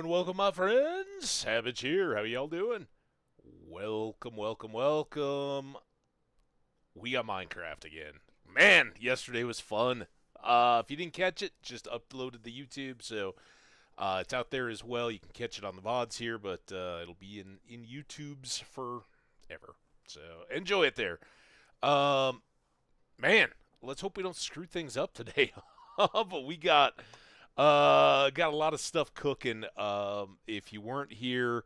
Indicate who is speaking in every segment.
Speaker 1: welcome, my friends. Hambbage here. How y'all doing? Welcome, welcome, welcome. We got Minecraft again. Man, yesterday was fun. If you didn't catch it, just uploaded the YouTube, so it's out there as well. You can catch it on the VODs here, but it'll be in YouTube's forever. So enjoy it there. Um, man, let's hope we don't screw things up today. But we got a lot of stuff cooking. If you weren't here,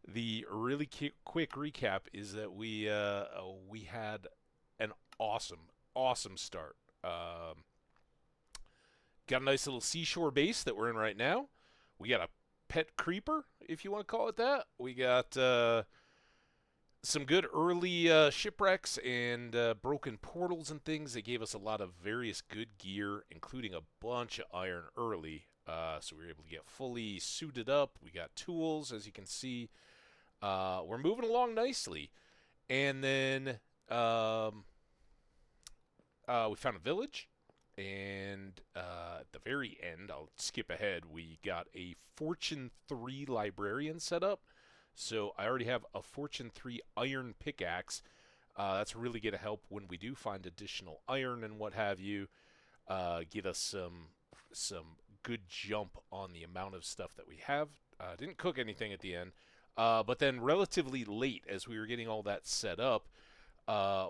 Speaker 1: the really quick recap is that we had an awesome start. Got a nice little seashore base that we're in right now. We got a pet creeper, if you want to call it that. We got some good early shipwrecks and broken portals and things. They gave us a lot of various good gear, including a bunch of iron early. So we were able to get fully suited up. We got tools, as you can see. We're moving along nicely. And then we found a village. And at the very end, I'll skip ahead, we got a Fortune 3 librarian set up. So I already have a Fortune 3 iron pickaxe. That's really going to help when we do find additional iron and what have you. Get us some good jump on the amount of stuff that we have. Didn't cook anything at the end. But then relatively late, as we were getting all that set up,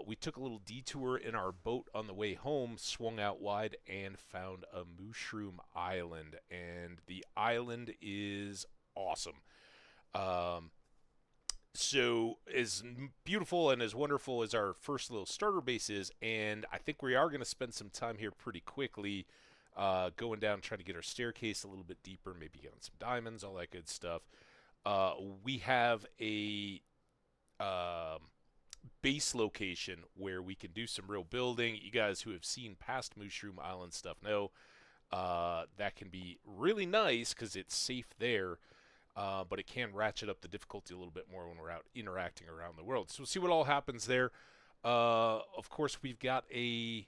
Speaker 1: we took a little detour in our boat on the way home, swung out wide, and found a mushroom island. And the island is awesome. So as beautiful and as wonderful as our first little starter base is, and I think we are going to spend some time here pretty quickly, going down, trying to get our staircase a little bit deeper, maybe getting some diamonds, all that good stuff. We have a base location where we can do some real building. You guys who have seen past Mushroom Island stuff know that can be really nice because it's safe there. But it can ratchet up the difficulty a little bit more when we're out interacting around the world. So we'll see what all happens there. Of course, we've got a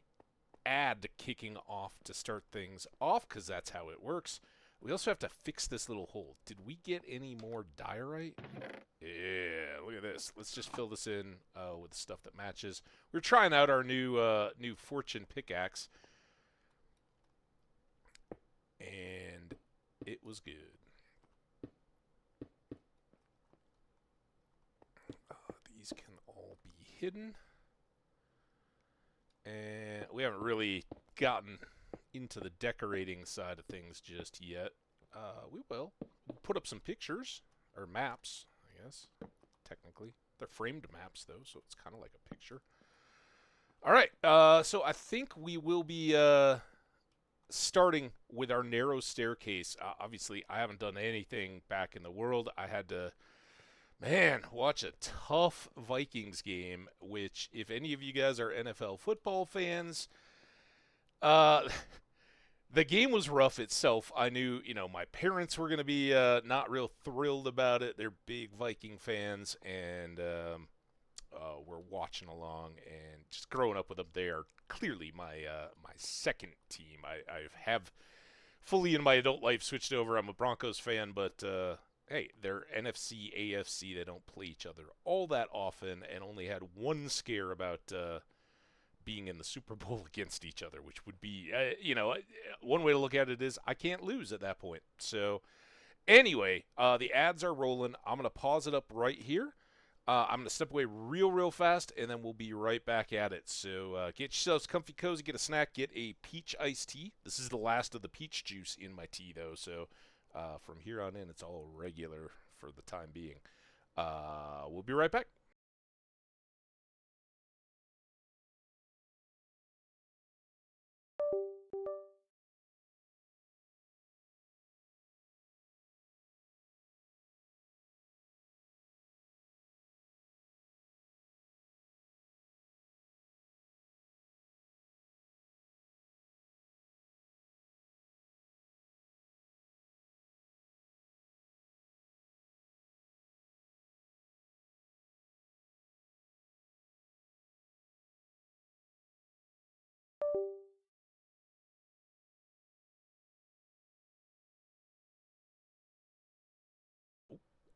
Speaker 1: ad kicking off to start things off because that's how it works. We also have to fix this little hole. Did we get any more diorite? Yeah, look at this. Let's just fill this in with stuff that matches. We're trying out our new Fortune pickaxe, and it was good. These can all be hidden. And we haven't really gotten into the decorating side of things just yet. We will. We'll put up some pictures, or maps, I guess, technically. They're framed maps, though, so it's kind of like a picture. All right, so I think we will be starting with our narrow staircase. Obviously, I haven't done anything back in the world. I had to... Man, watch a tough Vikings game, which, if any of you guys are NFL football fans, uh, the game was rough itself. I knew, my parents were going to be not real thrilled about it. They're big Viking fans, and we're watching along and just growing up with them. They are clearly my second team. I have fully in my adult life switched over. I'm a Broncos fan, but hey, they're NFC, AFC. They don't play each other all that often, and only had one scare about being in the Super Bowl against each other, which would be, one way to look at it is I can't lose at that point. So, anyway, the ads are rolling. I'm going to pause it up right here. I'm going to step away real fast, and then we'll be right back at it. So get yourselves comfy cozy, get a snack, get a peach iced tea. This is the last of the peach juice in my tea, though, so from here on in, it's all regular for the time being. We'll be right back.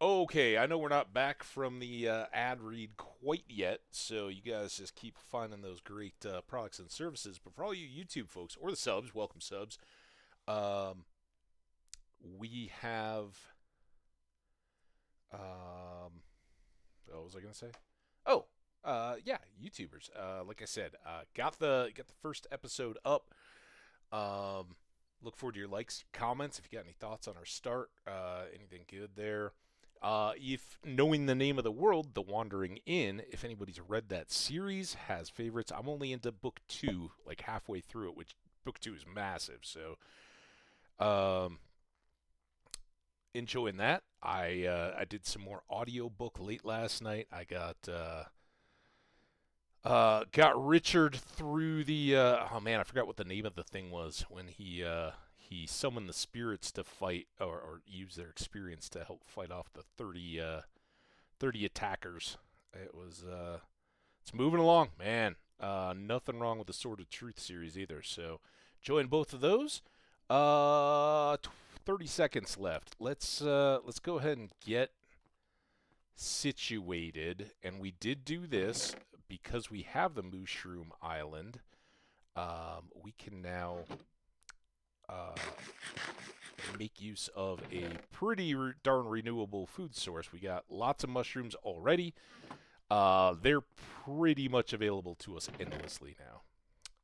Speaker 1: Okay, I know we're not back from the ad read quite yet, so you guys just keep finding those great products and services. But for all you YouTube folks or the subs, welcome subs. Um, we have. What was I gonna say? Oh, yeah, YouTubers. Like I said, got the first episode up. Um, look forward to your likes, comments. If you got any thoughts on our start, anything good there. If knowing the name of the world, The Wandering Inn, if anybody's read that series, has favorites. I'm only into book 2, like halfway through it, which book 2 is massive. So, um, enjoying that. I did some more audiobook late last night. I got Richard through the oh man, I forgot what the name of the thing was when he summoned the spirits to fight or use their experience to help fight off the 30 attackers. It was it's moving along, man. Nothing wrong with the Sword of Truth series either. So, join both of those. 30 seconds left. Let's go ahead and get situated, and we did do this because we have the Mushroom Island. We can now make use of a pretty darn renewable food source. We got lots of mushrooms already. They're pretty much available to us endlessly now.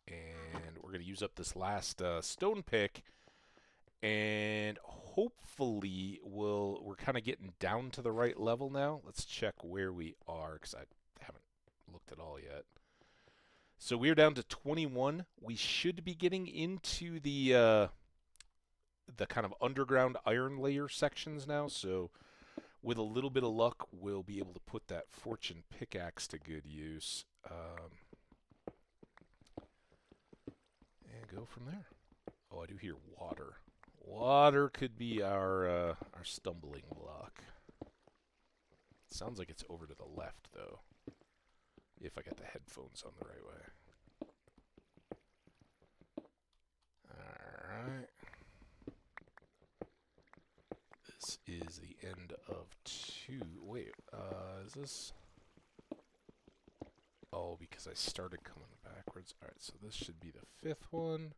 Speaker 1: And we're going to use up this last stone pick, and hopefully we're kind of getting down to the right level now. Let's check where we are, because I haven't looked at all yet. So we're down to 21. We should be getting into the kind of underground iron layer sections now. So with a little bit of luck, we'll be able to put that fortune pickaxe to good use. And go from there. Oh, I do hear water. Water could be our stumbling block. Sounds like it's over to the left, though. If I got the headphones on the right way. Alright. This is the end of 2. Wait, is this... Oh, because I started coming backwards. Alright, so this should be the 5th one.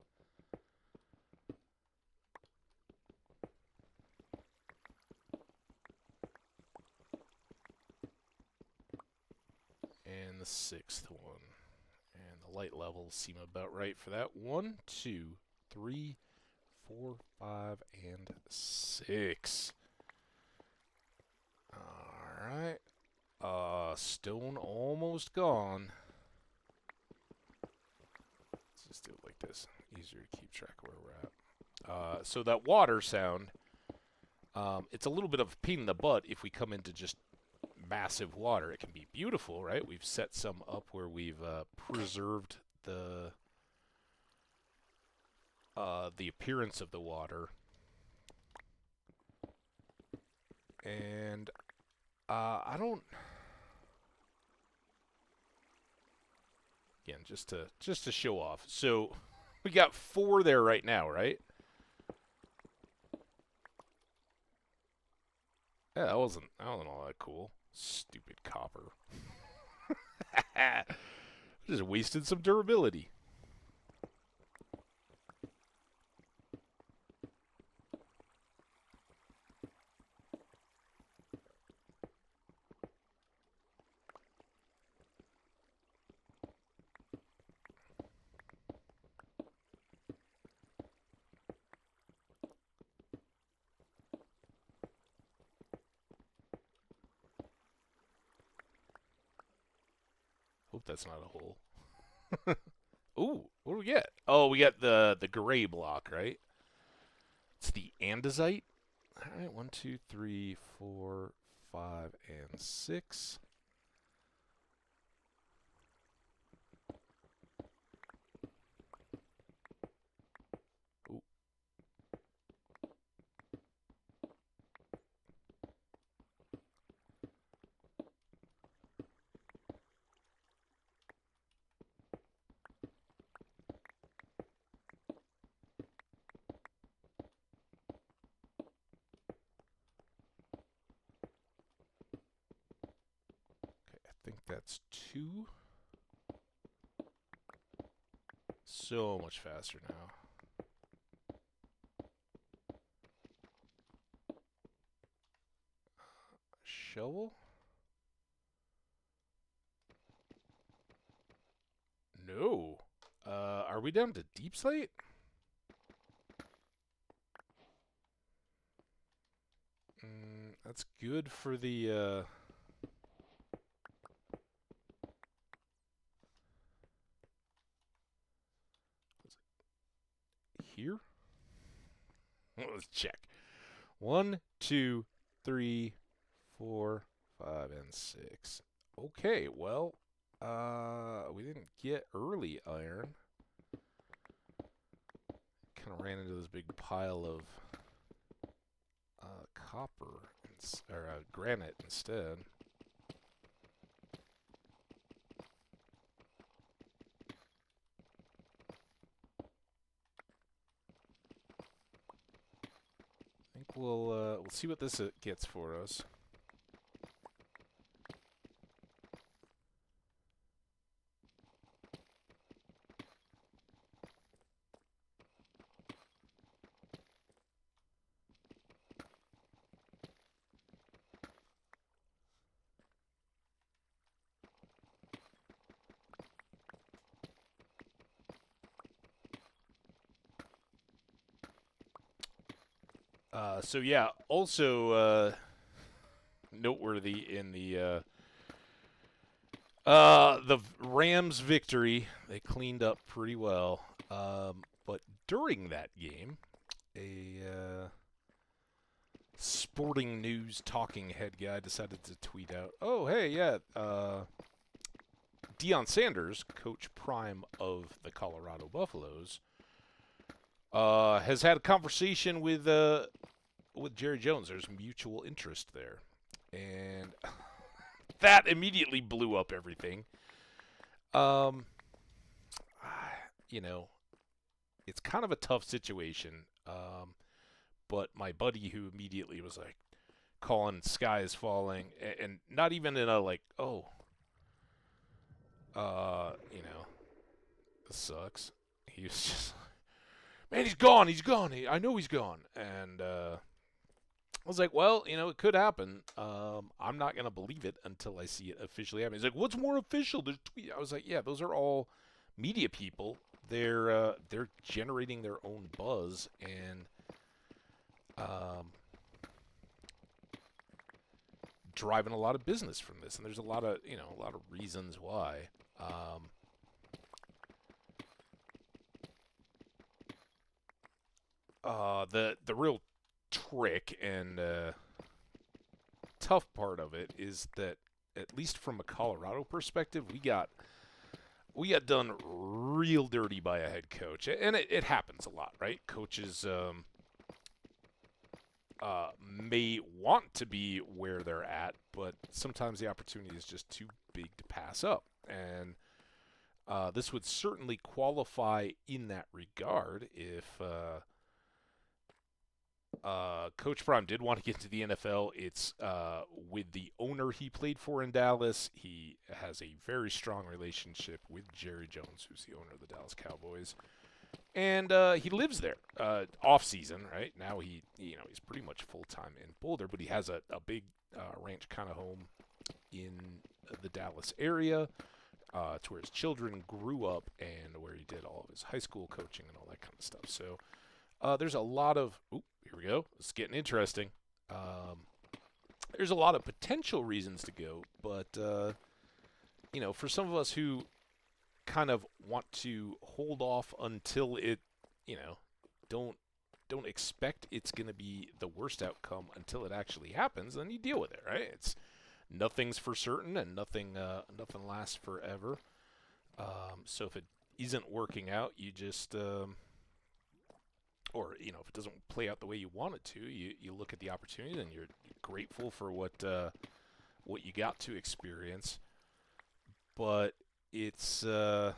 Speaker 1: And the 6th one. And the light levels seem about right for that. 1, 2, 3, 4, 5, and 6. Alright. Stone almost gone. Let's just do it like this. Easier to keep track of where we're at. So that water sound, it's a little bit of a pain in the butt if we come into just massive water. It can be beautiful, right? We've set some up where we've preserved the appearance of the water, and I don't. Again, just to show off. So we got 4 there right now, right? Yeah, that wasn't all that cool. Stupid copper. Just wasted some durability. Hope that's not a hole. Ooh, what do we get? Oh, we got the gray block, right? It's the andesite. All right, 1, 2, 3, 4, 5, and 6. Ooh. that's 2. So much faster now. Shovel? No. Are we down to deep slate? That's good for the, here? Let's check. 1, 2, 3, 4, 5, and 6. Okay, well, we didn't get early iron. Kind of ran into this big pile of copper or granite instead. I think we'll see what this gets for us. So yeah, also noteworthy in the Rams' victory, they cleaned up pretty well. But during that game, a Sporting News talking head guy decided to tweet out, "Oh, hey, yeah, Deion Sanders, coach prime of the Colorado Buffaloes, has had a conversation with Jerry Jones. There's mutual interest there." And that immediately blew up everything. You know, it's kind of a tough situation. But my buddy who immediately was like, calling "sky is falling," and not even in a like, oh, you know, this sucks. He was just, man, he's gone. He's gone. I know he's gone. And I was like, well, you know, it could happen. I'm not gonna believe it until I see it officially happen. He's like, what's more official? There's tweet. I was like, yeah, those are all media people. They're generating their own buzz and driving a lot of business from this. And there's a lot of reasons why. The real trick and tough part of it is that, at least from a Colorado perspective, we got done real dirty by a head coach, and it happens a lot, right? Coaches may want to be where they're at, but sometimes the opportunity is just too big to pass up, and this would certainly qualify in that regard if Coach Prime did want to get to the NFL. It's with the owner he played for in Dallas. He has a very strong relationship with Jerry Jones, who's the owner of the Dallas Cowboys, and he lives there off season. Right now, he's pretty much full time in Boulder, but he has a big ranch kind of home in the Dallas area. It's where his children grew up and where he did all of his high school coaching and all that kind of stuff. So there's a lot of, here we go, it's getting interesting. There's a lot of potential reasons to go, but, for some of us who kind of want to hold off until it, don't expect it's going to be the worst outcome until it actually happens, then you deal with it, right? Nothing's for certain, and nothing lasts forever. So if it isn't working out, you just, or if it doesn't play out the way you want it to, you look at the opportunity and you're grateful for what you got to experience. But it's a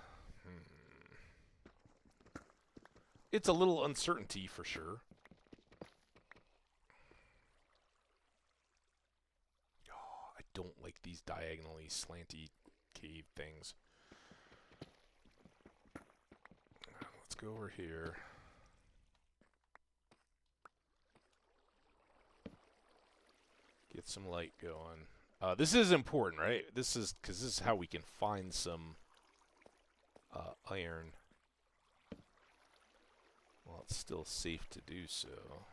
Speaker 1: little uncertainty for sure. Don't like these diagonally slanty cave things. Let's go over here. Get some light going. This is important, right? This is because this is how we can find some iron. Well, it's still safe to do so.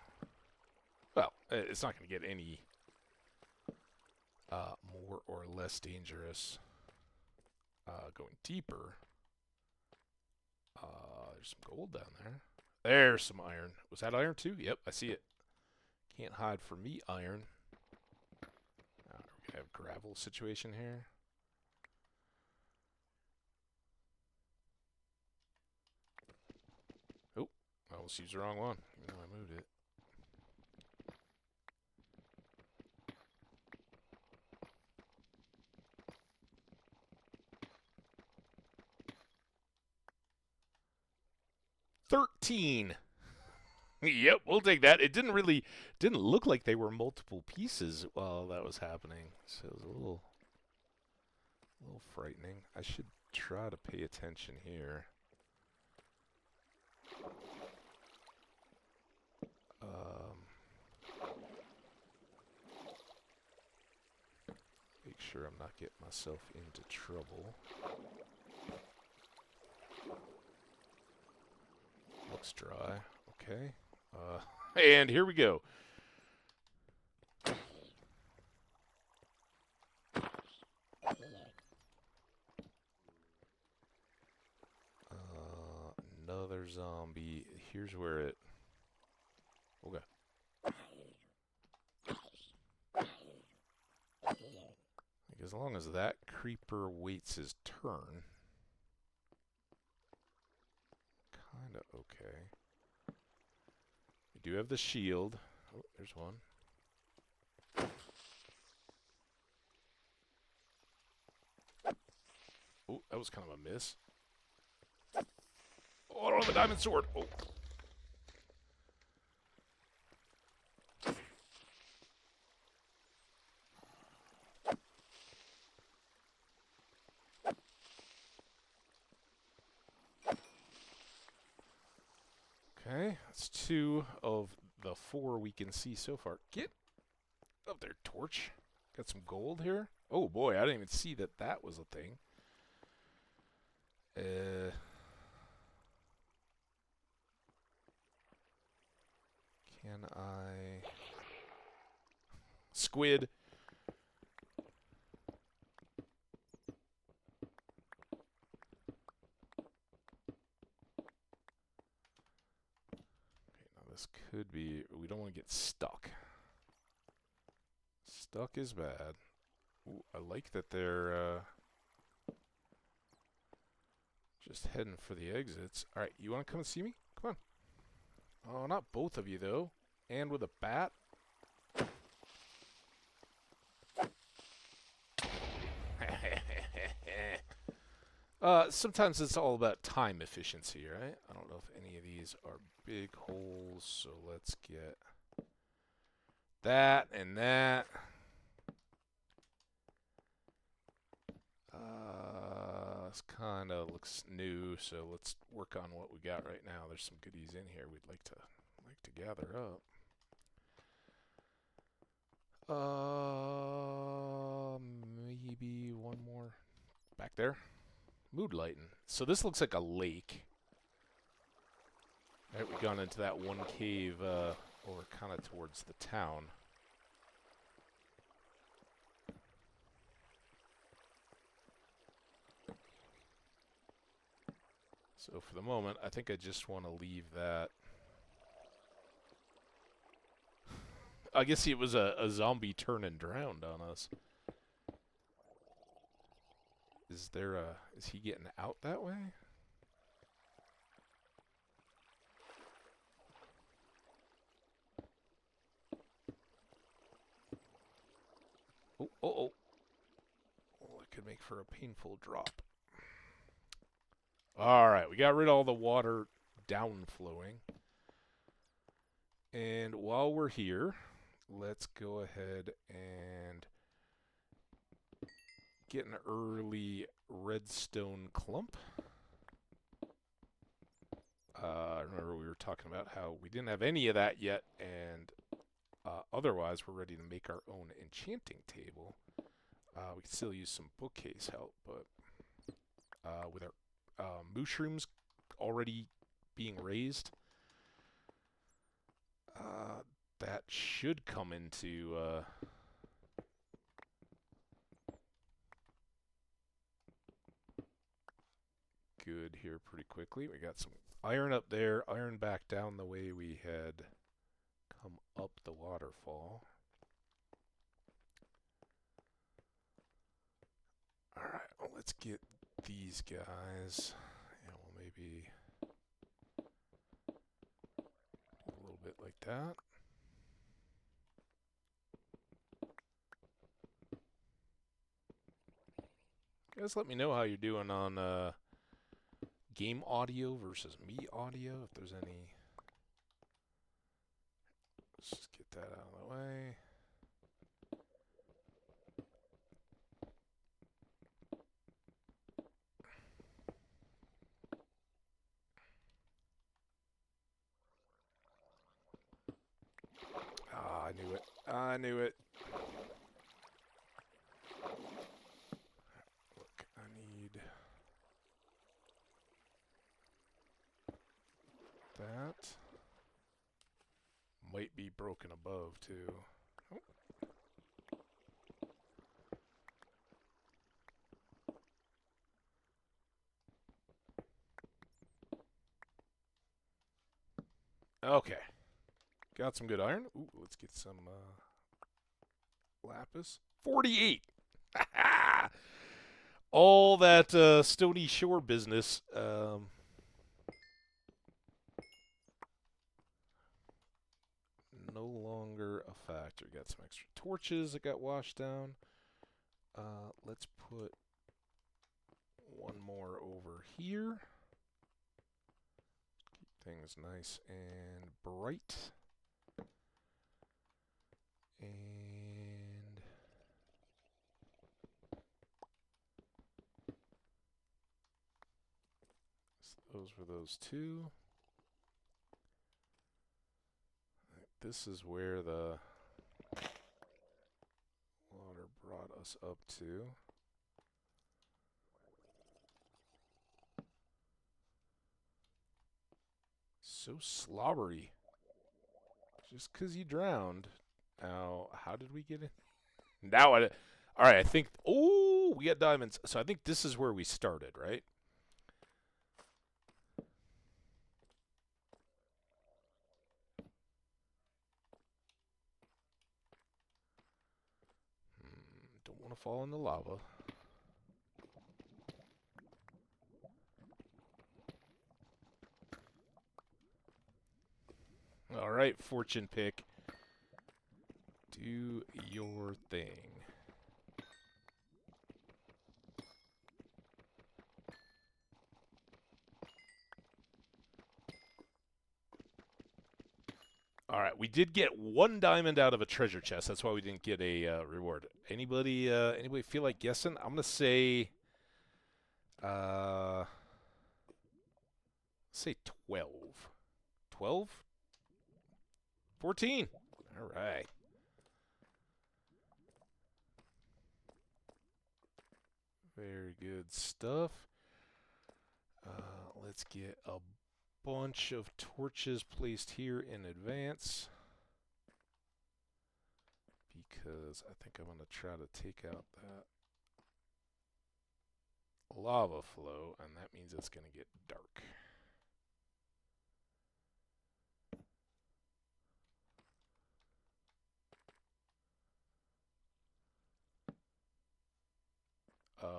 Speaker 1: Well, it's not going to get any more or less dangerous going deeper. There's some gold down there. There's some iron. Was that iron too? Yep, I see it. Can't hide from me, iron. We're going to have a gravel situation here. Oh, I almost used the wrong one. Even though I moved it. $13. Yep, we'll take that. It didn't look like they were multiple pieces while that was happening, so it was a little frightening. I should try to pay attention here. Make sure I'm not getting myself into trouble. Looks dry. Okay. And here we go. Another zombie. Here's where it... Okay. Like, as long as that creeper waits his turn, kinda okay. We do have the shield. Oh, there's one. Oh, that was kind of a miss. Oh, I don't have a diamond sword. Oh. Okay, that's 2 of the 4 we can see so far. Get up there, torch. Got some gold here. Oh boy, I didn't even see that that was a thing. Can I... Squid. This could be... We don't want to get stuck. Stuck is bad. Ooh, I like that they're just heading for the exits. Alright, you want to come and see me? Come on. Oh, not both of you, though. And with a bat? Sometimes it's all about time efficiency, right? I don't know if any of these are big holes, so let's get that and that. This kind of looks new, so let's work on what we got right now. There's some goodies in here we'd like to gather up. Maybe one more back there. Mood lighting. So this looks like a lake. All right, we've gone into that one cave over kind of towards the town. So for the moment, I think I just want to leave that. I guess it was a zombie turn and drowned on us. Is he getting out that way? Oh, that could make for a painful drop. Alright, we got rid of all the water downflowing. And while we're here, let's go ahead and get an early redstone clump. I remember we were talking about how we didn't have any of that yet, and otherwise we're ready to make our own enchanting table. We can still use some bookcase help, but with our mushrooms already being raised, that should come into good here pretty quickly. We got some iron up there, iron back down the way we had come up the waterfall. Alright, well, let's get these guys. Yeah, well, maybe a little bit like that. Guys, let me know how you're doing on game audio versus me audio, if there's any. Let's just get that out of the way. Ah, I knew it. I knew it. Look, I need that. Might be broken above, too. Oh. Okay. Got some good iron. Ooh, let's get some lapis. 48! All that Stony Shore business. No longer a factor. Got some extra torches that got washed down. Let's put one more over here. Keep things nice and bright. And so those were those two. This is where the water brought us up to. So slobbery. Just because you drowned. Now, how did we get in? Now, all right, I think. Oh, we got diamonds. So I think this is where we started, right? Don't want to fall in the lava. All right, fortune pick. Do your thing. All right, we did get one diamond out of a treasure chest. That's why we didn't get a reward. Anybody feel like guessing? I'm gonna say 12. 12? 14. All right. Very good stuff. Let's get a bunch of torches placed here in advance, because I think I'm going to try to take out that lava flow, and that means it's going to get dark.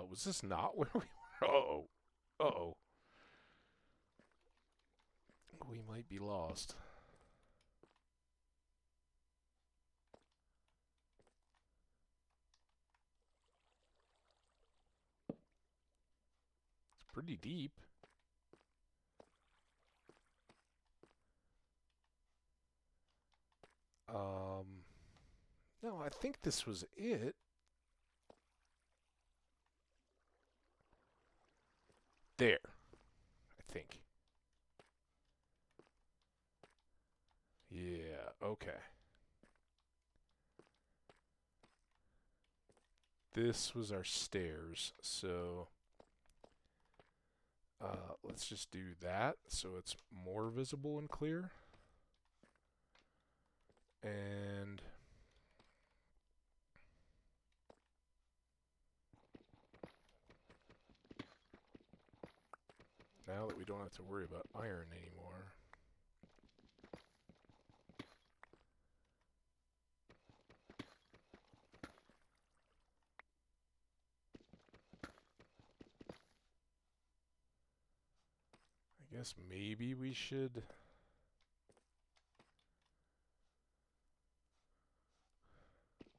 Speaker 1: Was this not where we were? Uh-oh. Uh-oh. We might be lost. It's pretty deep. No, I think this was it. There, I think. Yeah, okay. This was our stairs, so let's just do that so it's more visible and clear. And now that we don't have to worry about iron anymore, I guess maybe we should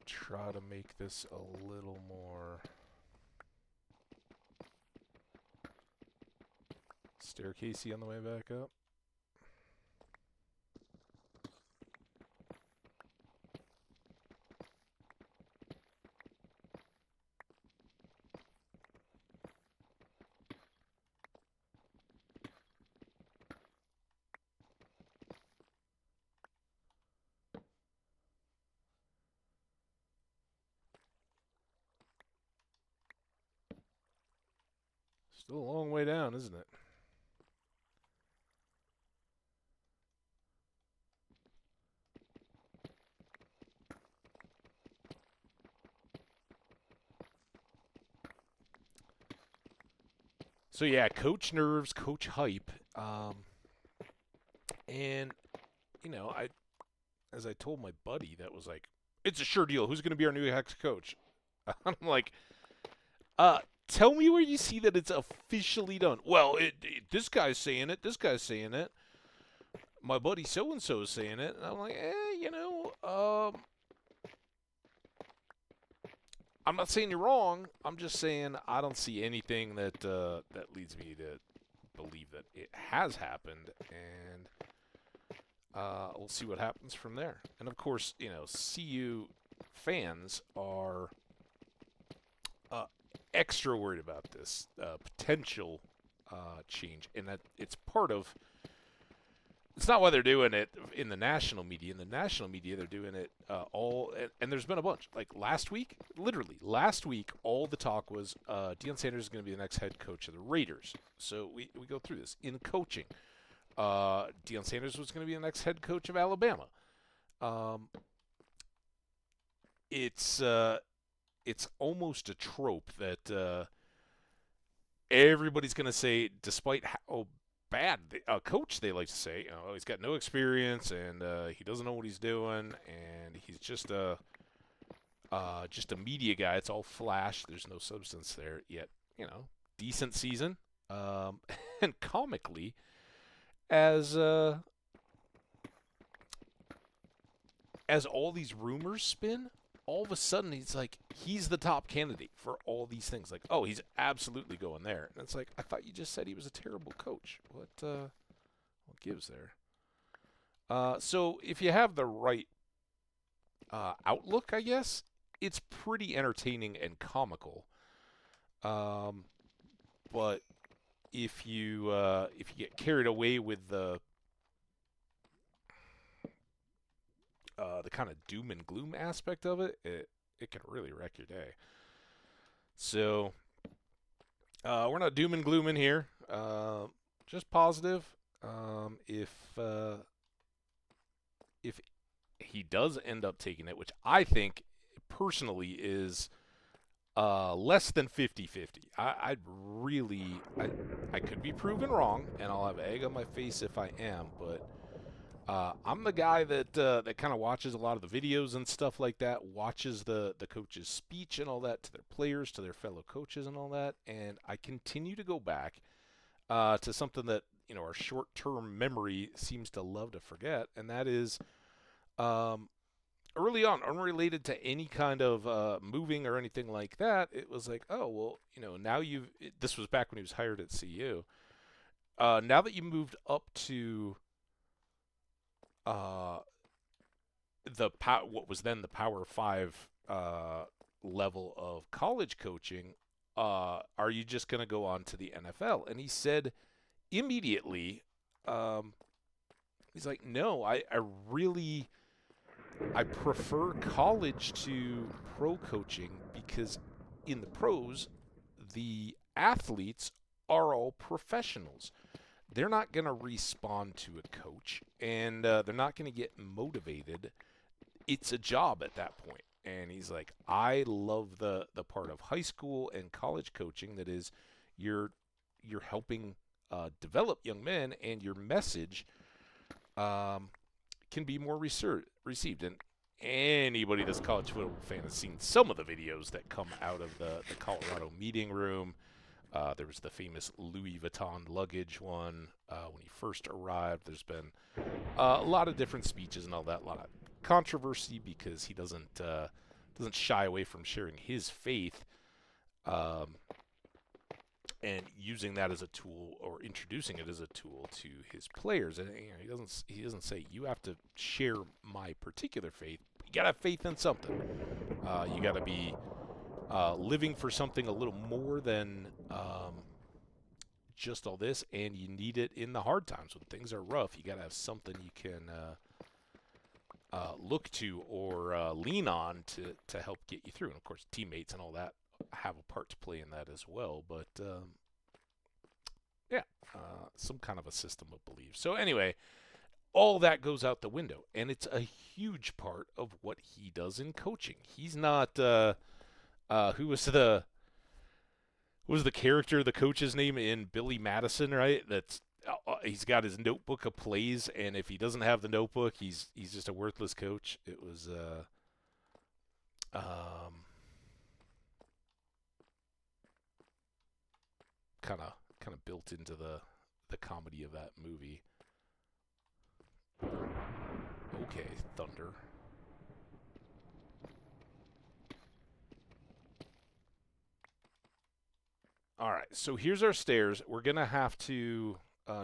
Speaker 1: try to make this a little more staircasey on the way back up. Still a long way down, isn't it? So yeah, coach nerves, coach hype, and as I told my buddy, that was like, it's a sure deal. Who's going to be our new hex coach? I'm like, tell me where you see that it's officially done. Well, this guy's saying it. This guy's saying it. My buddy so and so is saying it, and I'm like, I'm not saying you're wrong. I'm just saying I don't see anything that that leads me to believe that it has happened, and we'll see what happens from there. And of course, CU fans are extra worried about this potential change, and that it's part of. It's not why they're doing it in the national media. In the national media, they're doing it and there's been a bunch. Like literally last week, all the talk was Deion Sanders is going to be the next head coach of the Raiders. So we go through this. In coaching, Deion Sanders was going to be the next head coach of Alabama. It's almost a trope that everybody's going to say, despite how bad coach they like to say, he's got no experience and he doesn't know what he's doing, and he's just a media guy. It's all flash. There's no substance there yet. Decent season, and comically, as all these rumors spin, all of a sudden he's the top candidate for all these things. Like, oh, he's absolutely going there. And it's like, I thought you just said he was a terrible coach. What gives there? So if you have the right outlook, I guess, it's pretty entertaining and comical. But if you get carried away with the kind of doom and gloom aspect of it, it can really wreck your day. So we're not doom and gloom in here, just positive. If he does end up taking it, which I think personally is less than 50-50. I could be proven wrong, and I'll have egg on my face if I am, but I'm the guy that kind of watches a lot of the videos and stuff like that, watches the coach's speech and all that to their players, to their fellow coaches and all that, and I continue to go back to something that our short-term memory seems to love to forget, and that is early on, unrelated to any kind of moving or anything like that. It was like, oh well, now this was back when he was hired at CU. Now that you moved up to what was then the Power 5 level of college coaching, are you just going to go on to the NFL? And he said immediately, he's like, no, I prefer college to pro coaching because in the pros, the athletes are all professionals. They're not going to respond to a coach, and they're not going to get motivated. It's a job at that point. And he's like, I love the part of high school and college coaching that is you're helping develop young men, and your message can be more received. And anybody that's a college football fan has seen some of the videos that come out of the Colorado meeting room. There was the famous Louis Vuitton luggage one when he first arrived. There's been a lot of different speeches and all that, a lot of controversy because he doesn't shy away from sharing his faith and using that as a tool, or introducing it as a tool to his players. And he doesn't say you have to share my particular faith. You gotta have faith in something. You gotta be living for something a little more than just all this, and you need it in the hard times when things are rough. You gotta have something you can look to or lean on to help get you through. And of course, teammates and all that have a part to play in that as well. But some kind of a system of belief. So anyway, all that goes out the window, and it's a huge part of what he does in coaching. He's not who was the character, the coach's name in Billy Madison, right? That's he's got his notebook of plays, and if he doesn't have the notebook, he's just a worthless coach. It was kind of built into the comedy of that movie. Okay, Thunder. All right, so here's our stairs. We're going to have to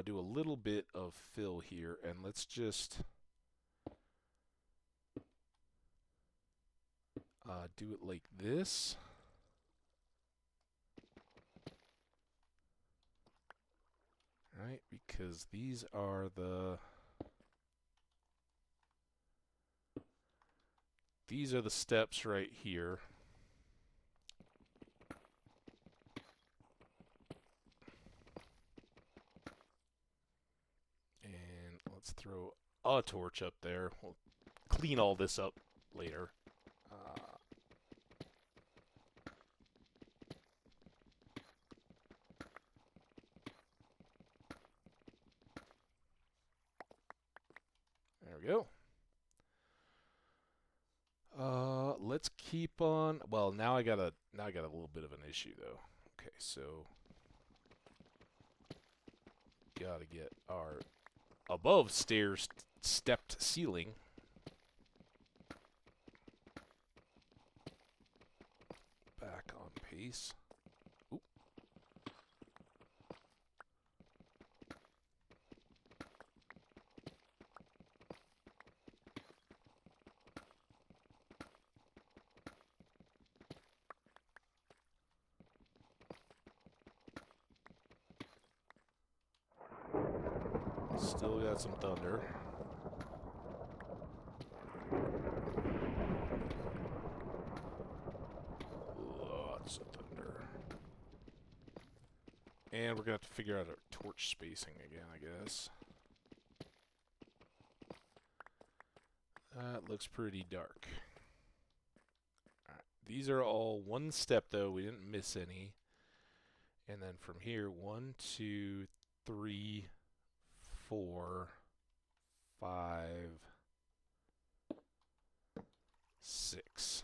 Speaker 1: do a little bit of fill here, and let's just do it like this. Right, because these are the steps right here. And let's throw a torch up there. We'll clean all this up later. There we go. Let's keep on. Well, now I got a little bit of an issue though. Okay, so gotta get our above stairs stepped ceiling back on pace. Oop. Still got some thunder. Lots of thunder. And we're going to have to figure out our torch spacing again, I guess. That looks pretty dark. All right. These are all one step, though. We didn't miss any. And then from here, 1, 2, 3, 4, 5, 6.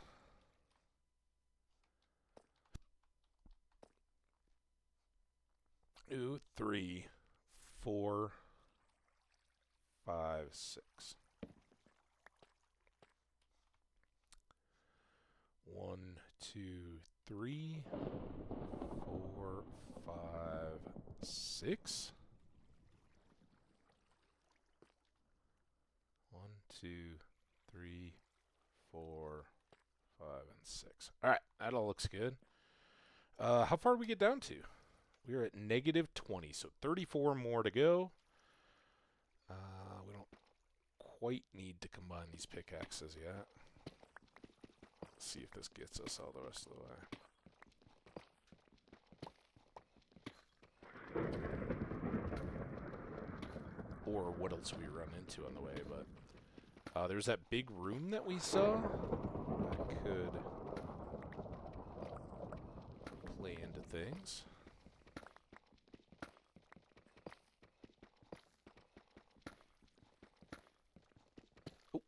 Speaker 1: Two, 3, 4, 5, 6. 1, 2, 3, 4, 5, 6. 1, 2, 3, 4, 5, and 6. All right, that all looks good. How far did we get down to? We're at -20, so 34 more to go. We don't quite need to combine these pickaxes yet. Let's see if this gets us all the rest of the way. Or what else we run into on the way, but there's that big room that we saw. That could play into things. Oh.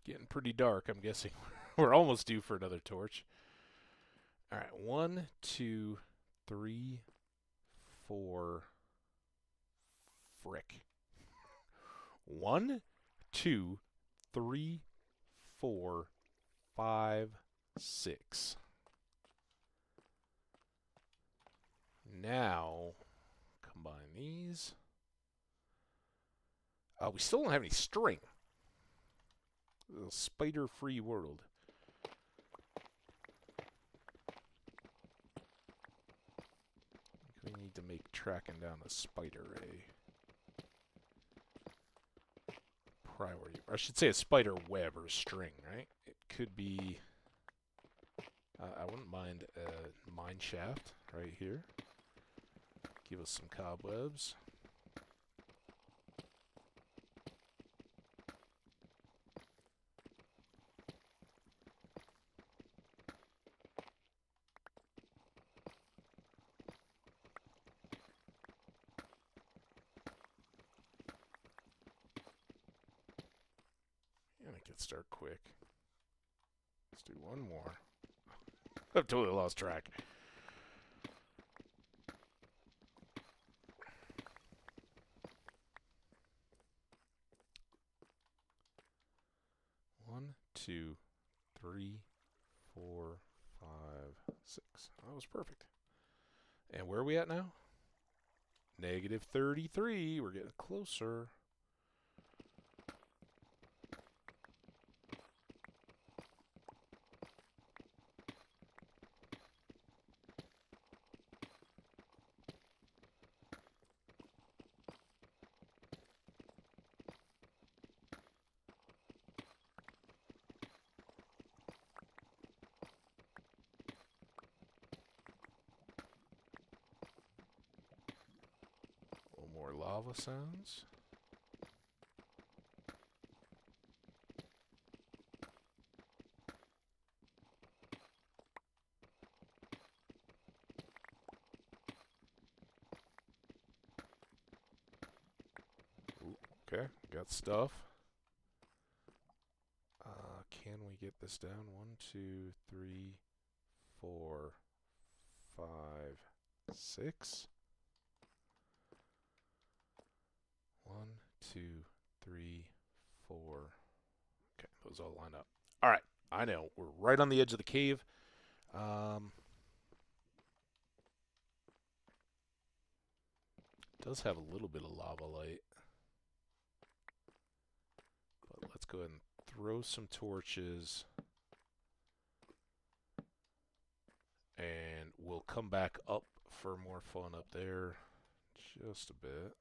Speaker 1: Getting pretty dark, I'm guessing. We're almost due for another torch. Alright, 1, 2, 3, 4. Frick. 1, 2, 3, 4, 5, 6. Now, combine these. We still don't have any string. A spider-free world. We need to make tracking down a spider a priority. I should say a spider web or a string, right? It could be... I wouldn't mind a mine shaft right here. Give us some cobwebs. And it could start quick. Let's do one more. I've totally lost track. One, 2, 3, 4, 5, 6. That was perfect. And where are we at now? -33. We're getting closer. More lava sounds. Ooh, okay, got stuff. Can we get this down? 1, 2, 3, 4, 5, 6. 1, 2, 3, 4. Okay, those all line up. All right, I know. We're right on the edge of the cave. Does have a little bit of lava light. But let's go ahead and throw some torches. And we'll come back up for more fun up there. Just a bit.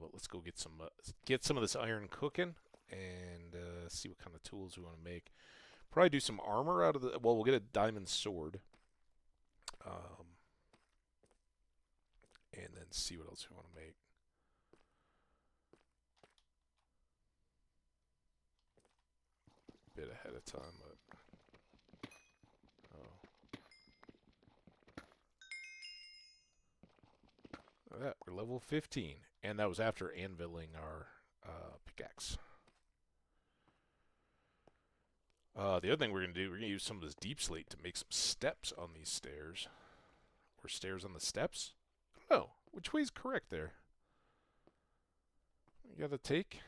Speaker 1: But let's go get some of this iron cooking and see what kind of tools we want to make. Probably do some armor out of the... Well, we'll get a diamond sword. And then see what else we want to make. A bit ahead of time, but... Oh. Look at that. We're level 15. And that was after anviling our pickaxe. The other thing we're going to do, we're going to use some of this deep slate to make some steps on these stairs. Or stairs on the steps? I don't know. Which way is correct there? You got to take.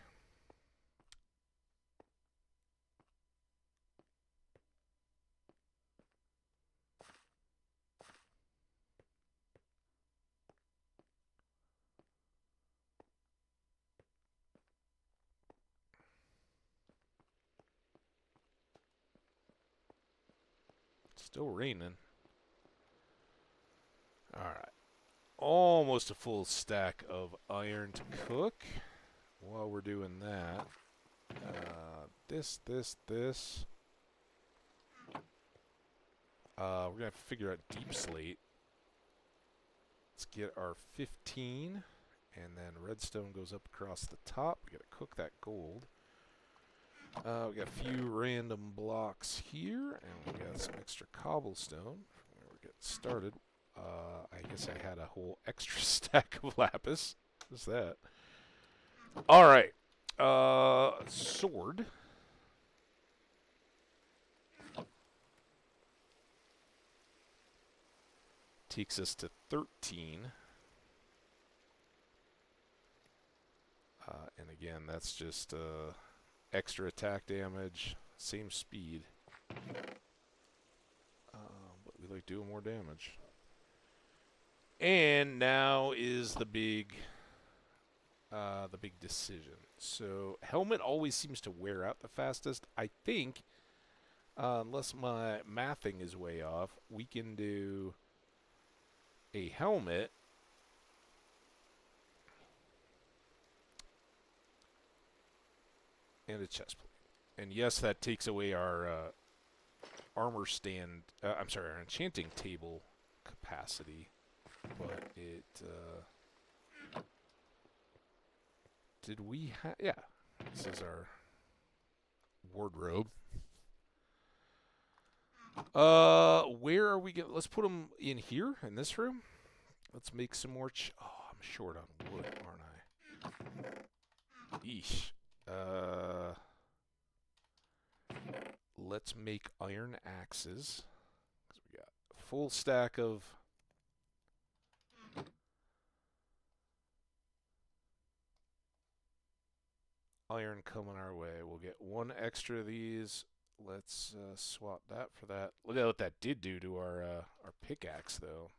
Speaker 1: Still raining. Alright. Almost a full stack of iron to cook. While we're doing that, this. We're going to have to figure out deep slate. Let's get our 15. And then redstone goes up across the top. We got to cook that gold. We got a few random blocks here, and we got some extra cobblestone. We're getting started. I guess I had a whole extra stack of lapis. What's that? All right. Sword. Takes us to 13. And again, that's just extra attack damage, same speed. But we like doing more damage. And now is the big decision. So helmet always seems to wear out the fastest. I think, unless my mathing is way off, we can do a helmet and a chest plate. And yes, that takes away our armor stand. I'm sorry, our enchanting table capacity. But it, did we have, yeah, this is our wardrobe. Where are we going? Let's put them in here, in this room. Let's make some more, oh, I'm short on wood, aren't I? Eesh. Let's make iron axes. Because we got a full stack of iron coming our way. We'll get one extra of these. Let's swap that for that. Look at what that did do to our pickaxe, though.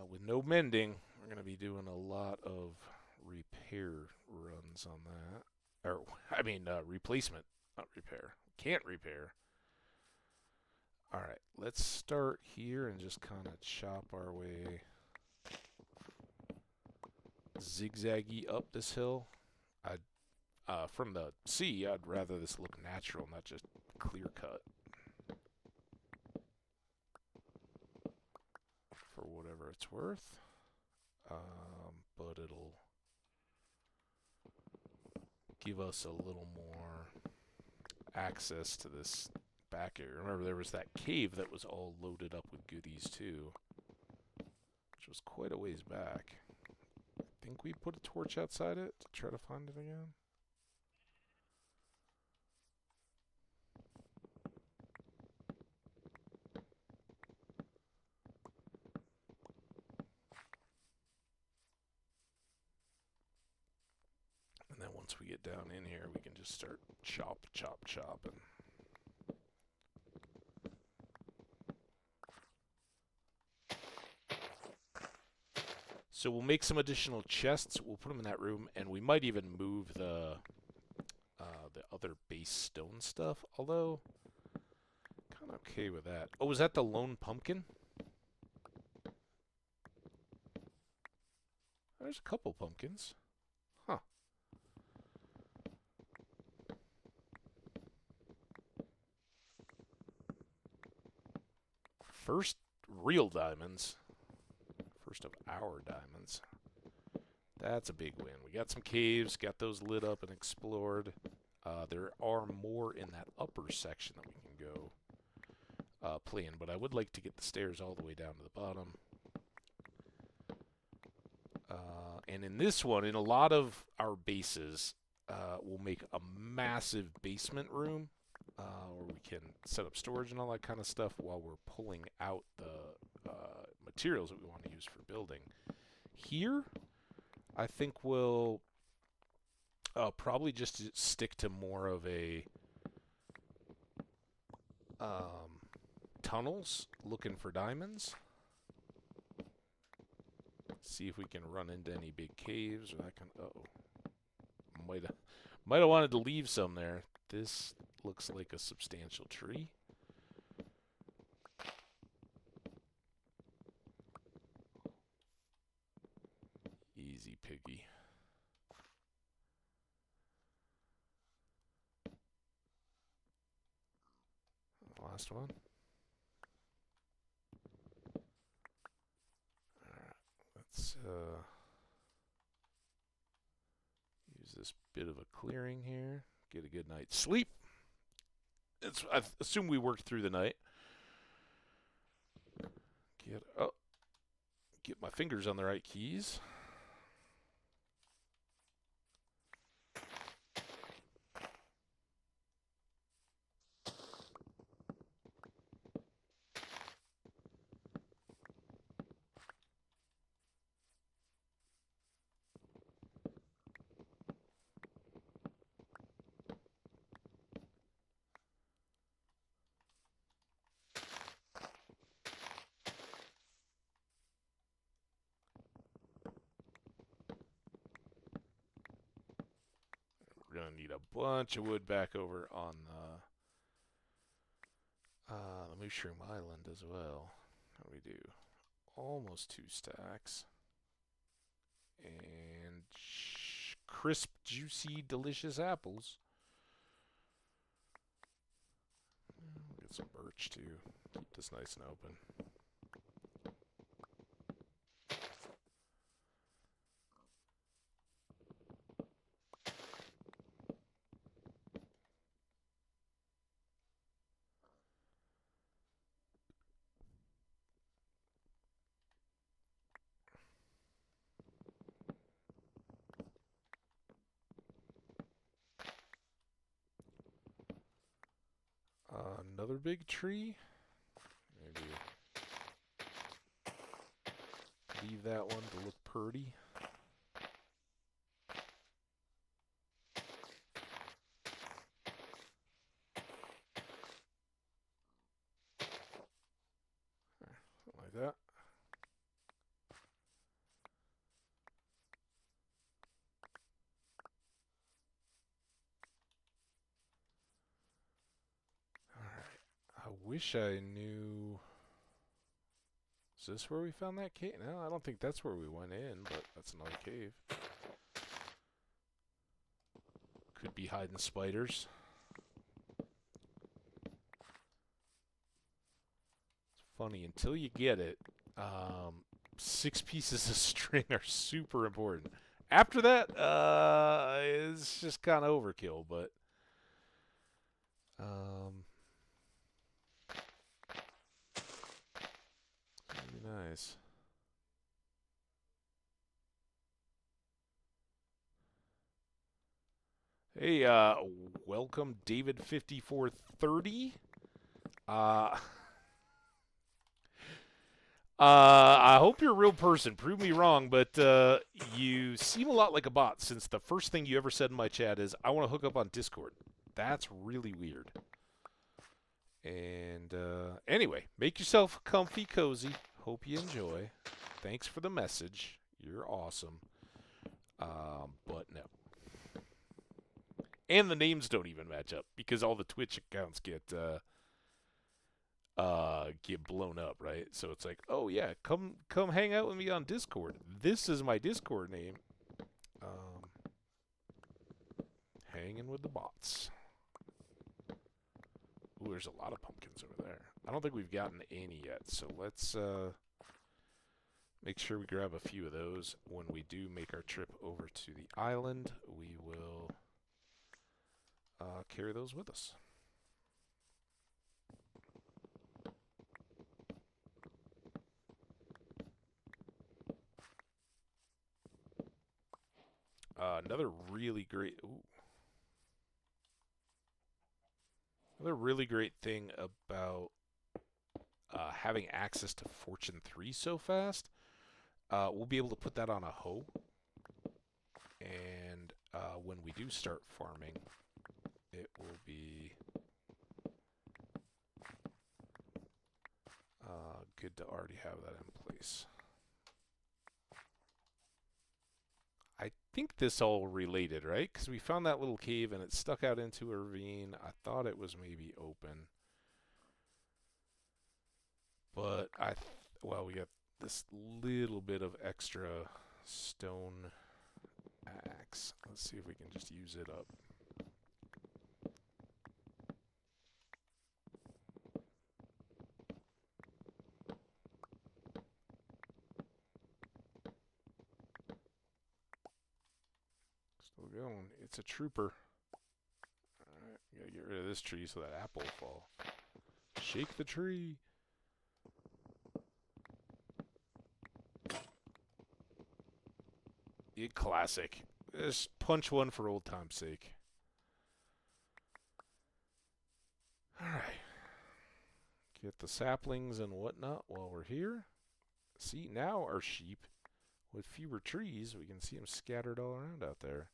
Speaker 1: With no mending, we're going to be doing a lot of repair runs on that. Or, I mean, replacement, not repair. Can't repair. Alright, let's start here and just kind of chop our way zigzaggy up this hill. From the sea, I'd rather this look natural, not just clear cut. For whatever it's worth. But it'll give us a little more access to this back area. Remember, there was that cave that was all loaded up with goodies, too. Which was quite a ways back. I think we put a torch outside it to try to find it again. And then once we get down in here, we can just start chopping. So we'll make some additional chests. We'll put them in that room, and we might even move the other base stone stuff. Although, kind of okay with that. Oh, was that the lone pumpkin? There's a couple pumpkins. Huh. First real diamonds. First of our diamonds. That's a big win. We got some caves, got those lit up and explored. There are more in that upper section that we can go play in, but I would like to get the stairs all the way down to the bottom. And in this one, in a lot of our bases, we'll make a massive basement room where we can set up storage and all that kind of stuff while we're pulling out the materials that we want to use for building. Here, I think we'll probably just stick to more of a tunnels looking for diamonds. See if we can run into any big caves or that kind of. Uh-oh. Might have wanted to leave some there. This looks like a substantial tree. Easy piggy. Last one. Alright, let's use this bit of a clearing here. Get a good night's sleep. I assume we worked through the night. Get my fingers on the right keys. We're going to need a bunch of wood back over on the Mushroom Island as well. How do we do? Almost 2 stacks. And crisp, juicy, delicious apples. We'll get some birch too. Keep this nice and open. Another big tree. Maybe leave that one to look pretty. Something like that. I wish I knew. Is this where we found that cave? No, I don't think that's where we went in, but that's another cave. Could be hiding spiders. It's funny, until you get it, 6 pieces of string are super important. After that, it's just kind of overkill, but pretty nice. Hey, welcome David5430. I hope you're a real person. Prove me wrong, but you seem a lot like a bot since the first thing you ever said in my chat is, I want to hook up on Discord. That's really weird. And anyway, make yourself comfy, cozy. Hope you enjoy. Thanks for the message. You're awesome. But no. And the names don't even match up because all the Twitch accounts get blown up, right? So it's like, oh yeah, come hang out with me on Discord. This is my Discord name. Hanging with the bots. Ooh, there's a lot of pumpkins over there. I don't think we've gotten any yet, so let's make sure we grab a few of those. When we do make our trip over to the island, we will carry those with us. Another really great... Ooh. Another really great thing about having access to Fortune 3 so fast, we'll be able to put that on a hoe. And when we do start farming, it will be good to already have that in place. I think this all related, right? Because we found that little cave and it stuck out into a ravine. I thought it was maybe open. But well, we got this little bit of extra stone axe. Let's see if we can just use it up. Still going. It's a trooper. Alright, gotta get rid of this tree so that apple will fall. Shake the tree. Classic. Just punch one for old time's sake. Alright. Get the saplings and whatnot while we're here. See, now our sheep, with fewer trees, we can see them scattered all around out there.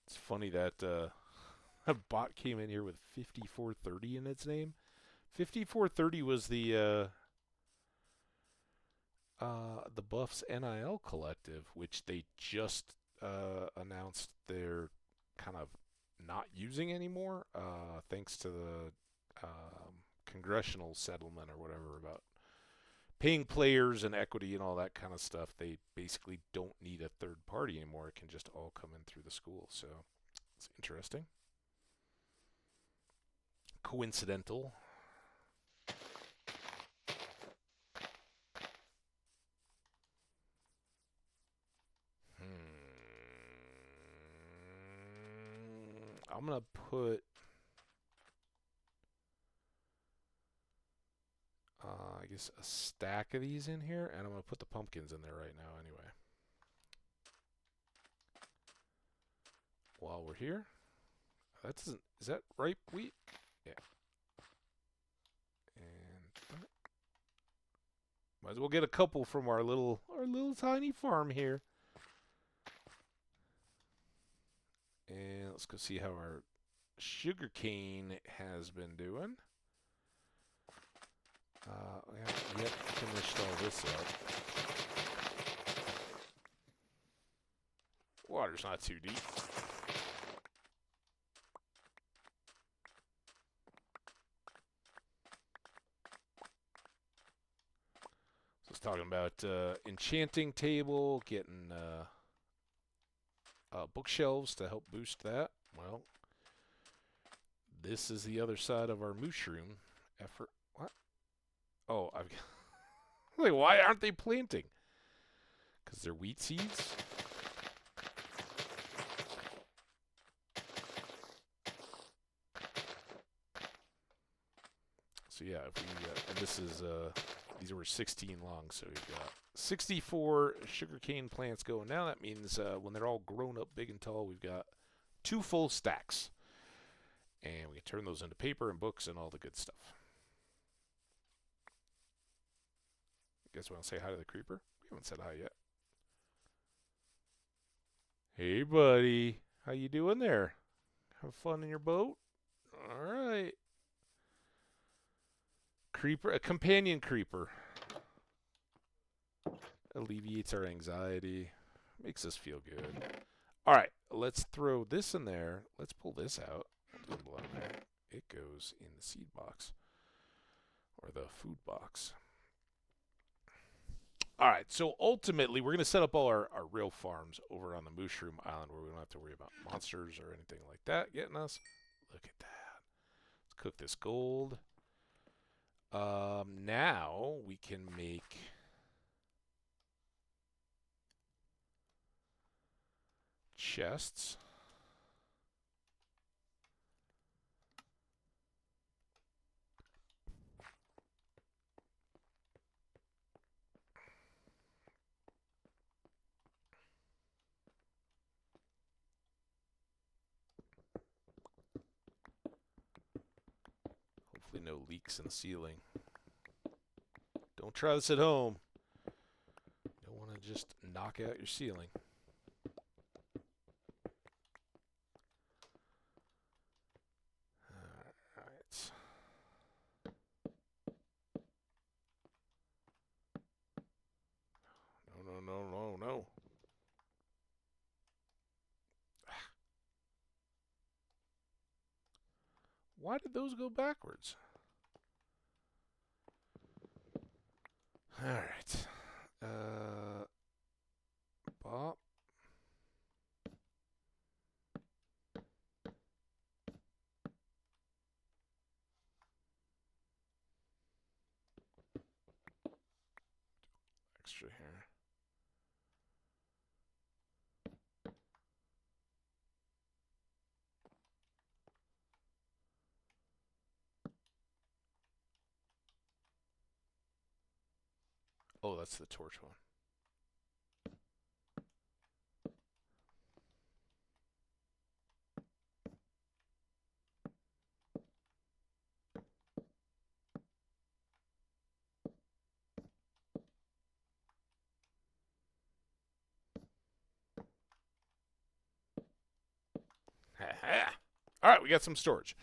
Speaker 1: It's funny that a bot came in here with 5430 in its name. 5430 was the Buffs NIL collective, which they just announced they're kind of not using anymore, thanks to the congressional settlement or whatever about paying players and equity and all that kind of stuff. They basically don't need a third party anymore. It can just all come in through the school. So it's interesting. Coincidental. I'm going to put... I guess a stack of these in here, and I'm going to put the pumpkins in there right now anyway. While we're here. That doesn't... Is that ripe wheat? Yeah. And... Might as well get a couple from our little tiny farm here. And let's go see how our sugarcane has been doing. We haven't yet finished all this up. Water's not too deep. So it's talking about enchanting table, getting bookshelves to help boost that. Well, this is the other side of our mushroom effort. What? Oh, I've like, why aren't they planting? Because they're wheat seeds? So yeah, if we, and this is, these were 16 long, so we've got 64 sugarcane plants going now. That means when they're all grown up big and tall, we've got 2 full stacks. And we can turn those into paper and books and all the good stuff. You guys want to say hi to the creeper? We haven't said hi yet. Hey, buddy. How you doing there? Have fun in your boat? All right. Creeper, a companion creeper. Alleviates our anxiety. Makes us feel good. All right, let's throw this in there. Let's pull this out. It goes in the seed box. Or the food box. All right, so ultimately, we're going to set up all our real farms over on the Mushroom Island where we don't have to worry about monsters or anything like that getting us. Look at that. Let's cook this gold. Now we can make chests. Hopefully no leaks in the ceiling. Don't try this at home. Don't want to just knock out your ceiling. Alright. No. Why did those go backwards? Alright. Bop. Extra here. Oh, that's the torch one. Alright, we got some storage.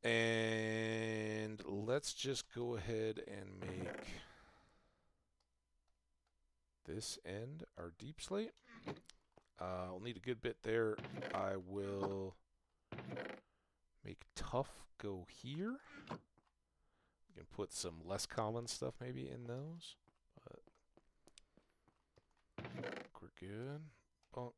Speaker 1: And let's just go ahead and make this end our deep slate. We'll need a good bit there. I will make tough go here. We can put some less common stuff maybe in those. But I think we're good. Oh.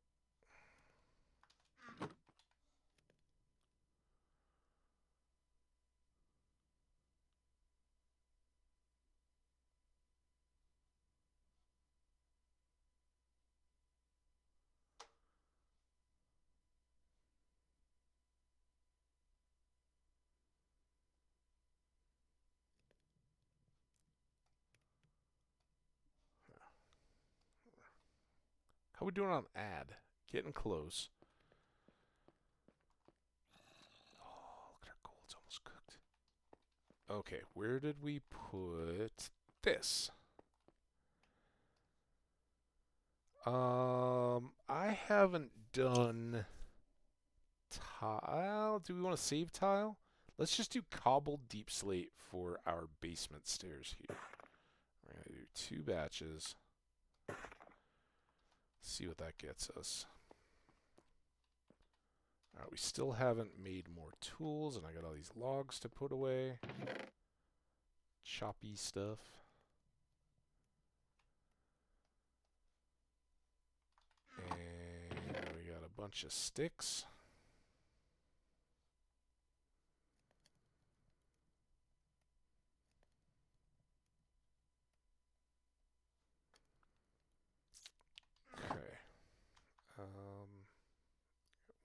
Speaker 1: How we doing on add? Getting close. Oh, look at our gold. It's almost cooked. Okay, where did we put this? I haven't done tile. Do we want to save tile? Let's just do cobbled deep slate for our basement stairs here. We're going to do 2 batches. See what that gets us. Alright, we still haven't made more tools, and I got all these logs to put away. Choppy stuff. And we got a bunch of sticks. Okay.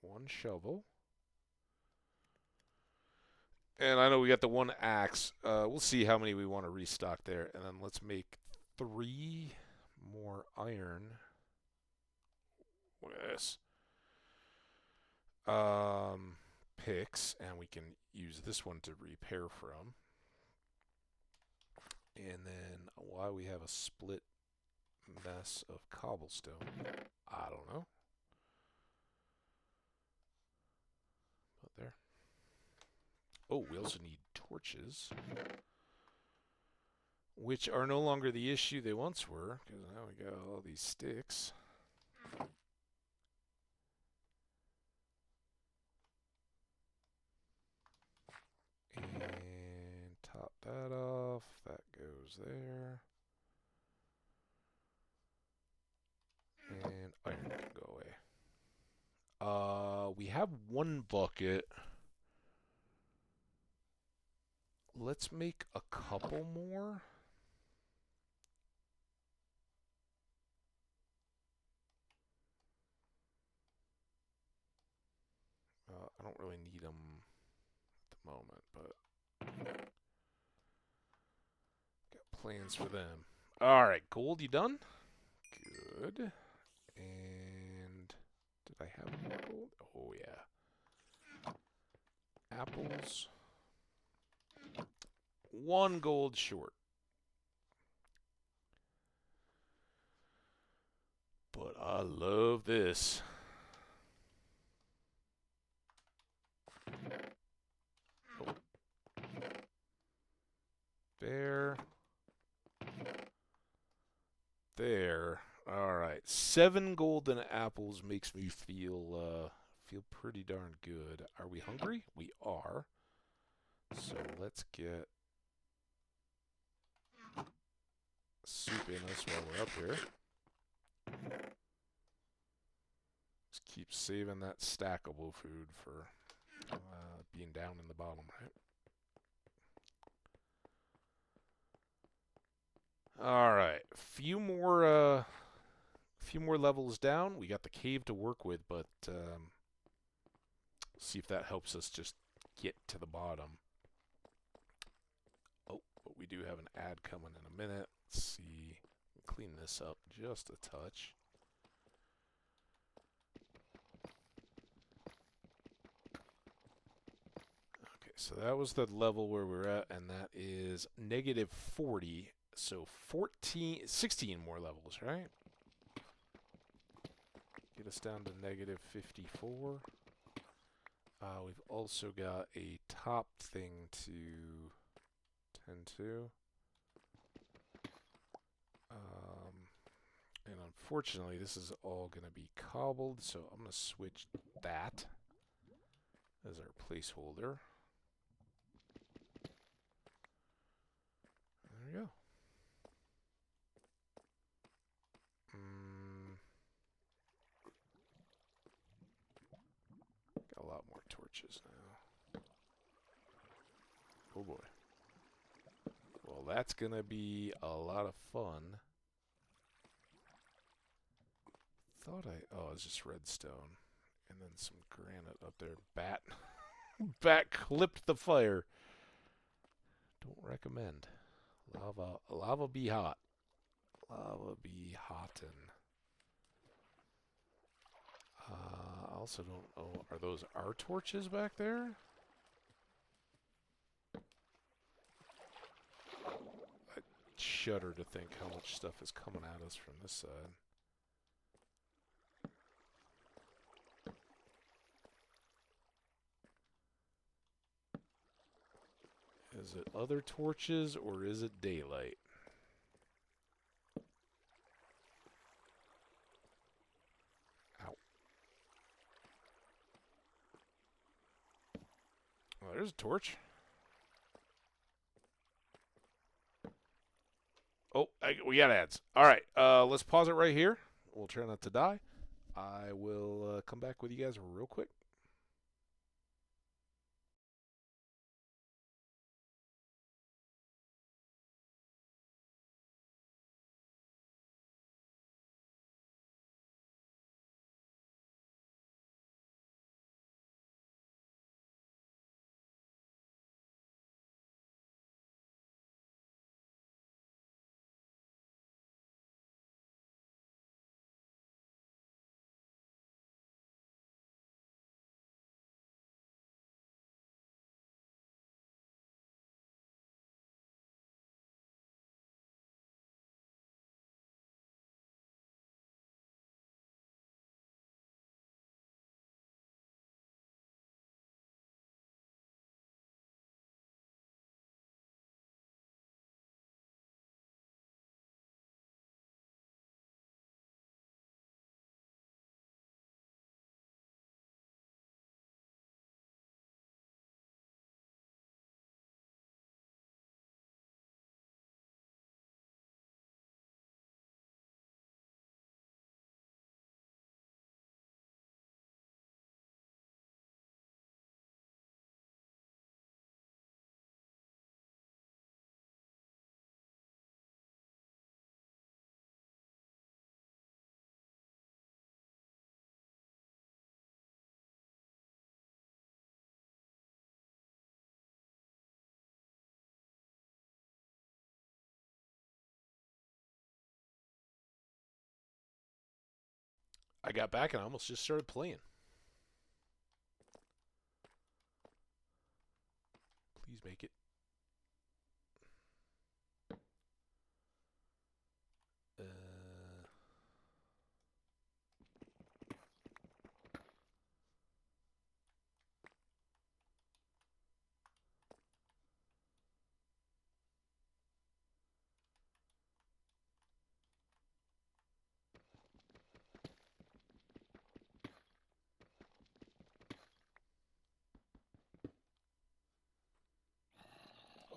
Speaker 1: 1 shovel. And I know we got the 1 axe. We'll see how many we want to restock there. And then let's make 3 more iron. Look at this. Picks. And we can use this one to repair from. And then why we have a split mess of cobblestone, I don't know. But there. Oh, we also need torches, which are no longer the issue they once were, because now we got all these sticks. And top that off. That goes there. And iron can go away. We have 1 bucket. let's make a couple more. I don't really need them at the moment, but got plans for them. All right, gold, you done? Good. And did I have more gold? Oh, yeah. Apples. 1 gold short. But I love this. Oh. There. There. All right. 7 golden apples makes me feel pretty darn good. Are we hungry? We are. So let's get soup in us while we're up here. Just keep saving that stackable food for being down in the bottom, right? All right, few more levels down. We got the cave to work with, but see if that helps us just get to the bottom. Oh, but we do have an ad coming in a minute. Let's see. Clean this up just a touch. Okay, so that was the level where we're at, and that is -40. So 16 more levels, right? Get us down to -54. We've also got a top thing to tend to. And unfortunately, this is all going to be cobbled, so I'm going to switch that as our placeholder. There we go. Got a lot more torches now. Oh boy. Well, that's going to be a lot of fun. Oh, it's just redstone. And then some granite up there. Bat clipped the fire. Don't recommend. Lava be hot. Lava be hotin'. I also don't know. Are those our torches back there? I shudder to think how much stuff is coming at us from this side. Is it other torches or is it daylight? Ow. Oh, there's a torch. Oh, we got ads. All right, let's pause it right here. We'll try not to die. I will come back with you guys real quick. I got back and I almost just started playing. Please make it.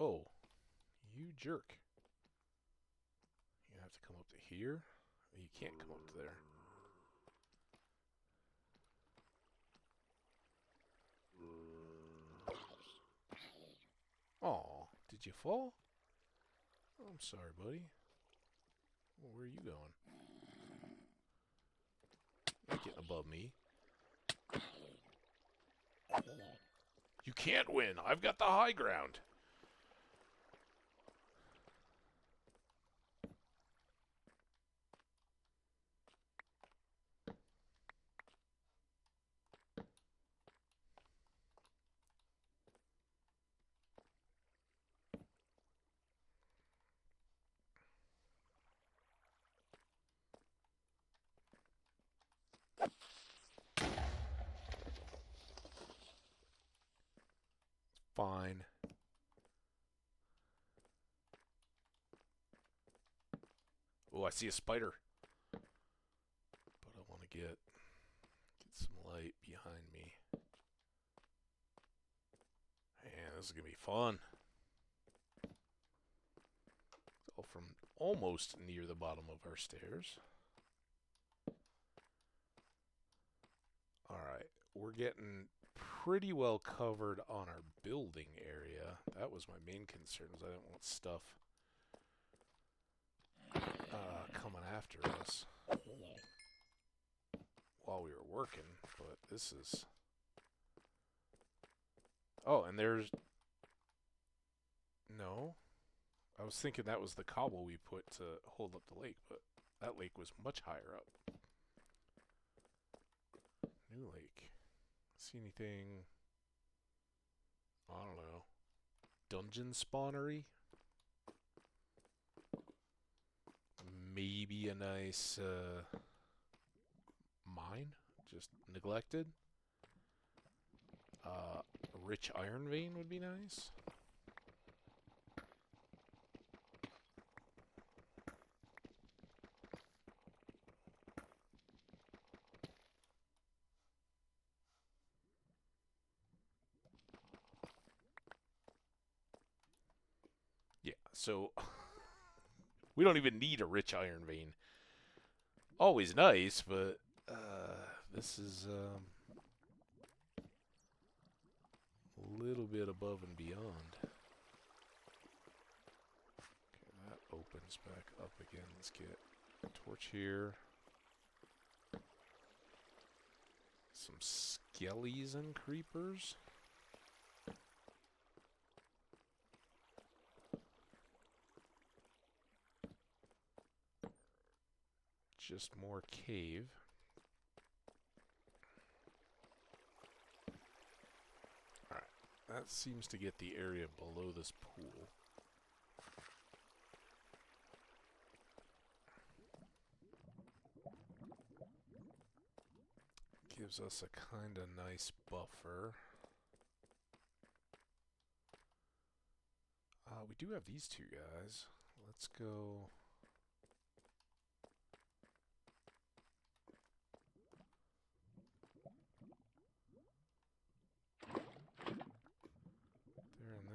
Speaker 1: Oh, you jerk. You have to come up to here. You can't come up to there. Aw, did you fall? Oh, I'm sorry, buddy. Well, where are you going? You're getting above me. You can't win. I've got the high ground. Fine. Oh, I see a spider. But I want to get some light behind me. Man, this is going to be fun. So from almost near the bottom of our stairs. Alright, we're getting pretty well covered on our building area. That was my main concern, was I didn't want stuff coming after us while we were working, but this is... Oh, and there's... No. I was thinking that was the cobble we put to hold up the lake, but that lake was much higher up. New lake. See anything? I don't know. Dungeon spawnery? Maybe a nice mine? Just neglected? A rich iron vein would be nice. Yeah, so we don't even need a rich iron vein. Always nice, but this is a little bit above and beyond. Okay, that opens back up again. Let's get a torch here. Some skellies and creepers. Just more cave. Alright, that seems to get the area below this pool. Gives us a kind of nice buffer. We do have these two guys. Let's go...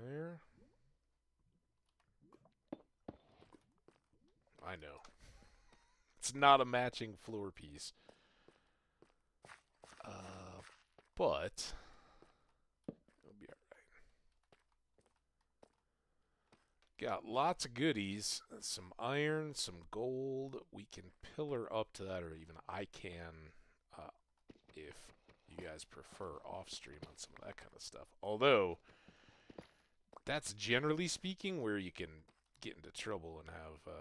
Speaker 1: there. I know. It's not a matching floor piece. But it'll be alright. Got lots of goodies. Some iron, some gold. We can pillar up to that, or even I can, if you guys prefer off stream on some of that kind of stuff. Although that's generally speaking where you can get into trouble and have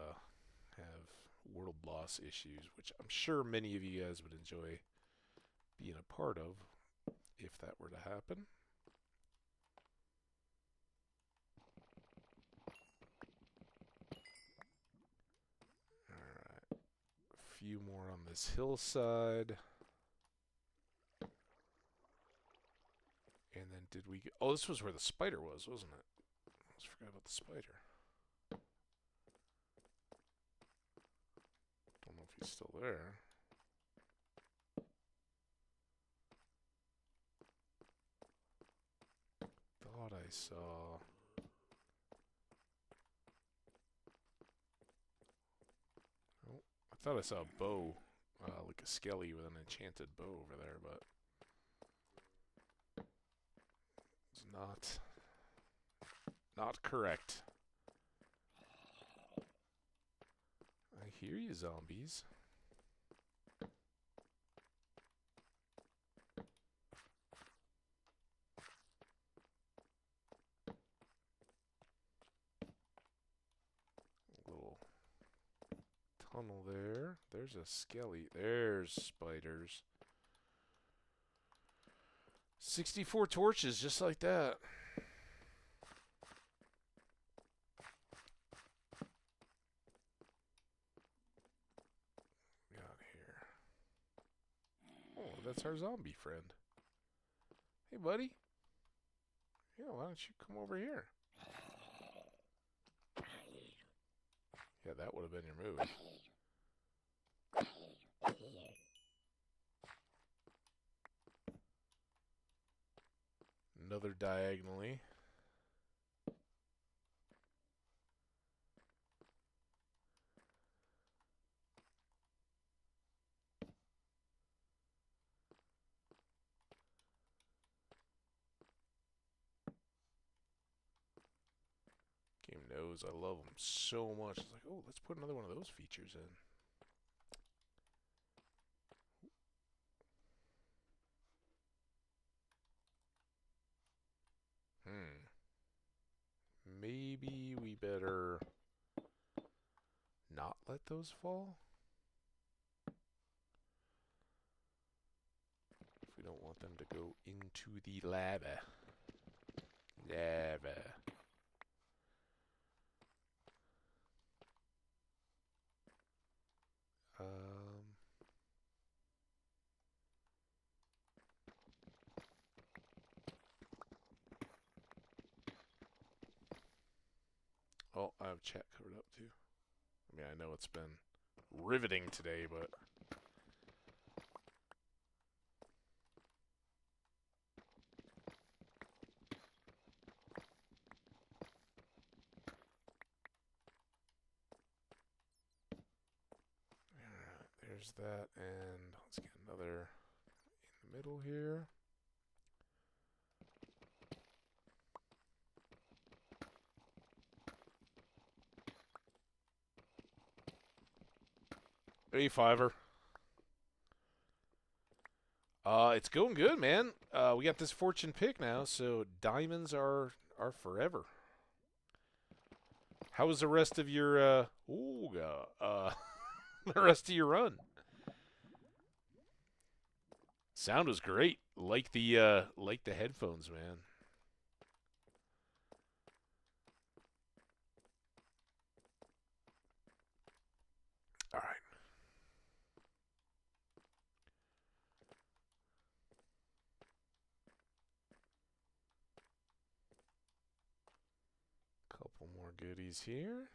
Speaker 1: world loss issues, which I'm sure many of you guys would enjoy being a part of if that were to happen. Alright. A few more on this hillside. And then did we get... Oh, this was where the spider was, wasn't it? I almost forgot about the spider. Don't know if he's still there. Thought I saw... Oh, I thought I saw a bow, like a skelly with an enchanted bow over there, but... It's not correct. I hear you, zombies. Little tunnel there. There's a skelly. There's spiders. 64 torches, just like that. Got here. Oh, that's our zombie friend. Hey, buddy. Yeah, why don't you come over here? Yeah, that would have been your move. Another diagonally. Game knows I love them so much. It's like, oh, let's put another one of those features in. Maybe we better not let those fall? If we don't want them to go into the lava. Lava. Oh, I have chat covered up too. I mean, I know it's been riveting today, but... Alright, there's that, and let's get another in the middle here. Hey, Fiver. It's going good, man. We got this fortune pick now, so diamonds are forever. How was the rest of your the rest of your run? Sound was great. Like the headphones, man. All right. Couple more goodies here.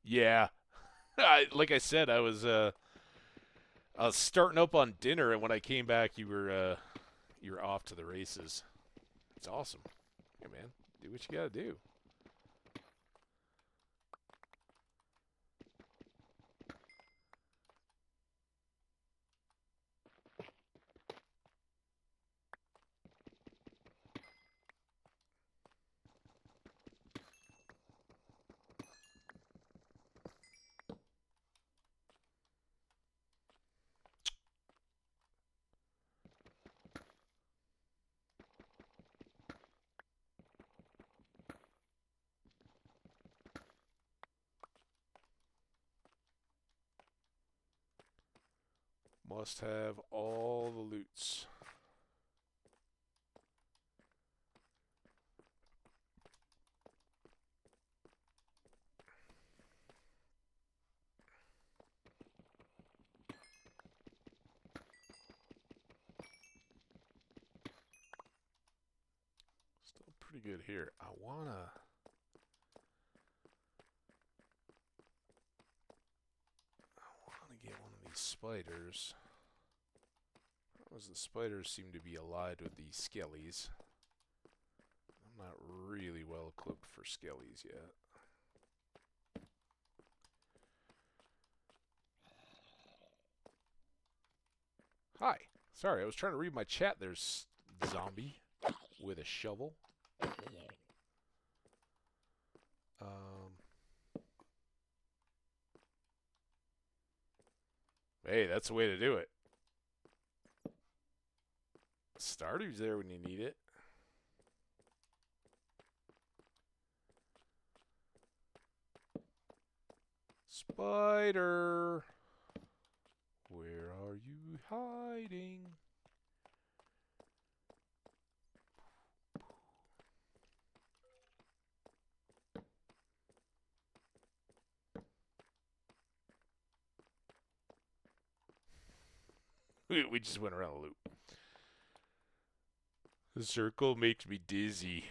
Speaker 1: Yeah. Like I said, I was starting up on dinner, and when I came back, you were off to the races. It's awesome. Hey, man, do what you gotta do. Must have all the loots. Still pretty good here. I wanna get one of these spiders. As the spiders seem to be allied with the skellies. I'm not really well equipped for skellies yet. Hi. Sorry, I was trying to read my chat. There's zombie with a shovel. Hey, that's the way to do it. Stardew's there when you need it. Spider, where are you hiding? We just went around a loop. The circle makes me dizzy.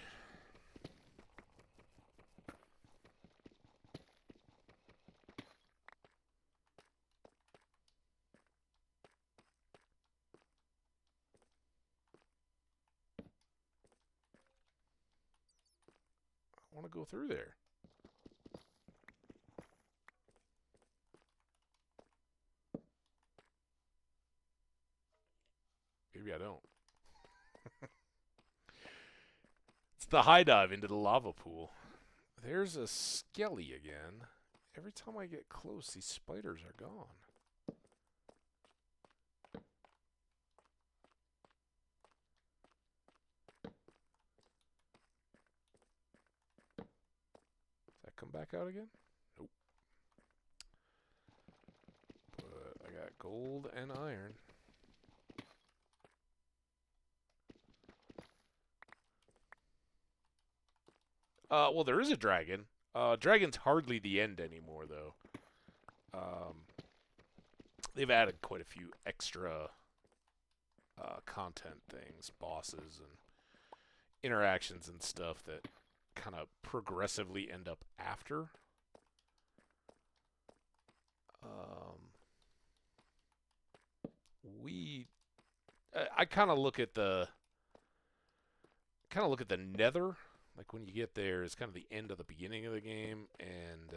Speaker 1: I want to go through there. Maybe I don't. It's the high dive into the lava pool. There's a skelly again. Every time I get close, these spiders are gone. Does that come back out again? Nope. But I got gold and iron. Well, there is a dragon. Dragon's hardly the end anymore, though. They've added quite a few extra content things, bosses, and interactions and stuff that kind of progressively end up after. I kind of look at the Nether. Like when you get there, it's kind of the end of the beginning of the game, and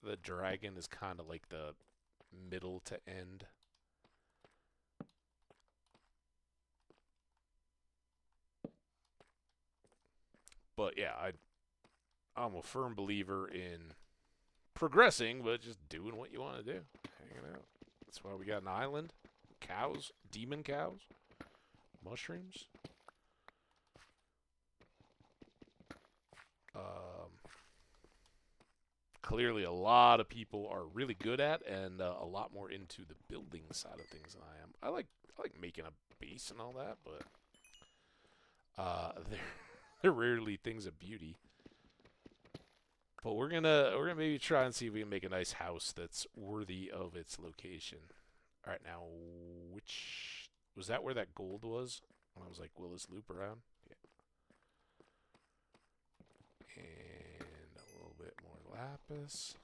Speaker 1: the dragon is kind of like the middle to end. But yeah, I'm a firm believer in progressing, but just doing what you want to do, hanging out. That's why we got an island, cows, demon cows, mushrooms. Clearly, a lot of people are really good at and a lot more into the building side of things than I am. I like making a base and all that, but they're rarely things of beauty. But we're gonna maybe try and see if we can make a nice house that's worthy of its location. All right, now which was that? Where that gold was? When I was like, will this loop around? Yeah. And a little bit more lapis.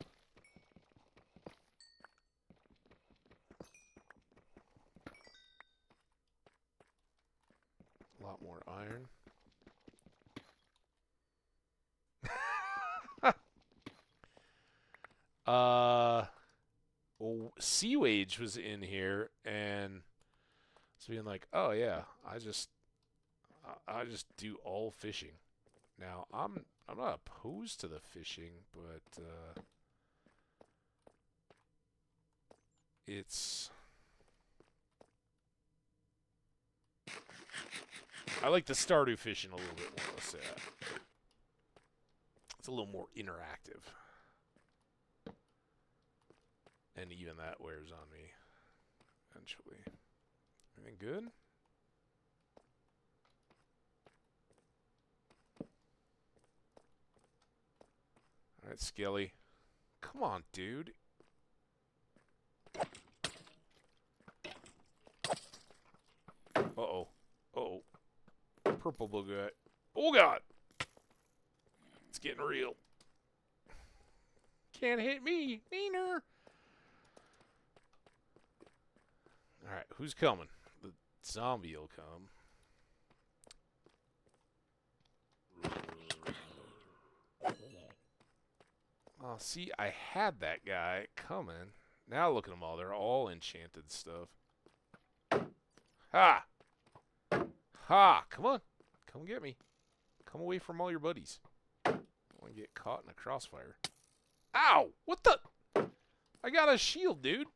Speaker 1: A lot more iron. Well, Sea Wage was in here and was being like, "Oh yeah, I just do all fishing." Now I'm not opposed to the fishing, but it's I like the Stardew fishing a little bit more. Let's say that. It's a little more interactive. And even that wears on me. eventually. Anything good? Alright, Skelly. Come on, dude. Uh-oh. Uh-oh. Purple blue guy. Oh, God! It's getting real. Can't hit me. Neener. Alright, who's coming? The zombie will come. Oh, see, I had that guy coming. Now look at them all. They're all enchanted stuff. Ha! Ha! Come on. Come get me. Come away from all your buddies. I don't want to get caught in a crossfire. Ow! What the? I got a shield, dude.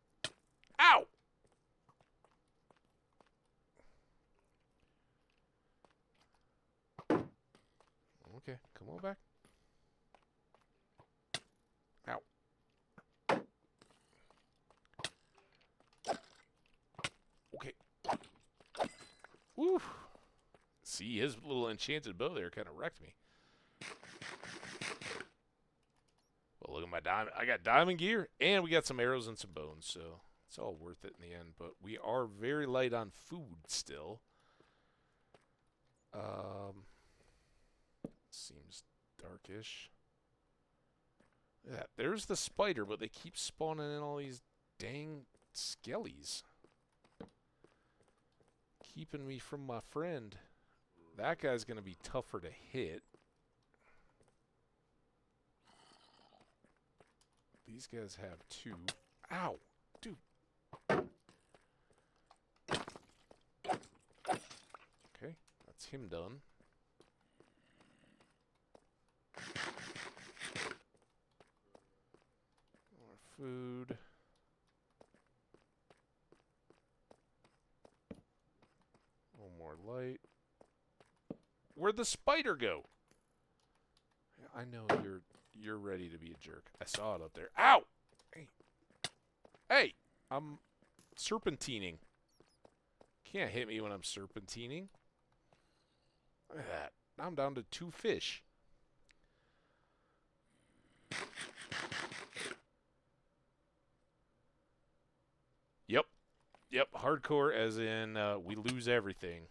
Speaker 1: Ow! Okay, come on back. Ow. Okay. Woo! See, his little enchanted bow there kind of wrecked me. Well, look at my diamond. I got diamond gear, and we got some arrows and some bones, so it's all worth it in the end. But we are very light on food still. Seems darkish. Yeah, there's the spider, but they keep spawning in all these dang skellies. Keeping me from my friend. That guy's going to be tougher to hit. These guys have two. Ow! Dude. Okay, that's him done. More food. One more light. Where'd the spider go? I know you're ready to be a jerk. I saw it up there. Ow! Hey. Hey! I'm serpentining. Can't hit me when I'm serpentining. Look at that. I'm down to 2 fish. Yep. Yep. Hardcore as in we lose everything.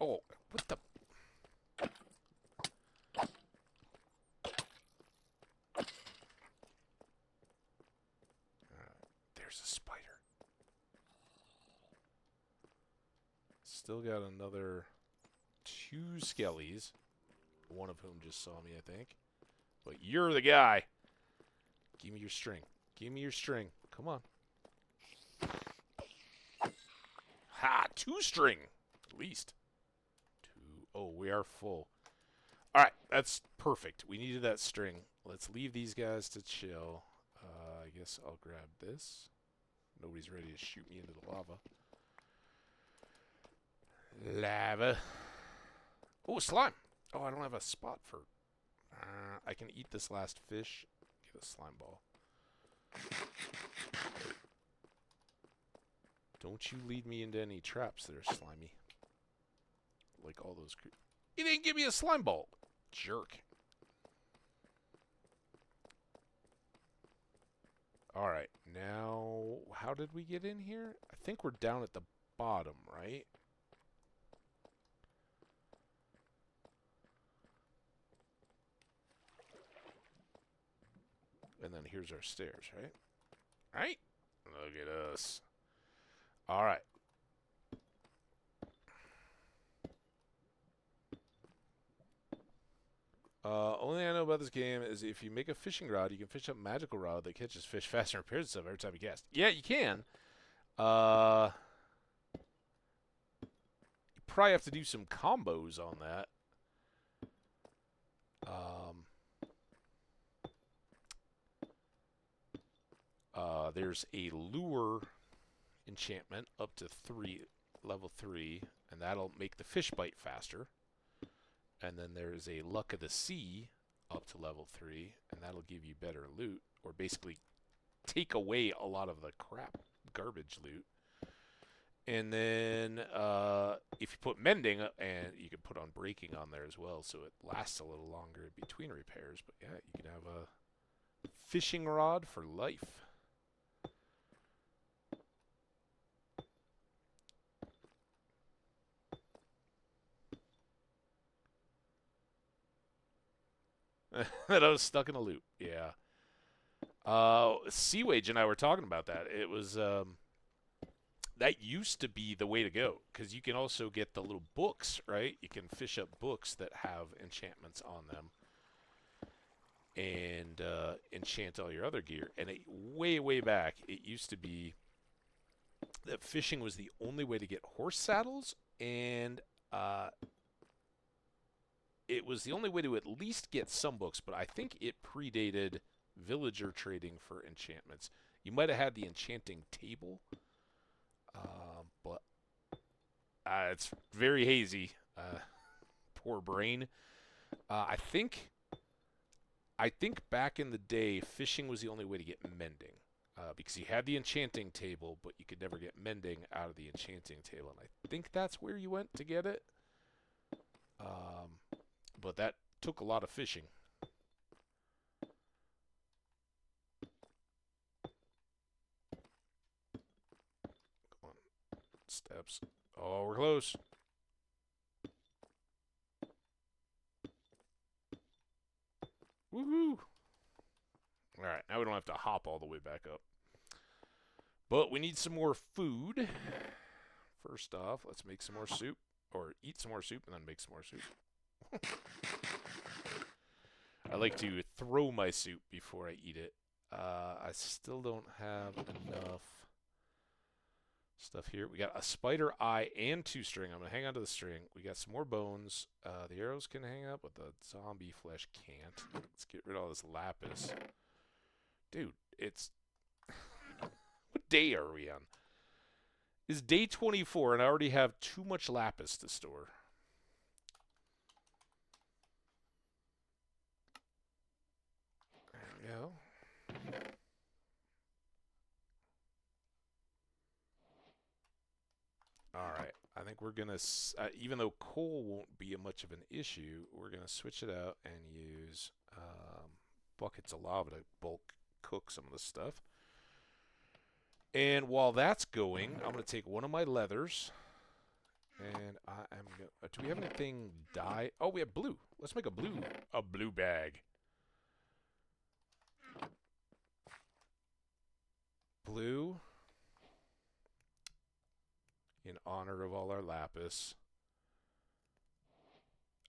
Speaker 1: Oh, what the? There's a spider. Still got another 2 skellies. One of whom just saw me, I think. But you're the guy. Give me your string. Give me your string. Come on. Ha! 2 string. At least. 2. Oh, we are full. Alright, that's perfect. We needed that string. Let's leave these guys to chill. I guess I'll grab this. Nobody's ready to shoot me into the lava. Lava. Oh, slime. Oh, I don't have a spot for... I can eat this last fish. Get a slime ball. Don't you lead me into any traps that are slimy. Like all those... He didn't give me a slime ball. Jerk. Alright, now... How did we get in here? I think we're down at the bottom, right? And then here's our stairs, right? Right? Look at us. Alright. Only thing I know about this game is if you make a fishing rod, you can fish up a magical rod that catches fish faster and repairs itself every time you cast. Yeah, you can. You probably have to do some combos on that. There's a lure enchantment up to level 3, and that'll make the fish bite faster. And then there's a Luck of the Sea up to level 3, and that'll give you better loot, or basically take away a lot of the crap, garbage loot. And then if you put Mending, and you can put on Breaking on there as well, so it lasts a little longer in between repairs. But yeah, you can have a fishing rod for life. That I was stuck in a loop. Yeah. Sea Wage and I were talking about that. It was that used to be the way to go, because you can also get the little books, right? You can fish up books that have enchantments on them and enchant all your other gear. And way back, it used to be that fishing was the only way to get horse saddles, and it was the only way to at least get some books, but I think it predated villager trading for enchantments. You might have had the enchanting table, but it's very hazy. Poor brain. I think back in the day, fishing was the only way to get mending, because you had the enchanting table, but you could never get mending out of the enchanting table, and I think that's where you went to get it. But that took a lot of fishing. Come on. Steps. Oh, we're close. Woohoo! Alright, now we don't have to hop all the way back up. But we need some more food. First off, let's make some more soup. Or eat some more soup and then make some more soup. I like to throw my soup before I eat it. I still don't have enough stuff here. We got a spider eye and 2 string. I'm going to hang on to the string. We got some more bones. The arrows can hang up, but the zombie flesh can't. Let's get rid of all this lapis. Dude, it's... What day are we on? It's day 24, and I already have too much lapis to store. There we go. Alright, I think we're going to, even though coal won't be much of an issue, we're going to switch it out and use buckets of lava to bulk cook some of the stuff. And while that's going, I'm going to take one of my leathers, and I am going to... do we have anything dye? Oh, we have blue. Let's make a blue bag. Blue, in honor of all our lapis.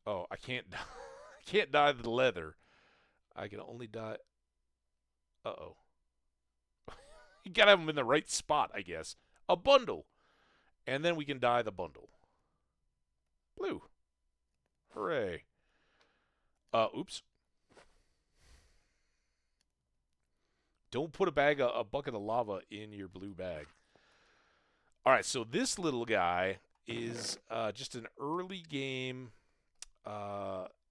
Speaker 1: Oh, I can't I can't dye the leather. I can only dye... Uh-oh. You gotta have them in the right spot, I guess. A bundle. And then we can dye the bundle. Blue. Hooray. Oops. Don't put a bucket of lava in your blue bag. Alright, so this little guy is just an early game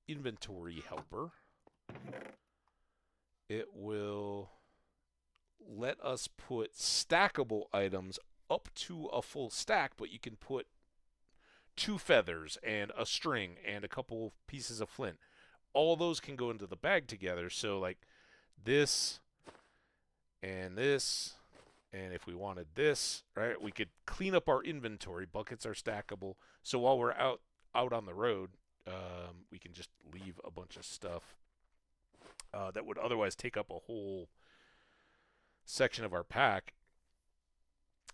Speaker 1: inventory helper. It will let us put stackable items up to a full stack, but you can put 2 feathers and a string and a couple pieces of flint. All those can go into the bag together, so like this and this, and if we wanted this, right, we could clean up our inventory. Buckets are stackable, so while we're out on the road, we can just leave a bunch of stuff that would otherwise take up a whole section of our pack,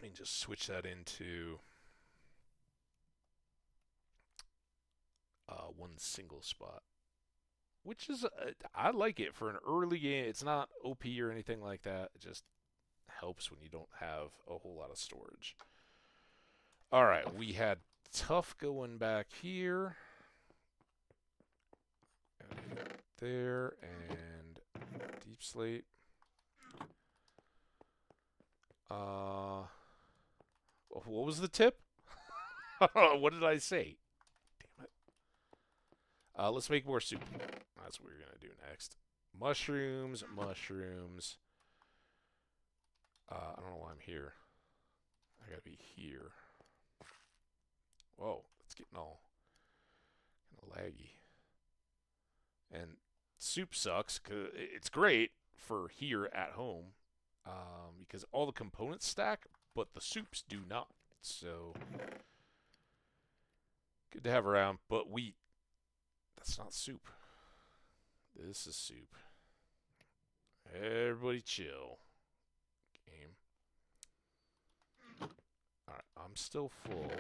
Speaker 1: and just switch that into one single spot, which is I like it for an early game. It's not OP or anything like that. It just helps when you don't have a whole lot of storage. All right, we had tough going back here, there, and deep slate. What was the tip? What did I say? Damn it. Let's make more soup. That's what we're gonna do next. Mushrooms, mushrooms. I don't know why I'm here. I gotta be here. Whoa, it's getting all kind of laggy. And soup sucks because it's great for here at home because all the components stack, but the soups do not. So good to have around. But wheat, that's not soup. This is soup. Everybody chill. Game. Alright, I'm still full.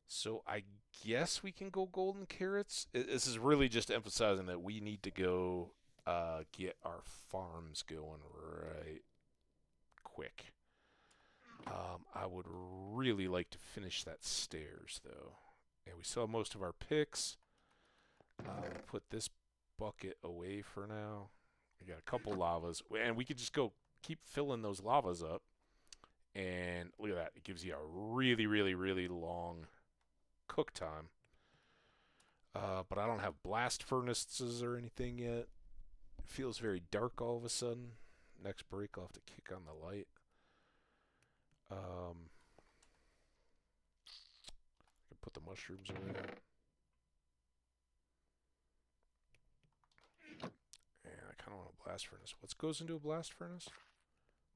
Speaker 1: So I guess we can go golden carrots. This is really just emphasizing that we need to go get our farms going right quick. I would really like to finish that stairs, though. And we still have most of our picks. Put this bucket away for now. We got a couple lavas. And we could just go keep filling those lavas up. And look at that. It gives you a really, really, really long cook time. But I don't have blast furnaces or anything yet. It feels very dark all of a sudden. Next break, I'll have to kick on the light. I can put the mushrooms away. And I kind of want a blast furnace. What goes into a blast furnace?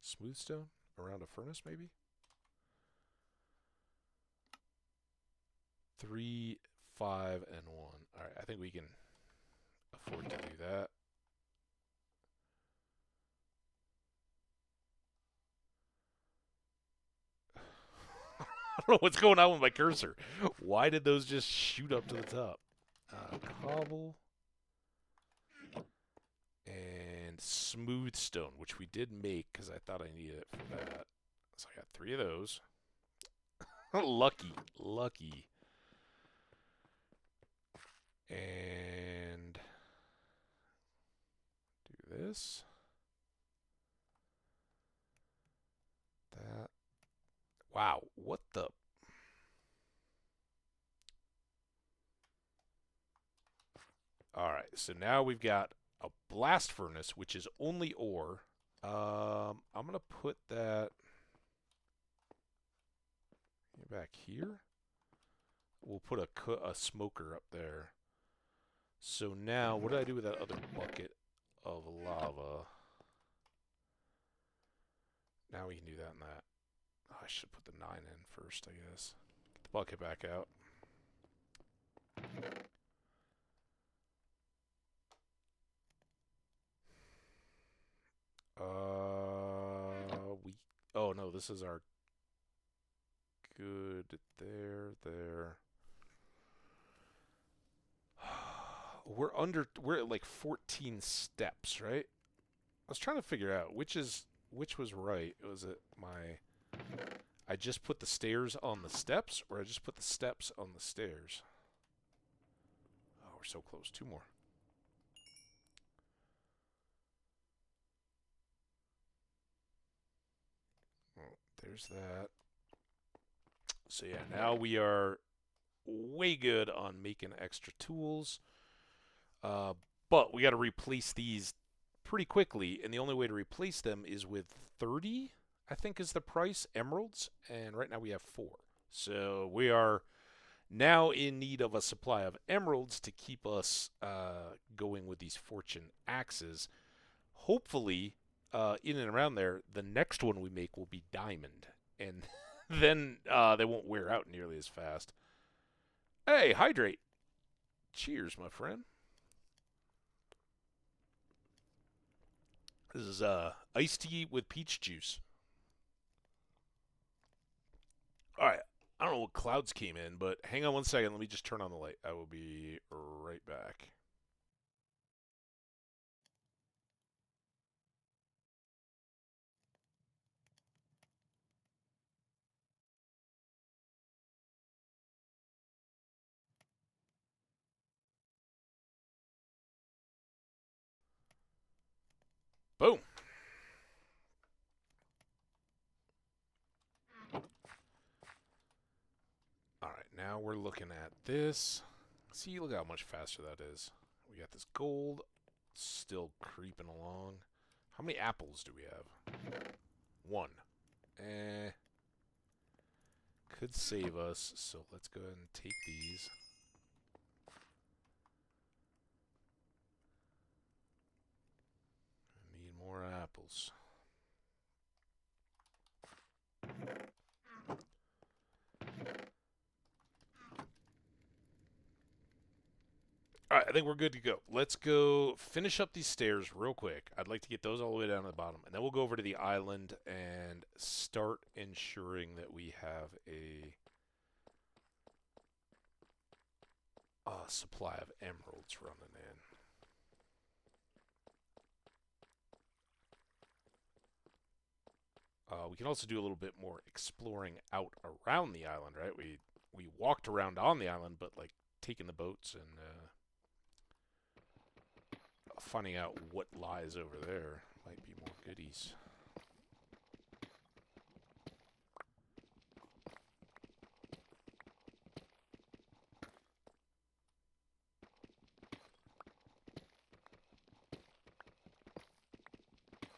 Speaker 1: Smooth stone? Around a furnace, maybe? 3, 5, and 1. Alright, I think we can afford to do that. I don't know what's going on with my cursor. Why did those just shoot up to the top? Cobble. And smooth stone, which we did make because I thought I needed it for that. So I got 3 of those. Lucky. Lucky. And do this. That. Wow, what the? Alright, so now we've got a blast furnace, which is only ore. I'm going to put that back here. We'll put a smoker up there. So now, what do I do with that other bucket of lava? Now we can do that and that. Oh, I should put the 9 in first, I guess. Get the bucket back out. Oh no, this is our good there. We're at like 14 steps, right? I was trying to figure out which was right. Was it I just put the stairs on the steps, or I just put the steps on the stairs? Oh, we're so close. 2 more. Oh, there's that. So yeah, now we are way good on making extra tools. But we got to replace these pretty quickly, and the only way to replace them is with 30, I think is the price, emeralds, and right now we have 4. So we are now in need of a supply of emeralds to keep us going with these fortune axes. Hopefully, in and around there, the next one we make will be diamond, and then they won't wear out nearly as fast. Hey, hydrate. Cheers, my friend. This is iced tea with peach juice. Alright, I don't know what clouds came in, but hang on one second. Let me just turn on the light. I will be right back. Boom. Alright, now now we're looking at this. See, look how much faster that is. We got this gold still creeping along. How many apples do we have? 1. Could save us, so let's go ahead and take these. I need more apples. Alright, I think we're good to go. Let's go finish up these stairs real quick. I'd like to get those all the way down to the bottom. And then we'll go over to the island and start ensuring that we have a supply of emeralds running in. We can also do a little bit more exploring out around the island, right? We walked around on the island, but like taking the boats and finding out what lies over there might be more goodies.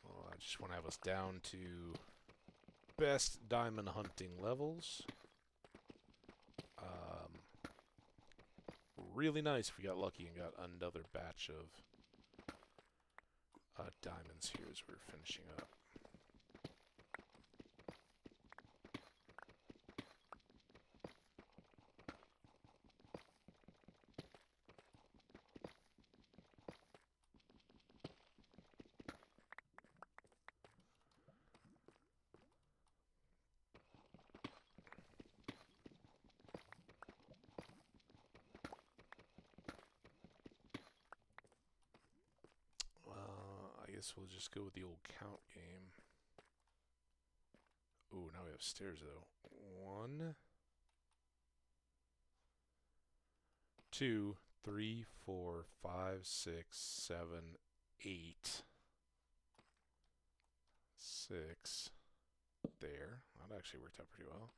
Speaker 1: Well, I just want to have us down to best diamond hunting levels. Really nice if we got lucky and got another batch of diamonds here as we're finishing up. I guess we'll just go with the old count game. Ooh, now we have stairs though. 1, 2, 3, 4, 5, 6, 7, 8. 6. There. That actually worked out pretty well.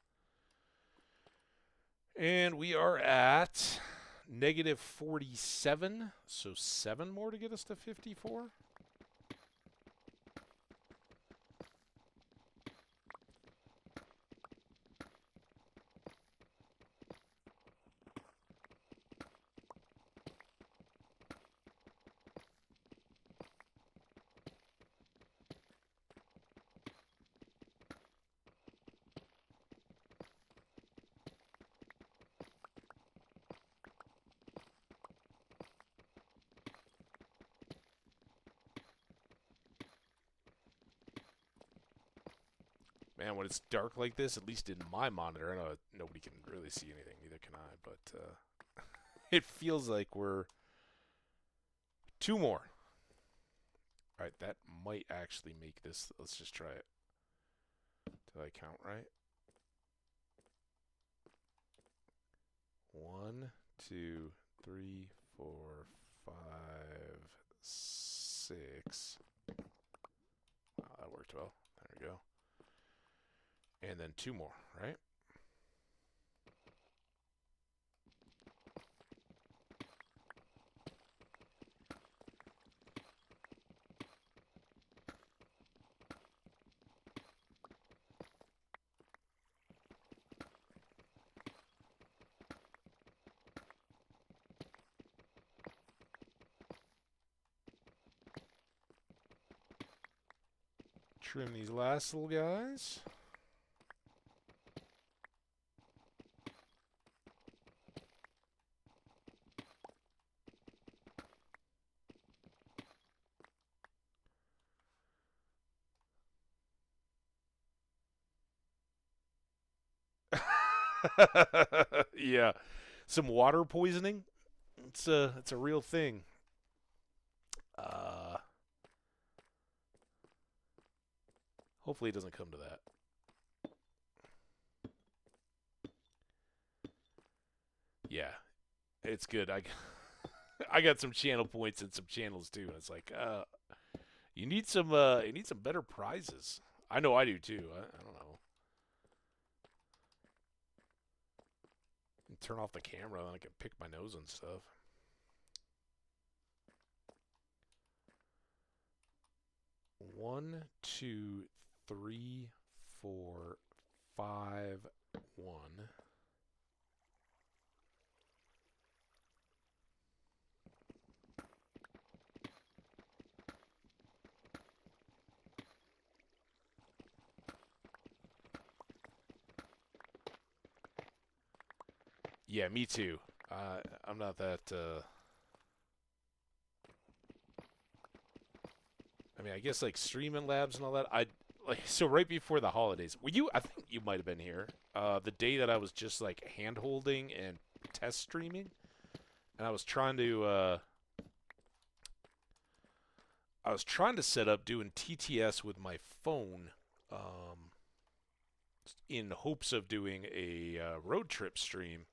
Speaker 1: And we are at -47. So 7 more to get us to 54. Man, when it's dark like this, at least in my monitor, I know nobody can really see anything, neither can I, but it feels like we're 2 more. Alright, that might actually make this. Let's just try it. Did I count right? 1, 2, 3, 4, 5, 6. Oh, that worked well. There we go. And then 2 more, right? Trim these last little guys. Yeah, some water poisoning. It's a real thing. Hopefully it doesn't come to that. Yeah, it's good. I got some channel points and some channels too. And it's like, you need some better prizes. I know I do too. I don't know. And turn off the camera, and I can pick my nose and stuff. One, two, three, 4, 5, 1. Yeah, me too. I'm not that. I mean, I guess like streaming labs and all that. So right before the holidays. Were you? I think you might have been here. The day that I was just like hand holding and test streaming, and I was trying to. I was trying to set up doing TTS with my phone, in hopes of doing a road trip stream,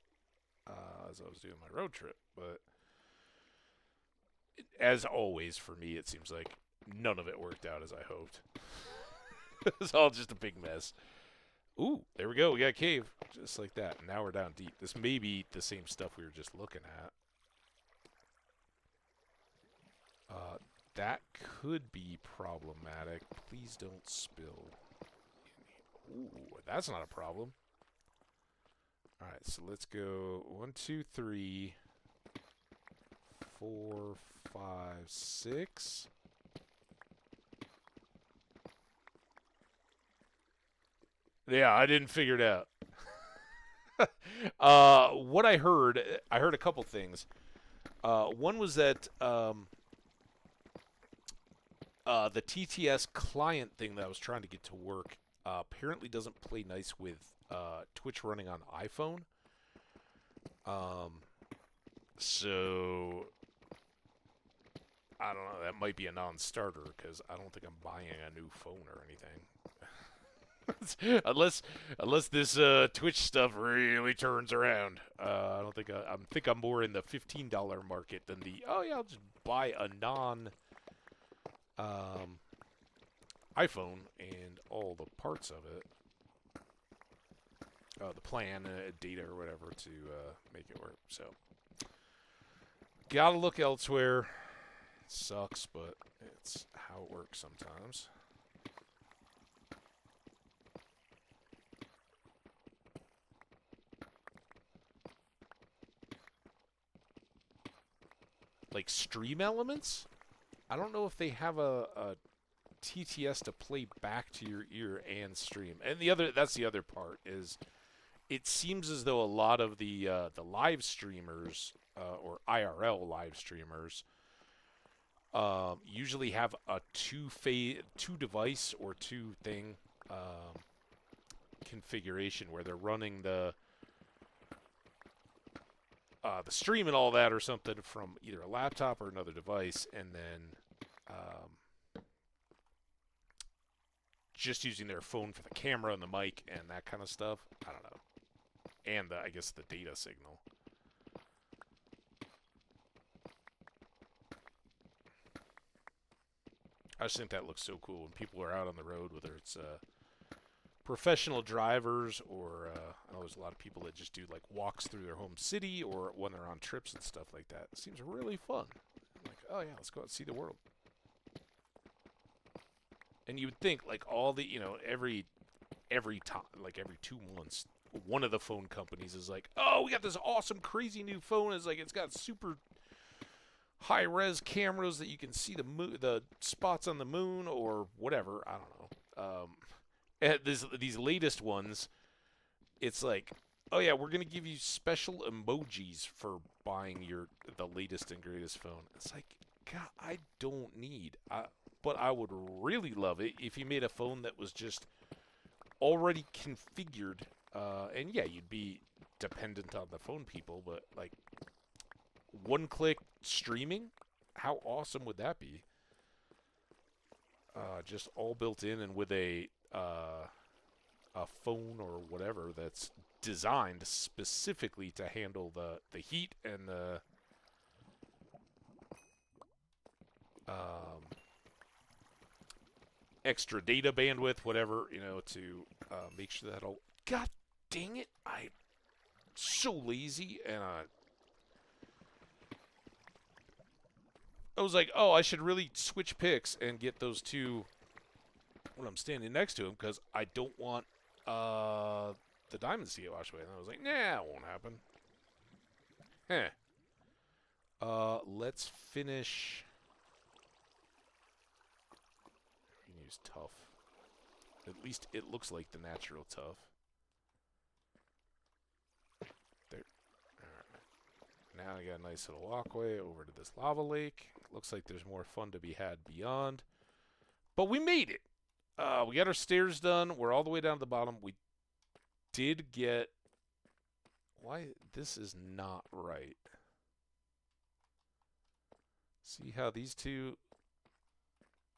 Speaker 1: as I was doing my road trip. But as always for me, it seems like none of it worked out as I hoped. It was all just a big mess. Ooh, there we go. We got a cave. Just like that. Now we're down deep. This may be the same stuff we were just looking at. That could be problematic. Please don't spill. Ooh, that's not a problem. Alright, so let's go 1, 2, 3, 4, 5, 6. Yeah, I didn't figure it out. What I heard a couple things. One was that the TTS client thing that I was trying to get to work apparently doesn't play nice with Twitch running on iPhone. So I don't know. That might be a non-starter because I don't think I'm buying a new phone or anything. unless this Twitch stuff really turns around. I don't think I think I'm more in the $15 market than the I'll just buy a non iPhone and all the parts of it. The plan, data, or whatever to make it work. So, gotta look elsewhere. Sucks, but it's how it works sometimes. Like Stream Elements? I don't know if they have a TTS to play back to your ear and stream. And that's the other part is it seems as though a lot of the live streamers or IRL live streamers usually have a two device or two thing configuration where they're running the stream and all that or something from either a laptop or another device, and then just using their phone for the camera and the mic and that kind of stuff. I don't know. And I guess the data signal. I just think that looks so cool when people are out on the road, whether it's professional drivers or I know there's a lot of people that just do like walks through their home city or when they're on trips and stuff like that. It seems really fun. I'm like, oh yeah, let's go out and see the world. And you would think like all the, every time, like every 2 months, one of the phone companies is like, oh, we got this awesome, crazy new phone. It's like it's got super high-res cameras that you can see the spots on the moon or whatever. I don't know. And these latest ones, it's like, oh yeah, we're gonna give you special emojis for buying the latest and greatest phone. It's like, God, I don't need. But I would really love it if you made a phone that was just already configured. And yeah, you'd be dependent on the phone people, but like one-click streaming, how awesome would that be? Just all built in and with a phone or whatever that's designed specifically to handle the heat and the extra data bandwidth, whatever, to make sure that all. God dang it! so lazy, and I was like, oh, I should really switch picks and get those two when I'm standing next to him, because I don't want the diamonds to get washed away. And I was like, nah, it won't happen. Let's finish. We can use tough. At least it looks like the natural tough. There. Alright. Now I got a nice little walkway over to this lava lake. Looks like there's more fun to be had beyond. But we made it. We got our stairs done. We're all the way down to the bottom. We did get... Why? This is not right. See how these two...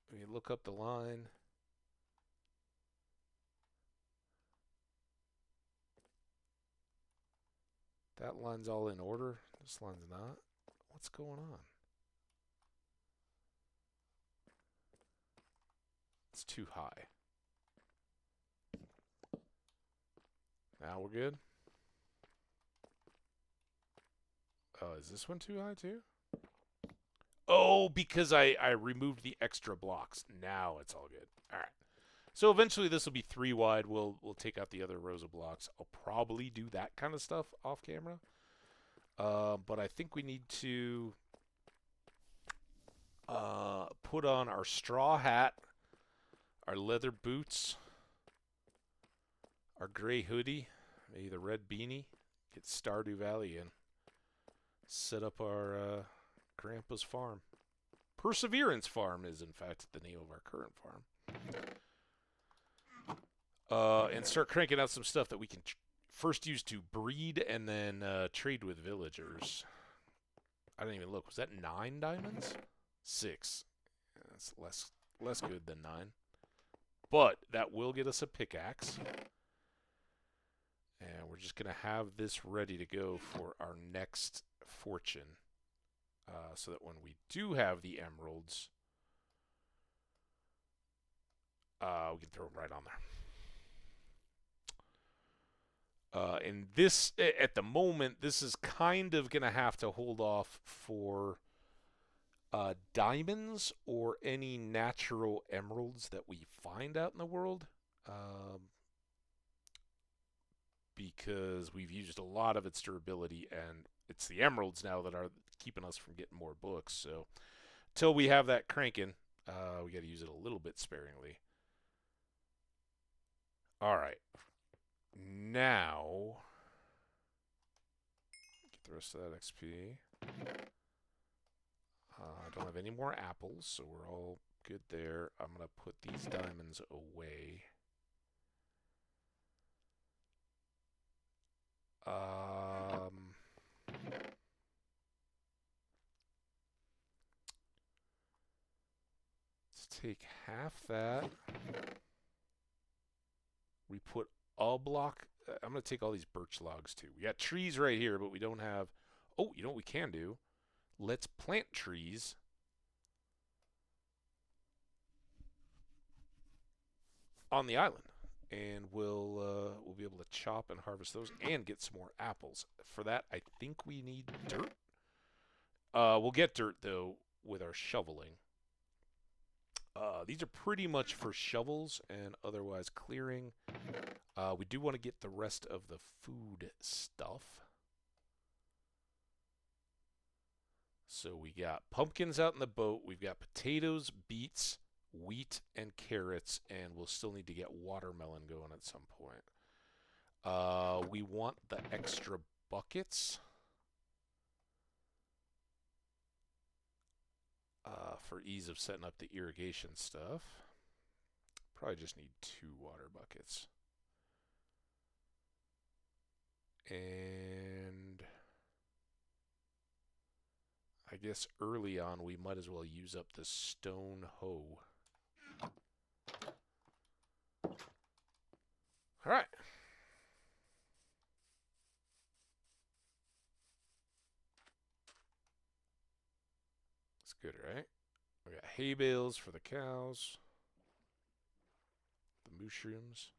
Speaker 1: When you look up the line... That line's all in order. This line's not. What's going on? It's too high. Now we're good. Oh, is this one too high too? Oh, because I removed the extra blocks. Now it's all good. All right. So eventually this will be 3 wide. We'll take out the other rows of blocks. I'll probably do that kind of stuff off camera. But I think we need to put on our straw hat, our leather boots, our gray hoodie, maybe the red beanie, get Stardew Valley in, set up our grandpa's farm. Perseverance Farm is, in fact, the name of our current farm. And start cranking out some stuff that we can first use to breed and then trade with villagers. I didn't even look. Was that 9 diamonds? 6. Yeah, that's less good than 9. But that will get us a pickaxe. And we're just going to have this ready to go for our next fortune. So that when we do have the emeralds, we can throw them right on there. And this, at the moment, this is kind of going to have to hold off for diamonds or any natural emeralds that we find out in the world. Because we've used a lot of its durability, and it's the emeralds now that are keeping us from getting more books. So until we have that cranking, we got to use it a little bit sparingly. All right. Now, get the rest of that XP. I don't have any more apples, so we're all good there. I'm going to put these diamonds away. Let's take half that. We put a block. I'm going to take all these birch logs too. We got trees right here, but we don't have... Oh, you know what we can do? Let's plant trees. On the island. And we'll be able to chop and harvest those and get some more apples. For that, I think we need dirt. We'll get dirt, though, with our shoveling. These are pretty much for shovels and otherwise clearing. We do want to get the rest of the food stuff. So we got pumpkins out in the boat. We've got potatoes, beets, wheat, and carrots, and we'll still need to get watermelon going at some point. We want the extra buckets for ease of setting up the irrigation stuff. Probably just need 2 water buckets. And I guess early on we might as well use up the stone hoe. All right. That's good, right? We got hay bales for the cows. The mushrooms.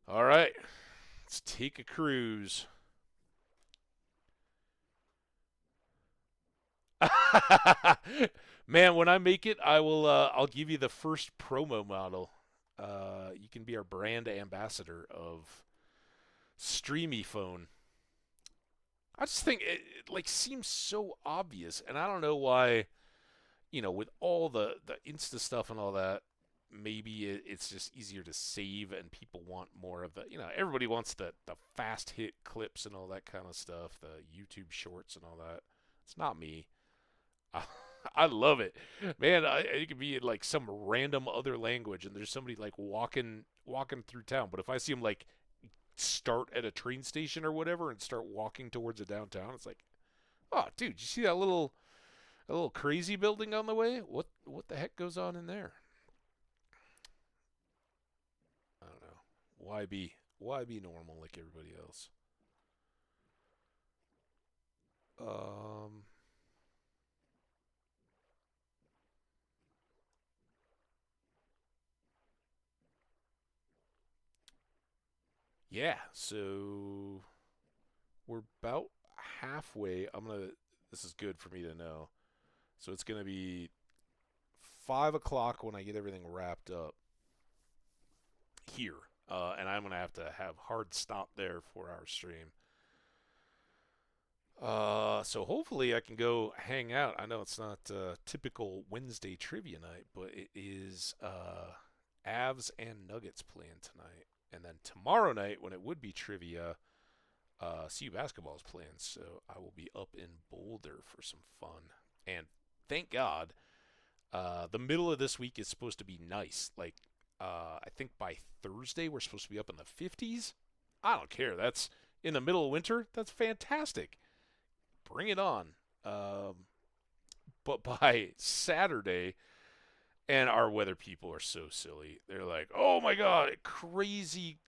Speaker 1: All right. Let's take a cruise. Man, when I make it, I will. I'll give you the first promo model. You can be our brand ambassador of Streamy Phone. I just think it like seems so obvious, and I don't know why. With all the Insta stuff and all that, maybe it's just easier to save, and people want more of the. Everybody wants the fast hit clips and all that kind of stuff, the YouTube shorts and all that. It's not me. I love it, man. It could be in like some random other language, and there's somebody like walking through town. But if I see them like start at a train station or whatever and start walking towards a downtown, it's like, oh, dude, you see that little crazy building on the way? What the heck goes on in there? I don't know. Why be normal like everybody else? Um. Yeah. So we're about halfway. This is good for me to know. So it's gonna be 5 o'clock when I get everything wrapped up here, and I'm gonna have to have hard stop there for our stream. So hopefully I can go hang out. I know it's not typical Wednesday trivia night, but it is Avs and Nuggets playing tonight, and then tomorrow night when it would be trivia, CU basketball is playing. So I will be up in Boulder for some fun, and thank God, the middle of this week is supposed to be nice. Like, I think by Thursday we're supposed to be up in the 50s. I don't care. That's in the middle of winter. That's fantastic. Bring it on. But by Saturday, and our weather people are so silly. They're like, "Oh my God, crazy,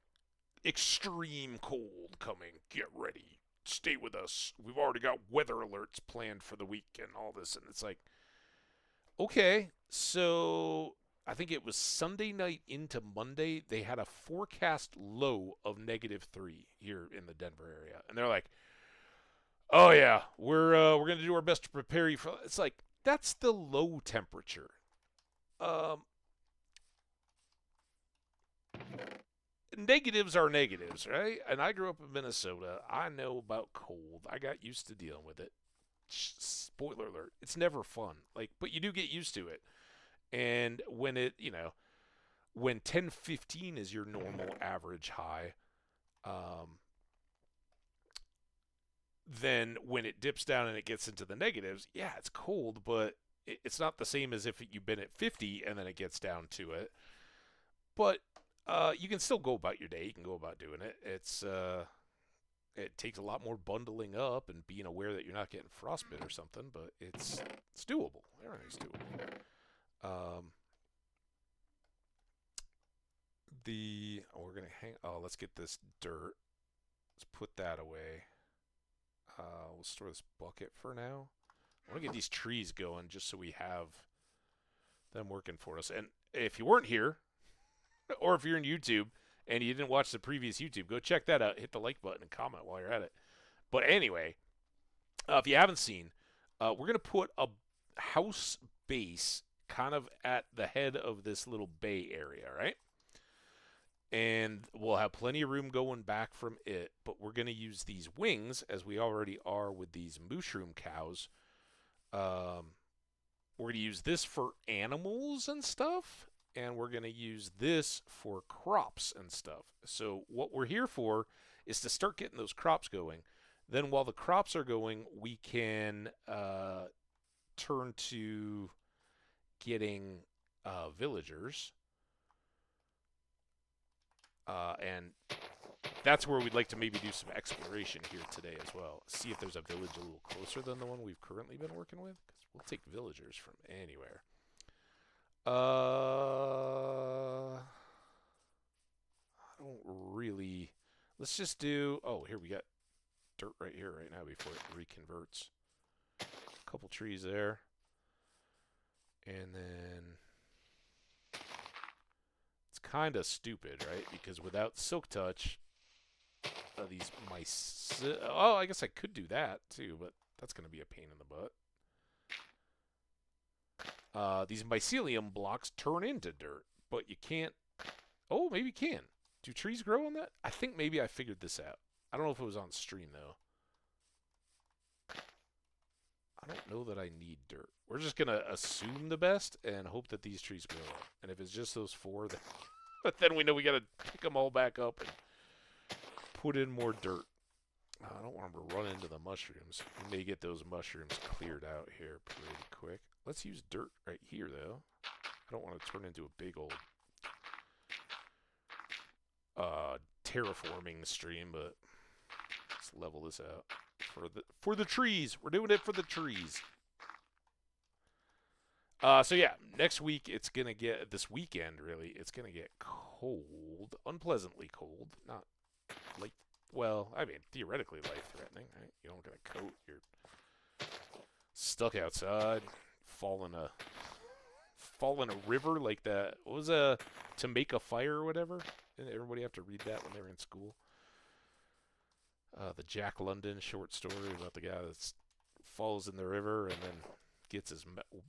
Speaker 1: extreme cold coming. Get ready. Stay with us. We've already got weather alerts planned for the week and all this." And it's like, okay, so I think it was Sunday night into Monday. They had a forecast low of -3 here in the Denver area, and they're like, "Oh yeah, we're gonna do our best to prepare you for." It's like that's the low temperature. Um, Negatives are negatives, right? And I grew up in Minnesota. I know about cold. I got used to dealing with it. Spoiler alert: it's never fun. Like, but you do get used to it. And when 10-15 is your normal average high, um, then when it dips down and it gets into the negatives, yeah, it's cold, but it's not the same as if you've been at 50 and then it gets down to it. But you can still go about your day. You can go about doing it. It takes a lot more bundling up and being aware that you're not getting frostbite or something, but it's doable. Everything's doable. Um, we're gonna hang. Oh, let's get this dirt. Let's put that away. We'll store this bucket for now. I want to get these trees going just so we have them working for us. And if you weren't here, or if you're in YouTube and you didn't watch the previous YouTube, go check that out. Hit the like button and comment while you're at it. But anyway, if you haven't seen, we're going to put a house base kind of at the head of this little bay area, right? And we'll have plenty of room going back from it, but we're going to use these wings, as we already are with these mushroom cows. We're going to use this for animals and stuff, and we're going to use this for crops and stuff. So what we're here for is to start getting those crops going. Then while the crops are going, we can turn to getting villagers. And that's where we'd like to maybe do some exploration here today as well. See if there's a village a little closer than the one we've currently been working with. Because we'll take villagers from anywhere. I don't really... Let's just do... Oh, here we got dirt right here right now before it reconverts. A couple trees there. And then... It's kind of stupid, right? Because without Silk Touch, these mice. Oh, I guess I could do that too, but that's going to be a pain in the butt. These mycelium blocks turn into dirt, but you can't. Oh, maybe you can. Do trees grow on that? I think maybe I figured this out. I don't know if it was on stream though. I don't know that I need dirt. We're just going to assume the best and hope that these trees grow up. And if it's just those 4, then we know we got to pick them all back up and put in more dirt. I don't want them to run into the mushrooms. We may get those mushrooms cleared out here pretty quick. Let's use dirt right here, though. I don't want to turn into a big old terraforming stream, but let's level this out. For the trees. We're doing it for the trees. So yeah, next week it's going to get, this weekend really, it's going to get cold, unpleasantly cold, not like, well, I mean, theoretically life-threatening, right? You don't get a coat, you're stuck outside, fall in a river like that. What was To Make a Fire or whatever? Didn't everybody have to read that when they were in school? The Jack London short story about the guy that falls in the river and then gets his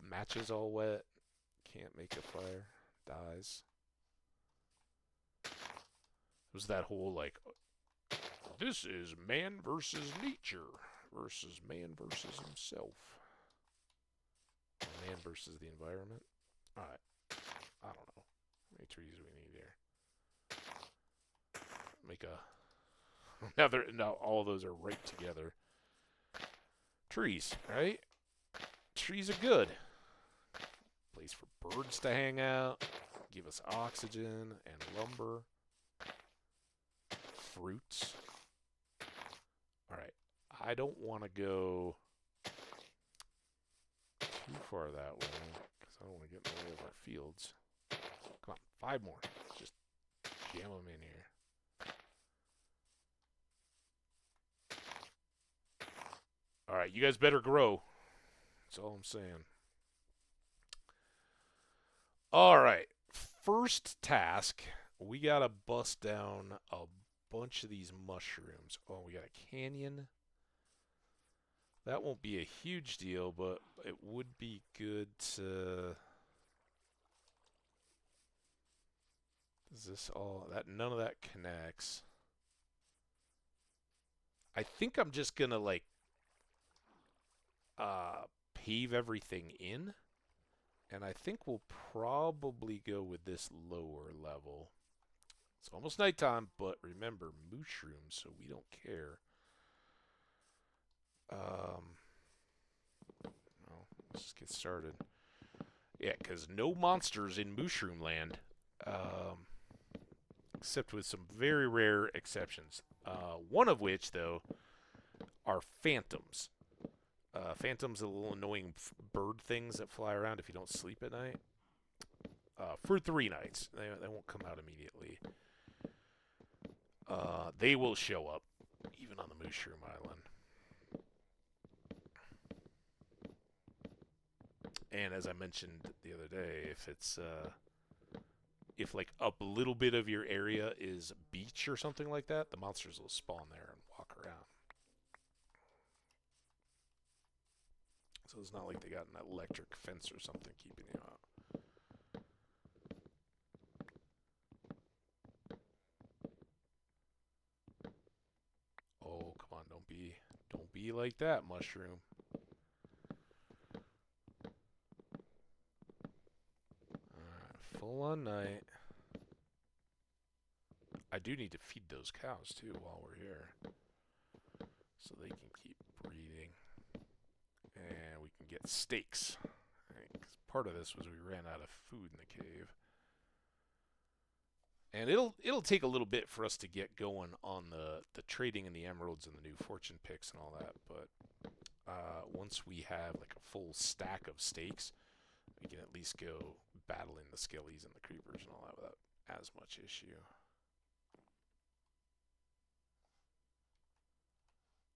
Speaker 1: matches all wet, can't make a fire, dies. It was that whole, like, this is man versus nature versus man versus himself. Man versus the environment. Alright. I don't know. How many trees do we need here? Make a... Now all of those are right together. Trees, right? Trees are good. Place for birds to hang out. Give us oxygen and lumber. Fruits. Alright. I don't want to go too far that way, because I don't want to get in the way of our fields. Come on, 5 more. Just jam them in here. Alright, you guys better grow. That's all I'm saying. Alright, first task, we gotta bust down a bunch of these mushrooms. Oh, we got a canyon. That won't be a huge deal, but it would be good to... Is this all... None of that connects. I think I'm just gonna, like, pave everything in, and I think we'll probably go with this lower level. It's almost nighttime, but remember, mushrooms, so we don't care. Well, let's just get started. Yeah, because no monsters in Mushroom Land, except with some very rare exceptions. One of which, though, are phantoms. Phantoms are little annoying bird things that fly around if you don't sleep at night. For 3 nights. They won't come out immediately. They will show up, even on the Mushroom Island. And as I mentioned the other day, if it's if like a little bit of your area is beach or something like that, the monsters will spawn there and walk around. So it's not like they got an electric fence or something keeping you out. Oh, come on, don't be like that, mushroom. Alright, full on night. I do need to feed those cows too while we're here, so they can keep breeding. And we can get steaks. Right, 'cause part of this was we ran out of food in the cave. And it'll take a little bit for us to get going on the trading in the emeralds and the new fortune picks and all that, but once we have like a full stack of steaks, we can at least go battling the skellies and the creepers and all that without as much issue.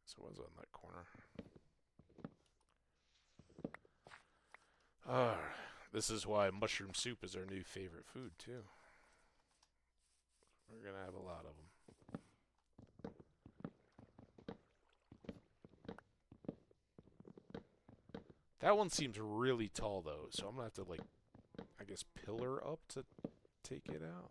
Speaker 1: So what was on that corner? This is why mushroom soup is our new favorite food, too. We're going to have a lot of them. That one seems really tall, though, so I'm going to have to, like, I guess pillar up to take it out.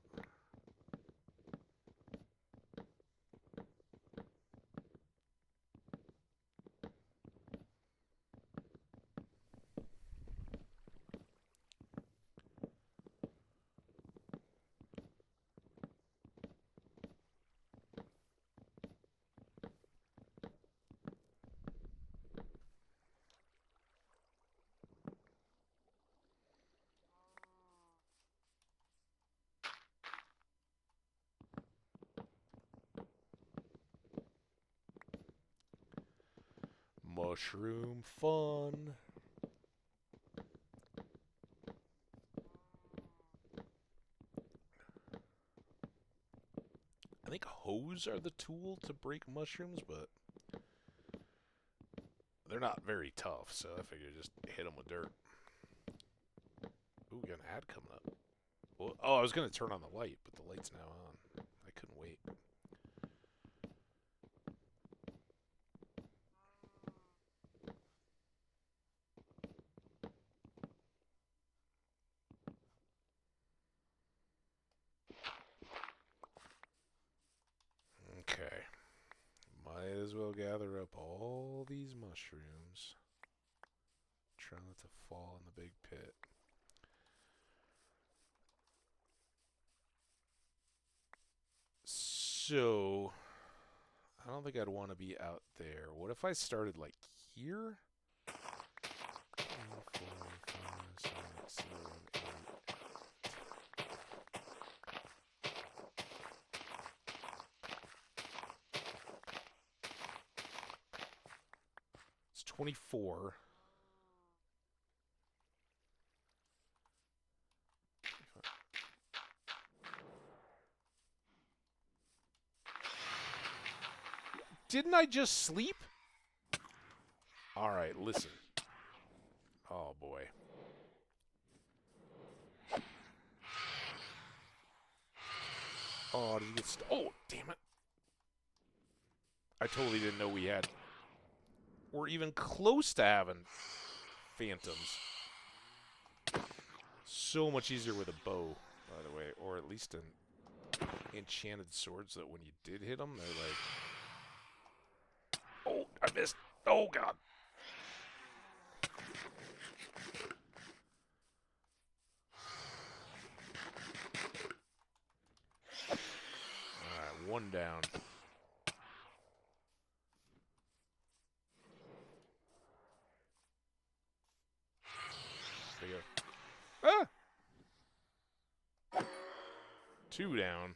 Speaker 1: Mushroom fun. I think hoes are the tool to break mushrooms, but they're not very tough, so I figured just hit them with dirt. Ooh, we got an ad coming up. Well, oh, I was going to turn on the light, but the light's now on. I couldn't wait. Okay. Might as well gather up all these mushrooms. Try not to fall in the big pit. So, I don't think I'd want to be out there. What if I started like here? 3, 4, 5, 6, 7, 8. It's 24. Didn't I just sleep? Alright, listen. Oh, boy. Oh, did you get oh, damn it. I totally didn't know we had... We're even close to having phantoms. So much easier with a bow, by the way. Or at least an enchanted sword, so that when you did hit them, they're like... Oh, I missed. Oh, God. Alright, one down. There you go. Ah! 2 down.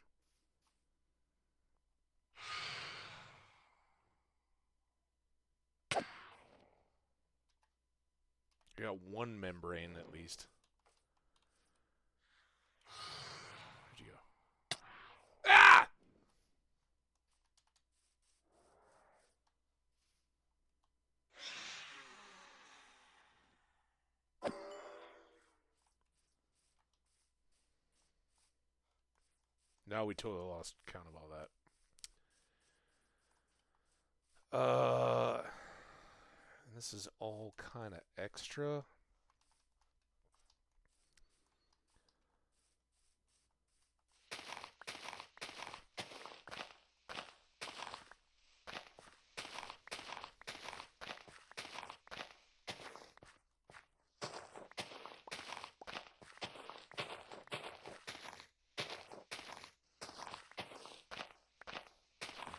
Speaker 1: You got 1 membrane at least. Where'd you go? Ah! Now we totally lost count of all that. This is all kind of extra.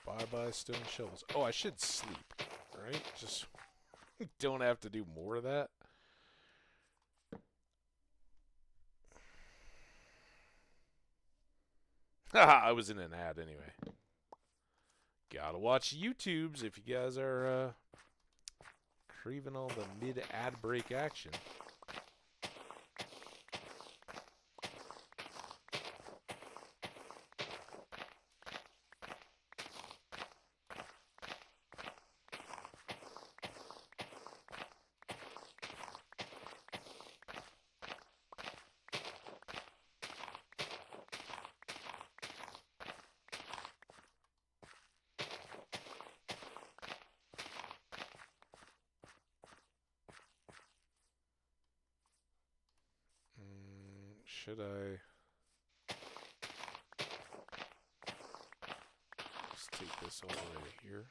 Speaker 1: Bye-bye stone shovels. Oh, I should sleep, right? Just don't have to do more of that. Haha, I was in an ad anyway. Gotta watch YouTubes if you guys are craving all the mid-ad break action. should I... Let's take this all the way to here.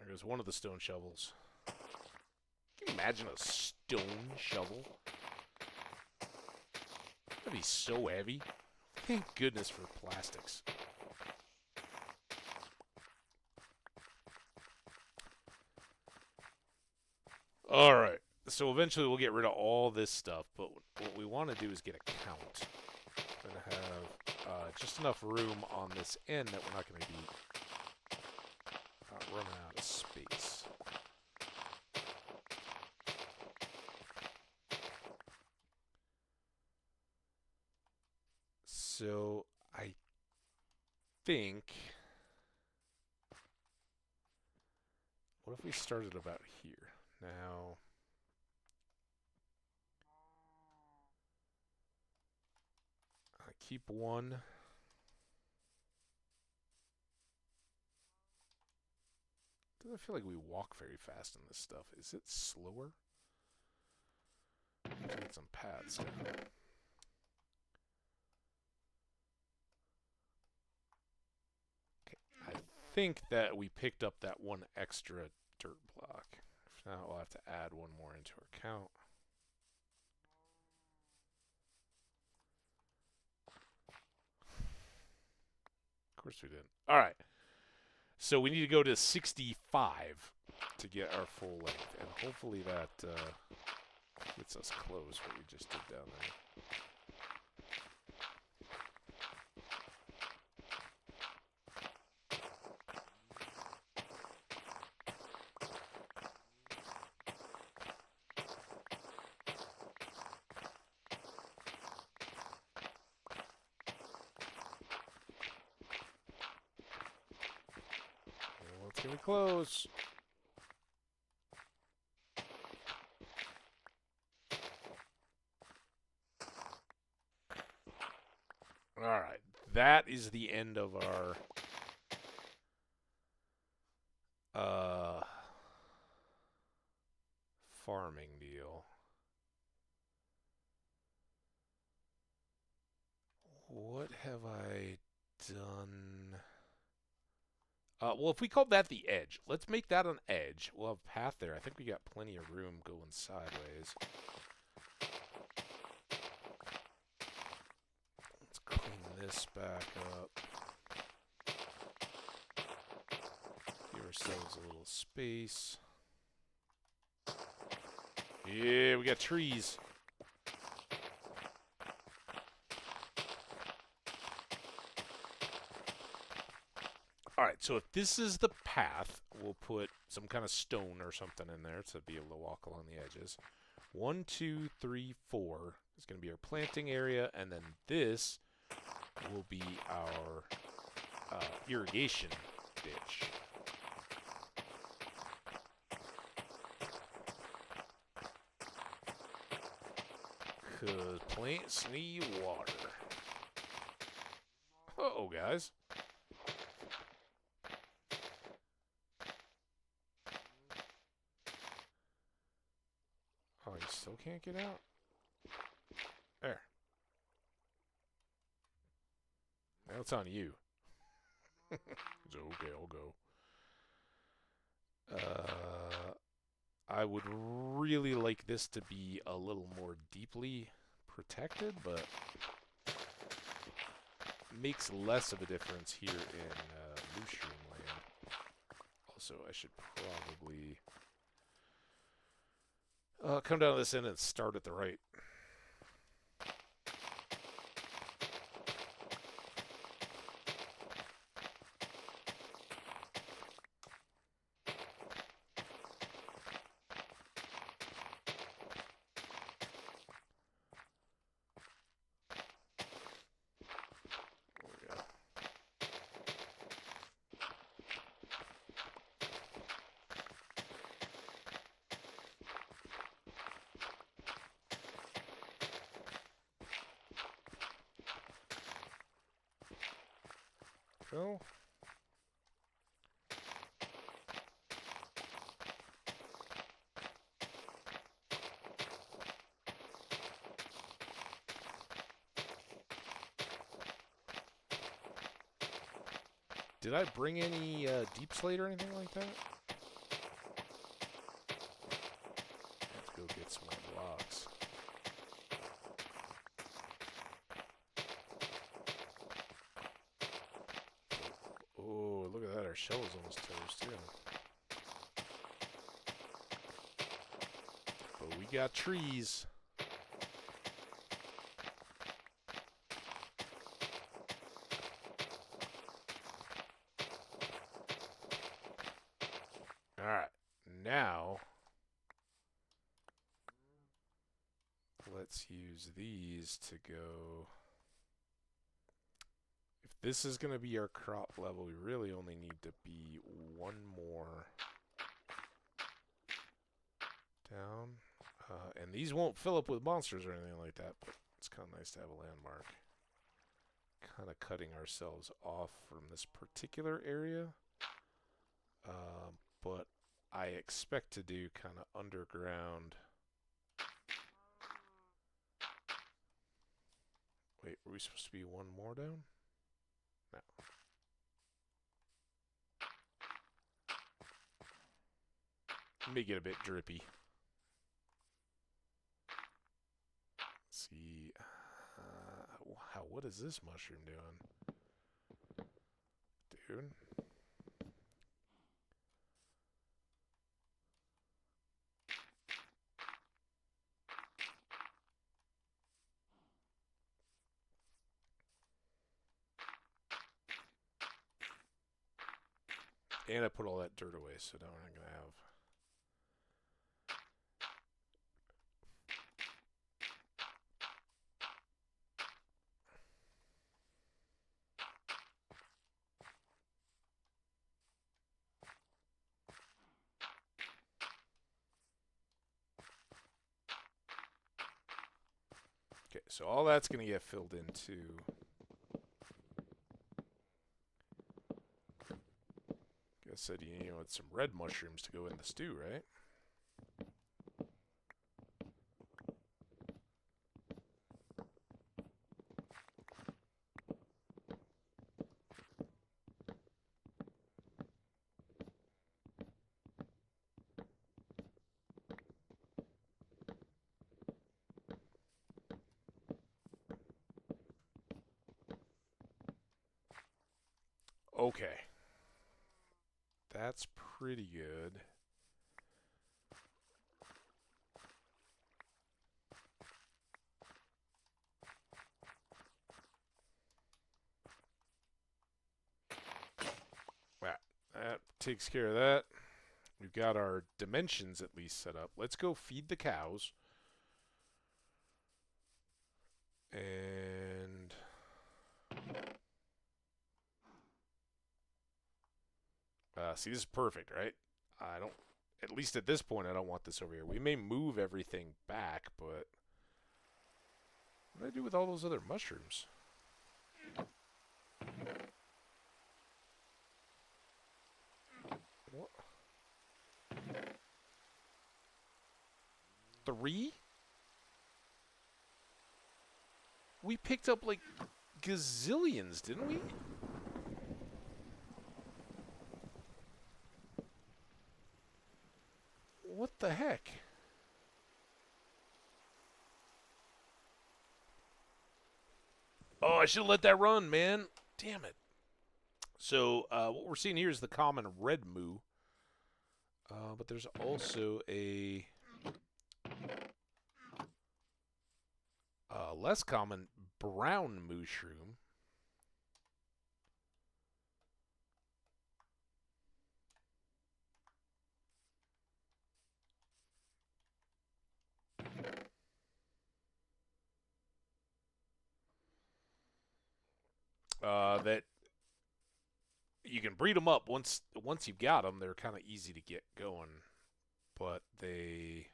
Speaker 1: There goes one of the stone shovels. Can you imagine a stone shovel? That'd be so heavy. Thank goodness for plastics. Alright, so eventually we'll get rid of all this stuff, but what we want to do is get a count. We're going to have just enough room on this end that we're not going to be running out of space. So, I think... What if we started about here? Now... keep one. Doesn't feel like we walk very fast in this stuff. Is it slower? Let's get some paths down. Okay, I think that we picked up that one extra dirt block. Now we'll have to add one more into our count. Of course we didn't. All right. So we need to go to 65 to get our full length. And hopefully that gets us close what we just did down there. It's gonna be close. Alright, that is the end of our farming deal. What have I done? Well, if we call that the edge, let's make that an edge. We'll have a path there. I think we got plenty of room going sideways. Let's clean this back up. Give ourselves a little space. Yeah, we got trees. Alright, so if this is the path, we'll put some kind of stone or something in there to be able to walk along the edges. 1, 2, 3, 4 is going to be our planting area, and then this will be our irrigation ditch. Because plants need water. Uh-oh, guys. Oh, you still can't get out? There. Now it's on you. It's okay, I'll go. I would really like this to be a little more deeply protected, but makes less of a difference here in mushroom land. Also, I should probably come down this end and start at the right. Go. Did I bring any deep slate or anything like that? Let's go get some more blocks. Oh, look at that. Our shell is almost toast, too. But we got trees. Alright. Now, let's use these to go... If this is going to be our crop level, we really only need to be one more down. And these won't fill up with monsters or anything like that, but it's kind of nice to have a landmark. Kind of cutting ourselves off from this particular area. But I expect to do kind of underground. Wait, were we supposed to be one more down? No. Let me get a bit drippy. Let's see. Wow, what is this mushroom doing? Dude. And I put all that dirt away, so now we're not going to have... Okay, so all that's going to get filled into... I said you want some red mushrooms to go in the stew, right? Okay. That's pretty good. That takes care of that. We've got our dimensions at least set up. Let's go feed the cows. And... see, this is perfect, right? I don't... At least at this point, I don't want this over here. We may move everything back, but... What do I do with all those other mushrooms? What? 3? We picked up, like, gazillions, didn't we? What the heck? Oh, I should have let that run, man. Damn it. So, what we're seeing here is the common red moo. But there's also a less common brown mushroom. That you can breed them up once you've got them. They're kind of easy to get going, but they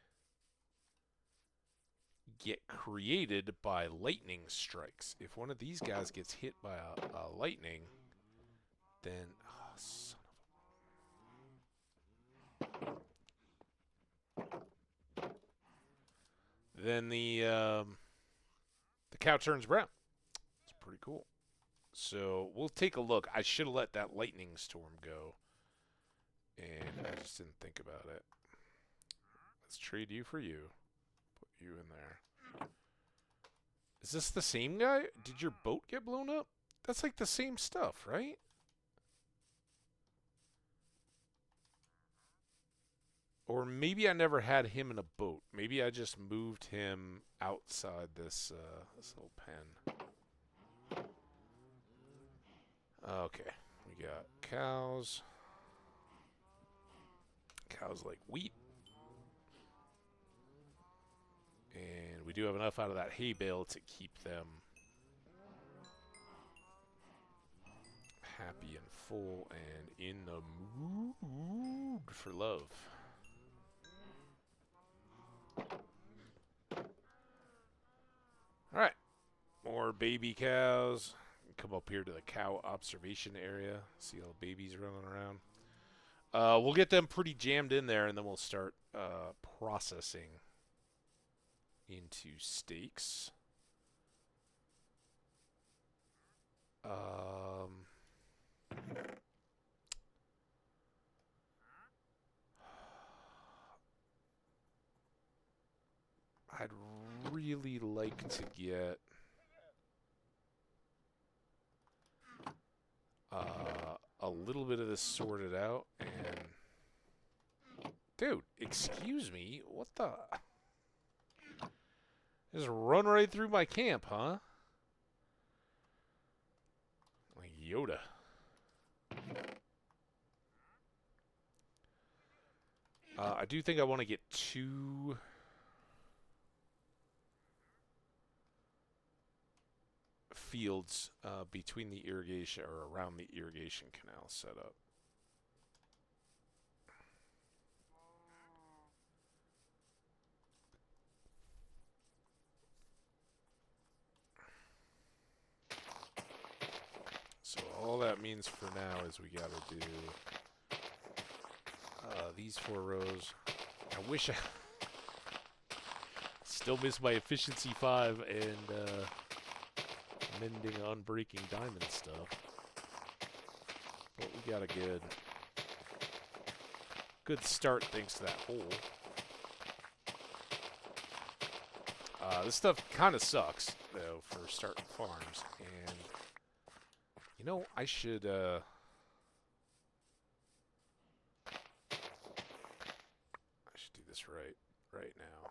Speaker 1: get created by lightning strikes. If one of these guys gets hit by a lightning, then son of then the cow turns brown. It's pretty cool. So we'll take a look. I should have let that lightning storm go, and I just didn't think about it. Let's trade you for you. Put you in there. Is this the same guy? Did your boat get blown up? That's like the same stuff, right? Or maybe I never had him in a boat. Maybe I just moved him outside this this little pen. Okay, we got cows. Cows like wheat. And we do have enough out of that hay bale to keep them happy and full and in the mood for love. Alright, more baby cows. Come up here to the cow observation area. See all the babies running around. We'll get them pretty jammed in there, and then we'll start processing into steaks. I'd really like to get a little bit of this sorted out. And dude, excuse me, what the? Just run right through my camp, huh? Like Yoda. I do think I want to get 2 fields between the irrigation or around the irrigation canal set up. So all that means for now is we gotta do these 4 rows. I wish I still miss my efficiency 5 and mending unbreaking diamond stuff. But we got a good start thanks to that hole. This stuff kind of sucks though for starting farms, and you know I should do this right now.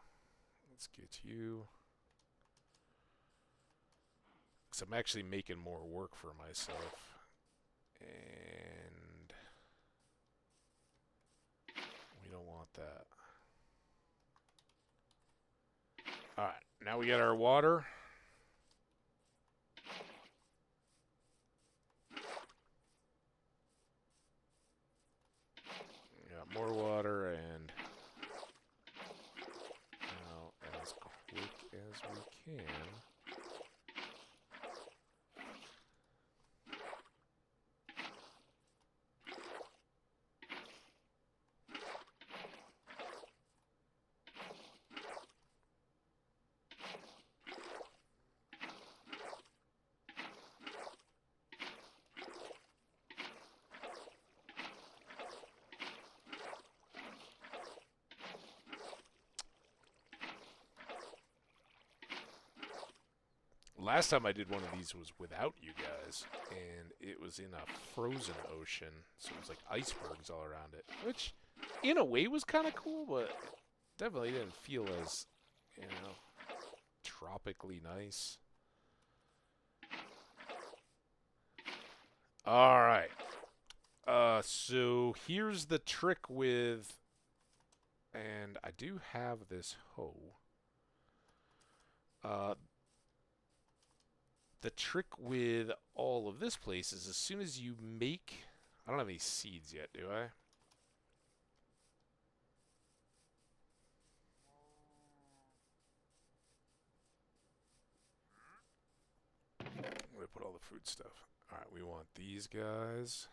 Speaker 1: Let's get you. Because I'm actually making more work for myself. And we don't want that. Alright, now we got our water. We got more water and now as quick as we can. Last time I did one of these was without you guys, and it was in a frozen ocean, so it was like icebergs all around it, which in a way was kind of cool, but definitely didn't feel as, you know, tropically nice. Alright, so here's the trick with, and I do have this hoe. The trick with all of this place is as soon as you make... I don't have any seeds yet, do I? Where do I put all the food stuff? Alright, we want these guys.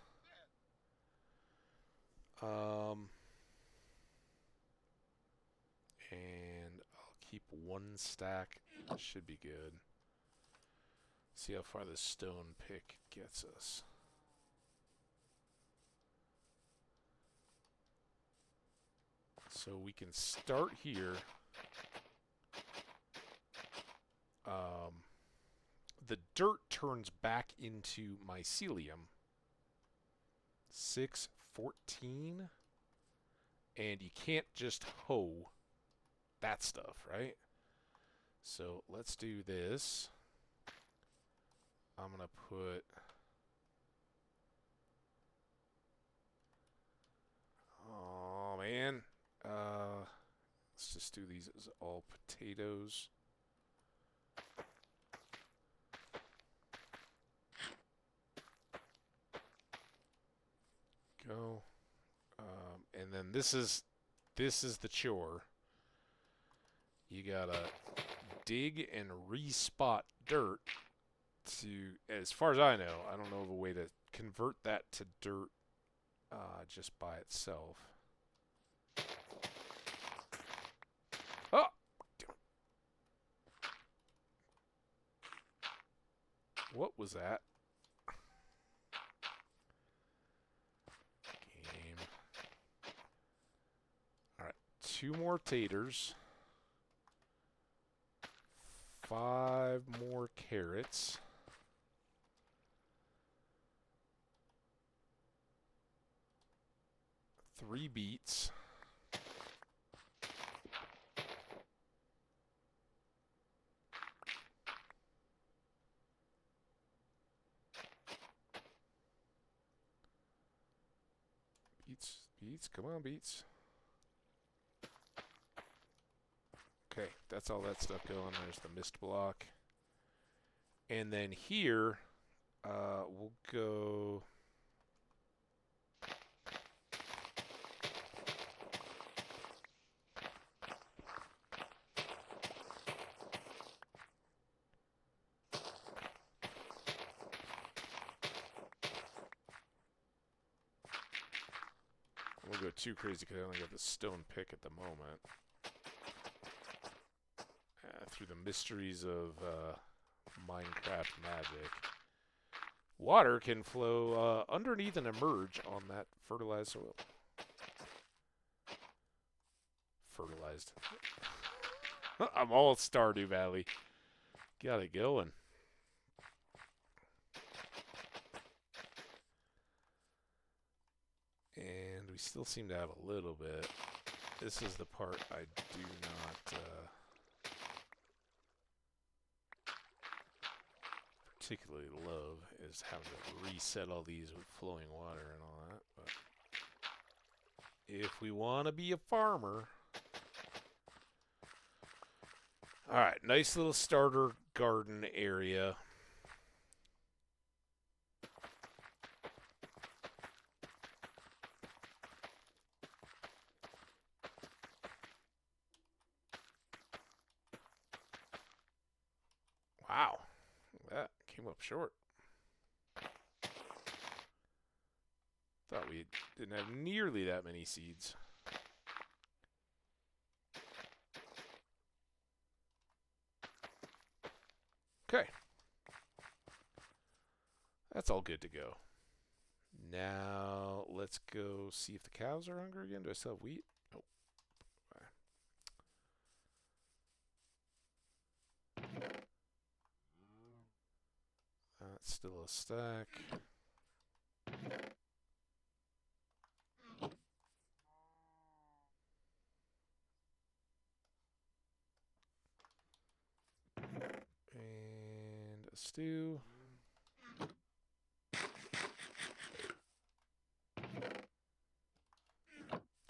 Speaker 1: And I'll keep 1 stack. Should be good. See how far this stone pick gets us. So we can start here. The dirt turns back into mycelium. 614. And you can't just hoe that stuff, right? So let's do this. I'm going to put... Oh, man. Let's just do these as all potatoes. Go. And then this is the chore. You gotta dig and respot dirt to, as far as I know, I don't know of a way to convert that to dirt just by itself. Oh! What was that? Game. Alright, 2 more taters. 5 more carrots. Three beets. Beets, come on, beets. Okay, that's all that stuff going. There's the mist block. And then here, we'll go... We'll go too crazy because I only got the stone pick at the moment. Through the mysteries of Minecraft magic. Water can flow underneath and emerge on that fertilized soil. Fertilized. I'm all Stardew Valley. Got it going. And we still seem to have a little bit. This is the part I do not particularly love, is having to reset all these with flowing water and all that. But if we want to be a farmer... Alright, nice little starter garden area. Wow, that came up short. Thought we didn't have nearly that many seeds. Okay. That's all good to go. Now, let's go see if the cows are hungry again. Do I still have wheat? Nope. That's still a stack. And a stew.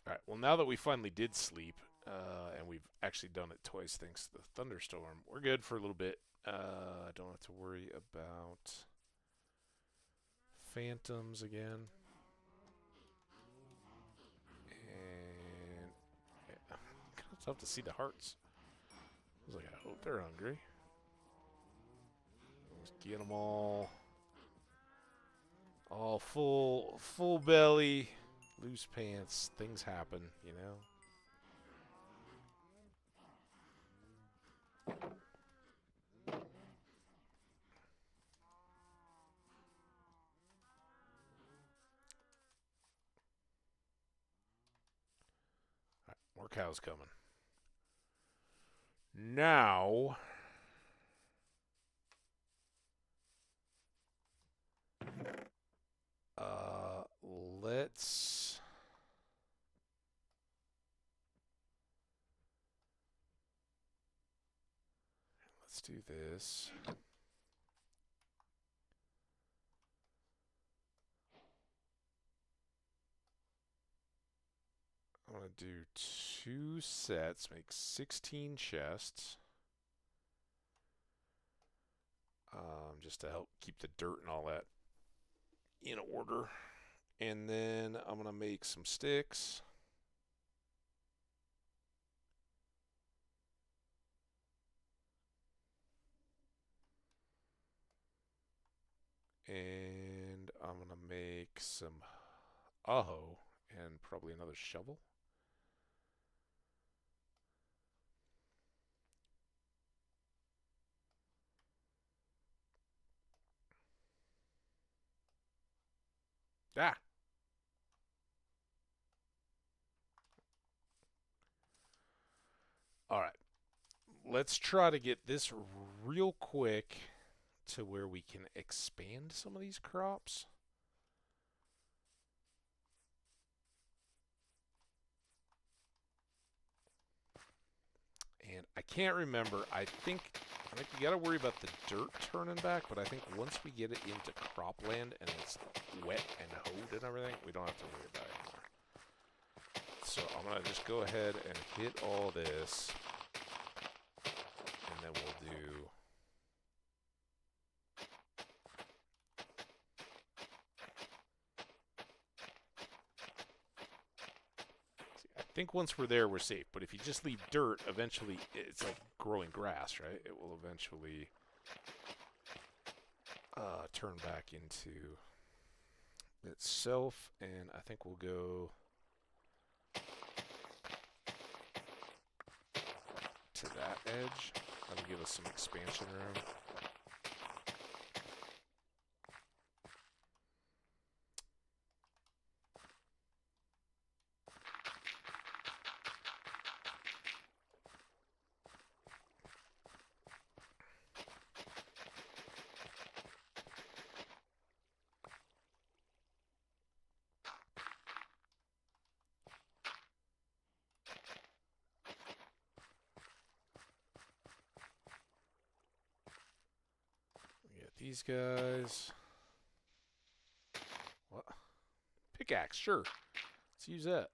Speaker 1: Alright, well now that we finally did sleep, and we've actually done it twice thanks to the thunderstorm, we're good for a little bit. I don't have to worry about phantoms again. And yeah, it's tough to see the hearts. I was like, I hope they're hungry. Let's get them all full belly, loose pants. Things happen, you know. More cows coming. Now, let's do this. I'm going to do 2 sets, make 16 chests. Just to help keep the dirt and all that in order. And then I'm going to make some sticks. And I'm going to make some hoe and probably another shovel. Ah! Alright. Let's try to get this real quick to where we can expand some of these crops. And I can't remember. I think you gotta worry about the dirt turning back, but I think once we get it into cropland and it's wet and hoed and everything, we don't have to worry about it anymore. So I'm gonna just go ahead and hit all this, and then we'll do. I think once we're there, we're safe. But if you just leave dirt, eventually it's like growing grass, right? It will eventually turn back into itself. And I think we'll go to that edge. That'll give us some expansion room. These guys. What? Pickaxe, sure. Let's use that.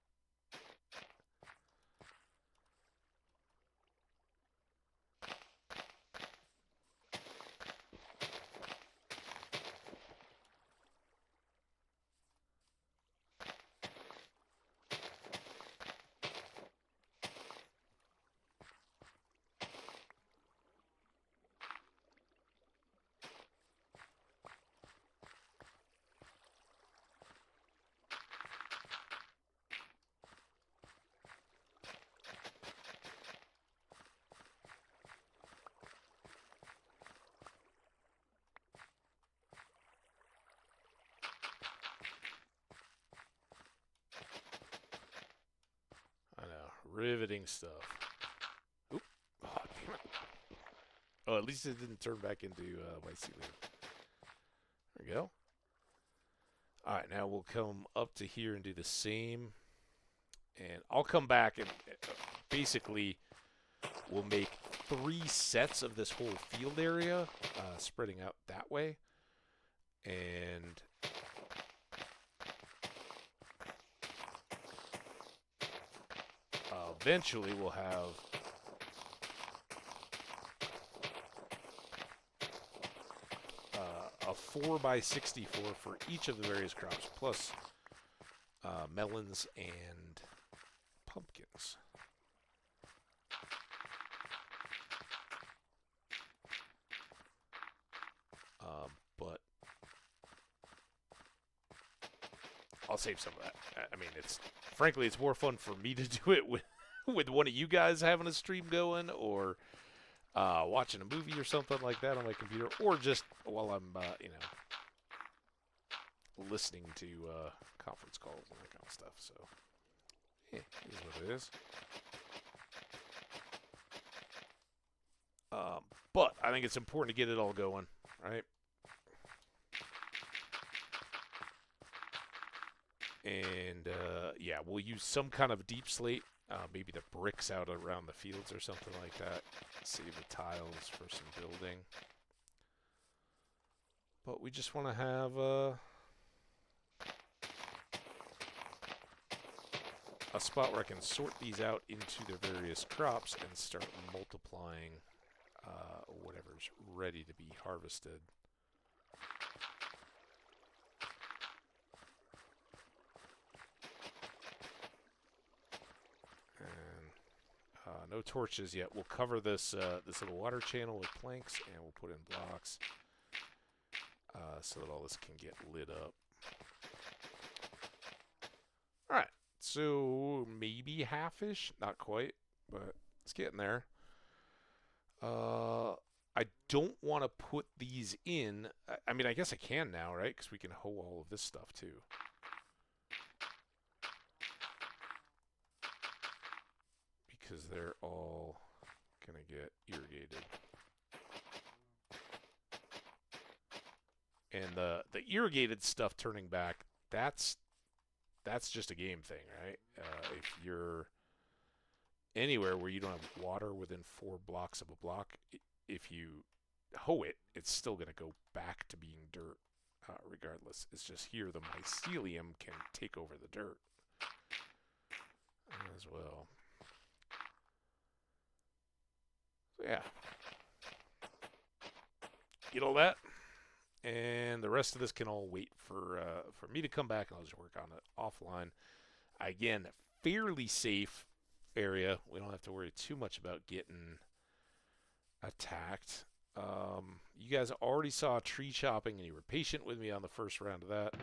Speaker 1: Riveting stuff. Oop. Oh, damn it. Oh, at least it didn't turn back into white sea leaf. There we go. Alright, now we'll come up to here and do the same. And I'll come back and basically we'll make 3 sets of this whole field area, spreading out that way. And eventually we'll have a 4x64 for each of the various crops, plus melons and pumpkins. But I'll save some of that. I mean, frankly, it's more fun for me to do it with one of you guys having a stream going, or watching a movie or something like that on my computer, or just while I'm, listening to conference calls and that kind of stuff. So, Here's what it is. But I think it's important to get it all going, right? And, yeah, we'll use some kind of deep slate, maybe the bricks out around the fields or something like that. Save the tiles for some building. But we just want to have a spot where I can sort these out into their various crops and start multiplying whatever's ready to be harvested. And no torches yet. We'll cover this this little water channel with planks, and we'll put in blocks so that all this can get lit up. All right, so maybe half-ish, not quite, but it's getting there. I don't want to put these in. I mean, I guess I can now, right? Because we can hoe all of this stuff too. Because they're all going to get irrigated. And the irrigated stuff turning back, that's just a game thing, right? If you're anywhere where you don't have water within 4 blocks of a block, if you hoe it, it's still going to go back to being dirt regardless. It's just here the mycelium can take over the dirt as well. So yeah. Get all that. And the rest of this can all wait for me to come back, and I'll just work on it offline. Again, fairly safe area. We don't have to worry too much about getting attacked. You guys already saw tree chopping, and you were patient with me on the first round of that.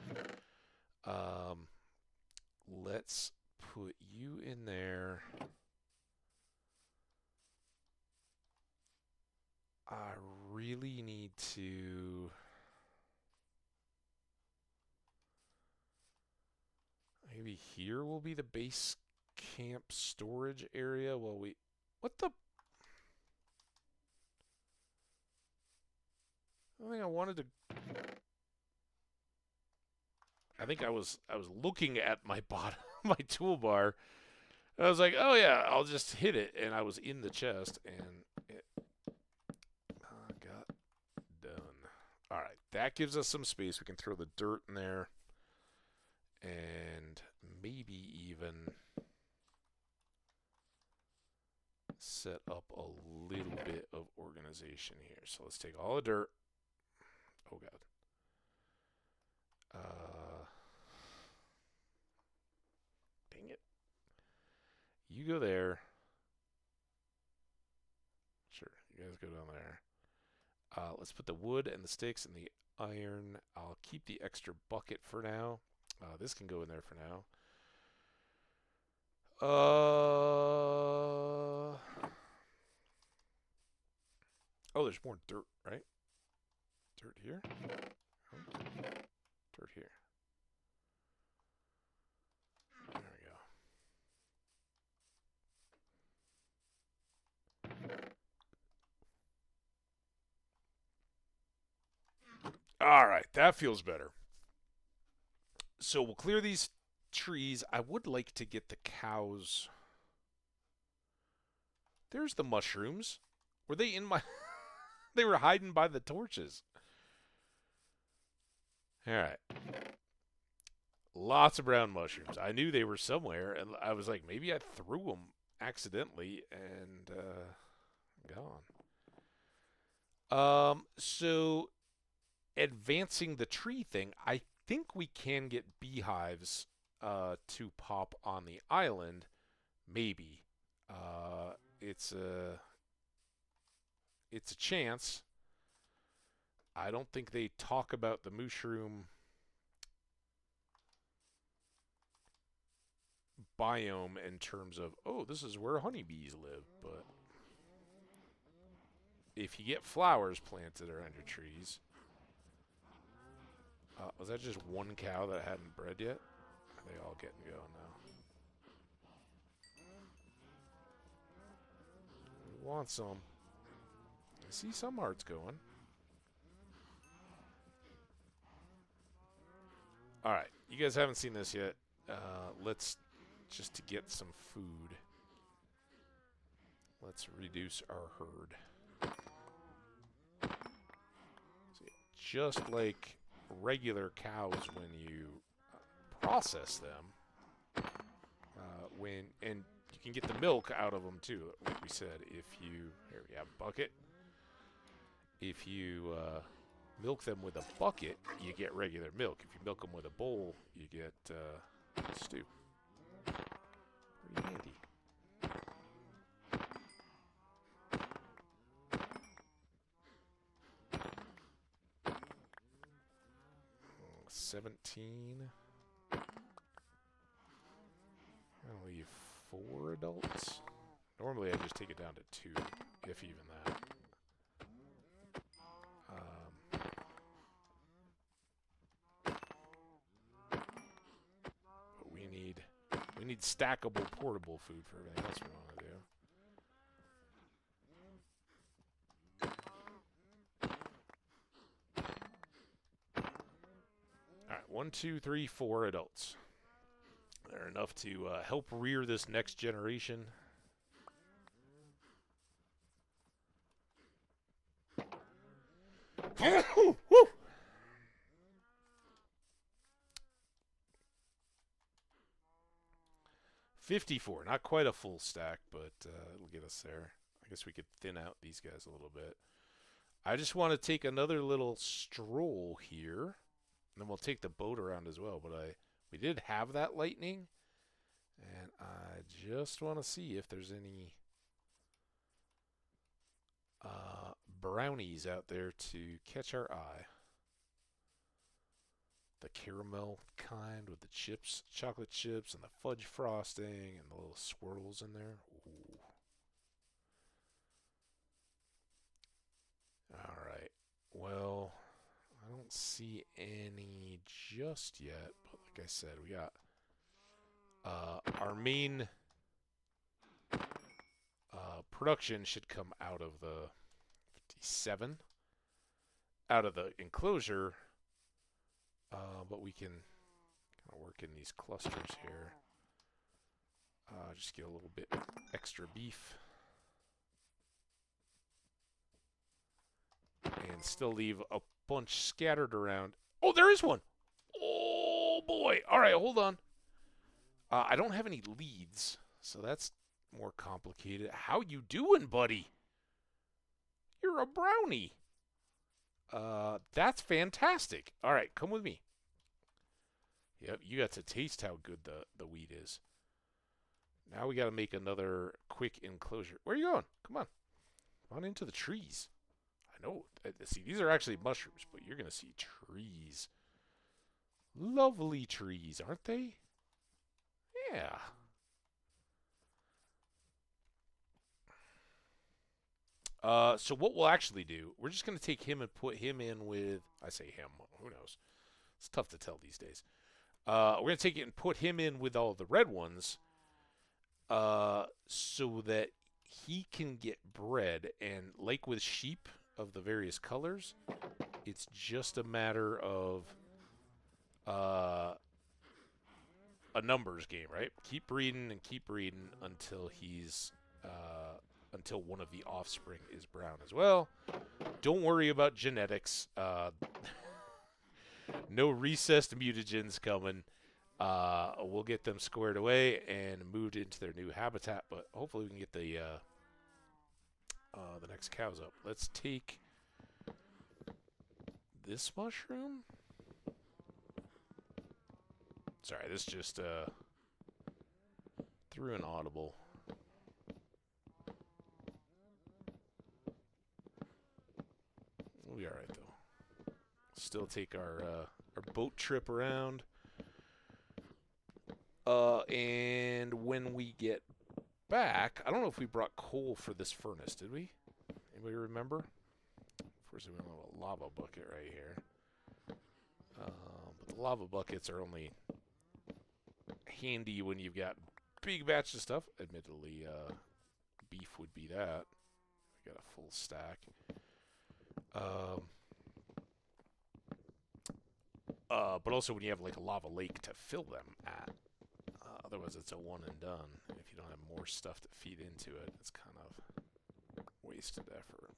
Speaker 1: Let's put you in there. I really need to... Maybe here will be the base camp storage area while we... What the... I think I wanted to... I think I was looking at my bottom, my toolbar. And I was like, oh yeah, I'll just hit it. And I was in the chest, and it got done. All right, that gives us some space. We can throw the dirt in there. And maybe even set up a little bit of organization here. So let's take all the dirt. Oh god. Dang it. You go there. Sure, you guys go down there. Let's put the wood and the sticks and the iron. I'll keep the extra bucket for now. This can go in there for now. Oh, there's more dirt, right? Dirt here? Oh. Dirt here. There we go. All right, that feels better. So we'll clear these trees. I would like to get the cows. There's the mushrooms. Were they in my... They were hiding by the torches. All right. Lots of brown mushrooms. I knew they were somewhere, and I was like, maybe I threw them accidentally and gone. So advancing the tree thing, I think we can get beehives to pop on the island. Maybe. It's a chance. I don't think they talk about the mushroom biome in terms of, oh, this is where honeybees live, but if you get flowers planted around your trees... was that just one cow that hadn't bred yet? Are they all getting going now? want some. I see some hearts going. Alright, you guys haven't seen this yet. Let's, just to get some food, let's reduce our herd. See, just like regular cows when you process them, and you can get the milk out of them too, like we said. If you, here we have a bucket. If you milk them with a bucket, you get regular milk. If you milk them with a bowl, you get stew. Pretty handy. Oh, 17. I'll leave 4 adults. Normally I just take it down to 2, if even that. We need stackable portable food for everything else we want to do. Alright, 1, 2, 3, 4 adults. They're enough to help rear this next generation. Woo! 54, not quite a full stack, but it'll get us there. I guess we could thin out these guys a little bit. I just want to take another little stroll here, and then we'll take the boat around as well. But we did have that lightning, and I just want to see if there's any brownies out there to catch our eye. The caramel kind with the chips, chocolate chips, and the fudge frosting, and the little swirls in there. Ooh. Alright. Well, I don't see any just yet, but like I said, we got our main production should come out of the 57, out of the enclosure. But we can kind of work in these clusters here. Just get a little bit extra beef. And still leave a bunch scattered around. Oh, there is one! Oh, boy! Alright, hold on. I don't have any leads, so that's more complicated. How you doing, buddy? You're a brownie. That's fantastic. All right, come with me. Yep, you got to taste how good the wheat is. Now we got to make another quick enclosure. Where are you going? Come on. Come on into the trees. I know. See, these are actually mushrooms, but you're going to see trees. Lovely trees, aren't they? Yeah. So what we'll actually do, we're just going to take him and put him in with, I say him, who knows? It's tough to tell these days. We're going to take it and put him in with all the red ones so that he can get bred. And like with sheep of the various colors, it's just a matter of a numbers game, right? Keep breeding and keep breeding until he's until one of the offspring is brown as well. Don't worry about genetics. No recessed mutagens coming. We'll get them squared away and moved into their new habitat, but hopefully we can get the next cows up. Let's take this mushroom. Sorry, this just threw an audible. We'll be all right though. Still take our boat trip around. And when we get back, I don't know if we brought coal for this furnace, did we? Anybody remember? First, we have a little lava bucket right here. But the lava buckets are only handy when you've got big batches of stuff. Admittedly, beef would be that. got a full stack. But also when you have like a lava lake to fill them at. Otherwise it's a one and done. If you don't have more stuff to feed into it, it's kind of wasted effort.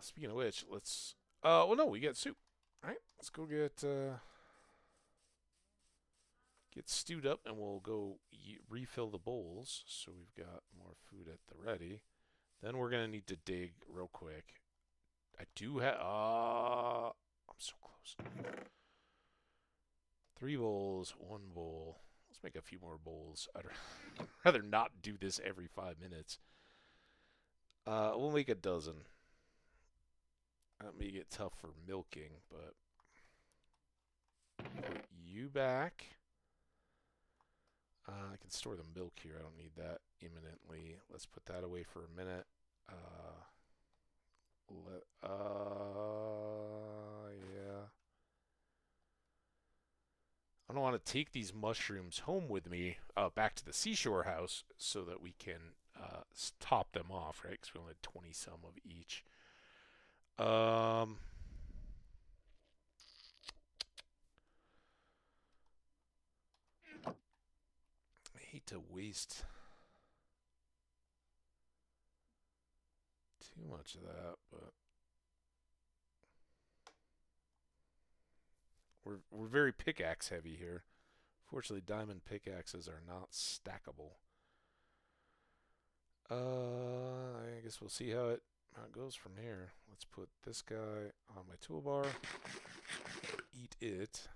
Speaker 1: Speaking of which, let's... well, no, we get soup. Alright, let's go get stewed up, and we'll go refill the bowls, so we've got more food at the ready. Then we're going to need to dig real quick. I do have... I'm so close. 3 bowls, 1 bowl. Let's make a few more bowls. I'd rather not do this every 5 minutes. We'll make a dozen. That may get tough for milking, but put you back. I can store the milk here. I don't need that imminently. Let's put that away for a minute. Yeah. I don't want to take these mushrooms home with me back to the seashore house so that we can top them off, right? Because we only had 20 some of each. I hate to waste too much of that, but we're very pickaxe heavy here. Fortunately, diamond pickaxes are not stackable. I guess we'll see how it goes from here. Let's put this guy on my toolbar. Eat it.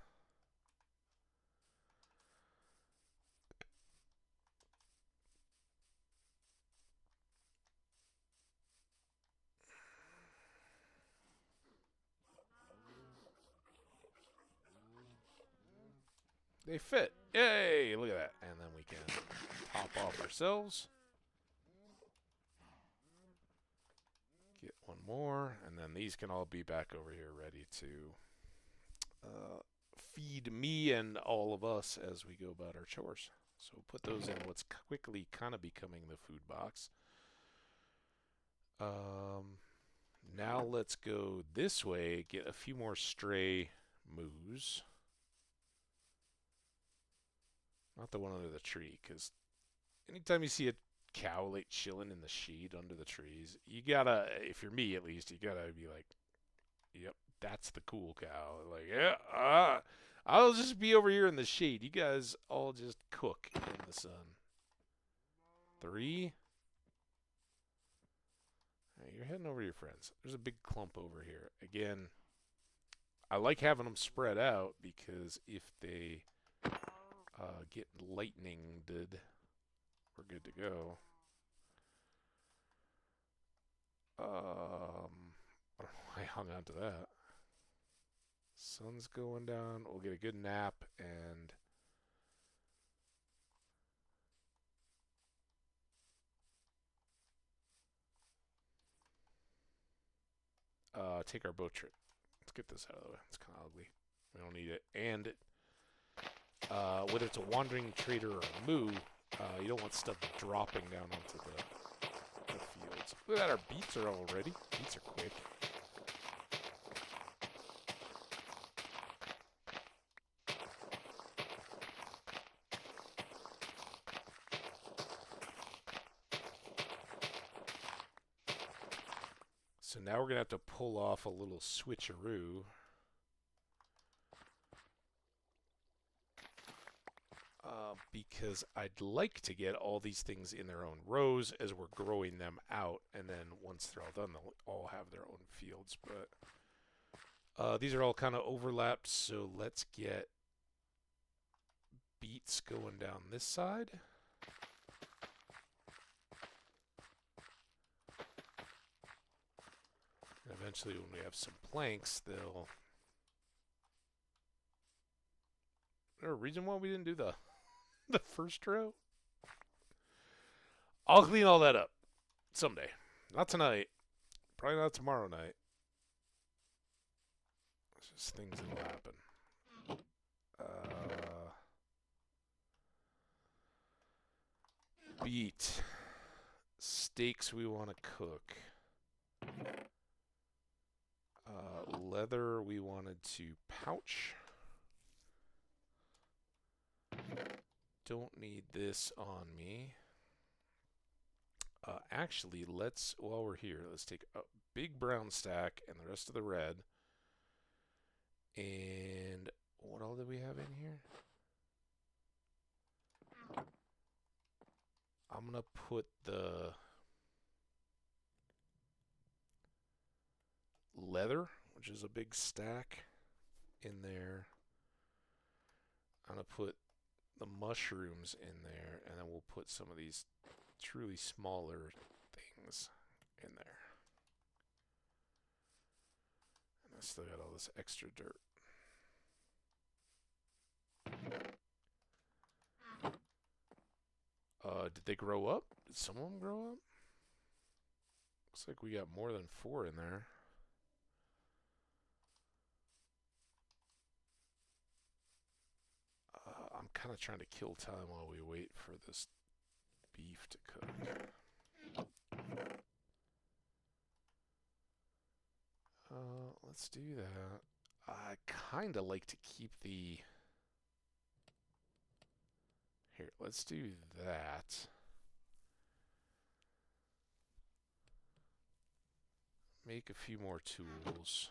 Speaker 1: They fit. Yay! Look at that. And then we can top off ourselves. Get one more. And then these can all be back over here ready to feed me and all of us as we go about our chores. So put those in what's quickly kind of becoming the food box. Now let's go this way, get a few more stray moos. Not the one under the tree, because anytime you see a cow like chilling in the shade under the trees, you gotta, if you're me at least, you gotta be like, yep, that's the cool cow. Like, yeah, I'll just be over here in the shade. You guys all just cook in the sun. 3. Right, you're heading over to your friends. There's a big clump over here. Again, I like having them spread out because if they get lightninged, we're good to go. I don't know why I hung on to that. Sun's going down. We'll get a good nap and take our boat trip. Let's get this out of the way. It's kind of ugly. We don't need it. And whether it's a wandering trader or a moo, you don't want stuff dropping down onto the fields. Look at that, our beets are all ready. Beets are quick. So now we're going to have to pull off a little switcheroo. Because I'd like to get all these things in their own rows as we're growing them out, and then once they're all done, they'll all have their own fields. But these are all kind of overlapped, so let's get beets going down this side. And eventually, when we have some planks, they'll... Is there a reason why we didn't do the the first row? I'll clean all that up someday. Not tonight. Probably not tomorrow night. It's just things that'll happen. Beet. Steaks we want to cook. Leather we wanted to pouch. Don't need this on me. Actually, while we're here, let's take a big brown stack and the rest of the red. And what all did we have in here? I'm going to put the leather, which is a big stack, in there. I'm going to put the mushrooms in there, and then we'll put some of these truly smaller things in there. And I still got all this extra dirt. Did they grow up? Did some of them grow up? Looks like we got more than 4 in there. I'm kind of trying to kill time while we wait for this beef to cook. Let's do that. I kind of like to keep the... Here, let's do that. Make a few more tools.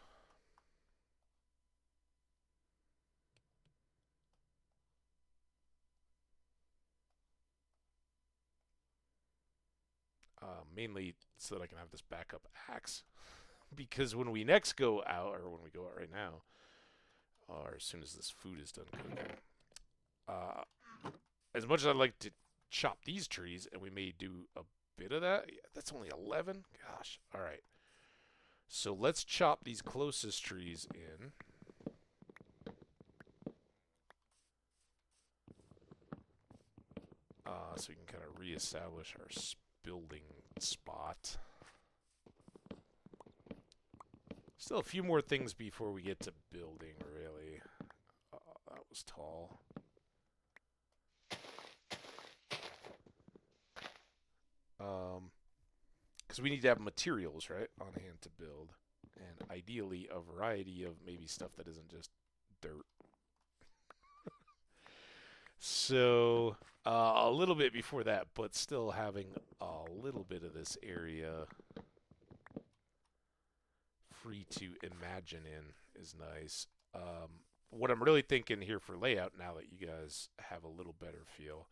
Speaker 1: Mainly so that I can have this backup axe. Because when we next go out, or when we go out right now, or as soon as this food is done cooking, as much as I'd like to chop these trees, and we may do a bit of that, yeah, that's only 11? Gosh, alright. So let's chop these closest trees in. So we can kind of reestablish our building spot. Still a few more things before we get to building, really. That was tall. Because we need to have materials, right, on hand to build. And ideally, a variety of maybe stuff that isn't just dirt. So, a little bit before that, but still having a little bit of this area free to imagine in is nice. What I'm really thinking here for layout, now that you guys have a little better feel,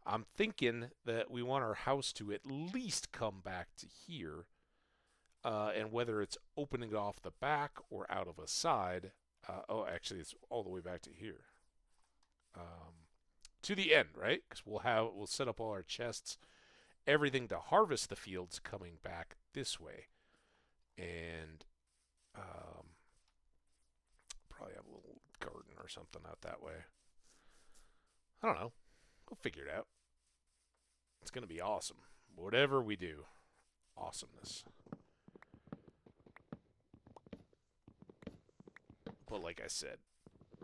Speaker 1: I'm thinking that we want our house to at least come back to here, and whether it's opening off the back or out of a side. Oh, actually, it's all the way back to here. To the end, right? Because we'll set up all our chests, everything to harvest the fields coming back this way, and probably have a little garden or something out that way. I don't know. We'll figure it out. It's gonna be awesome. Whatever we do, awesomeness. But like I said,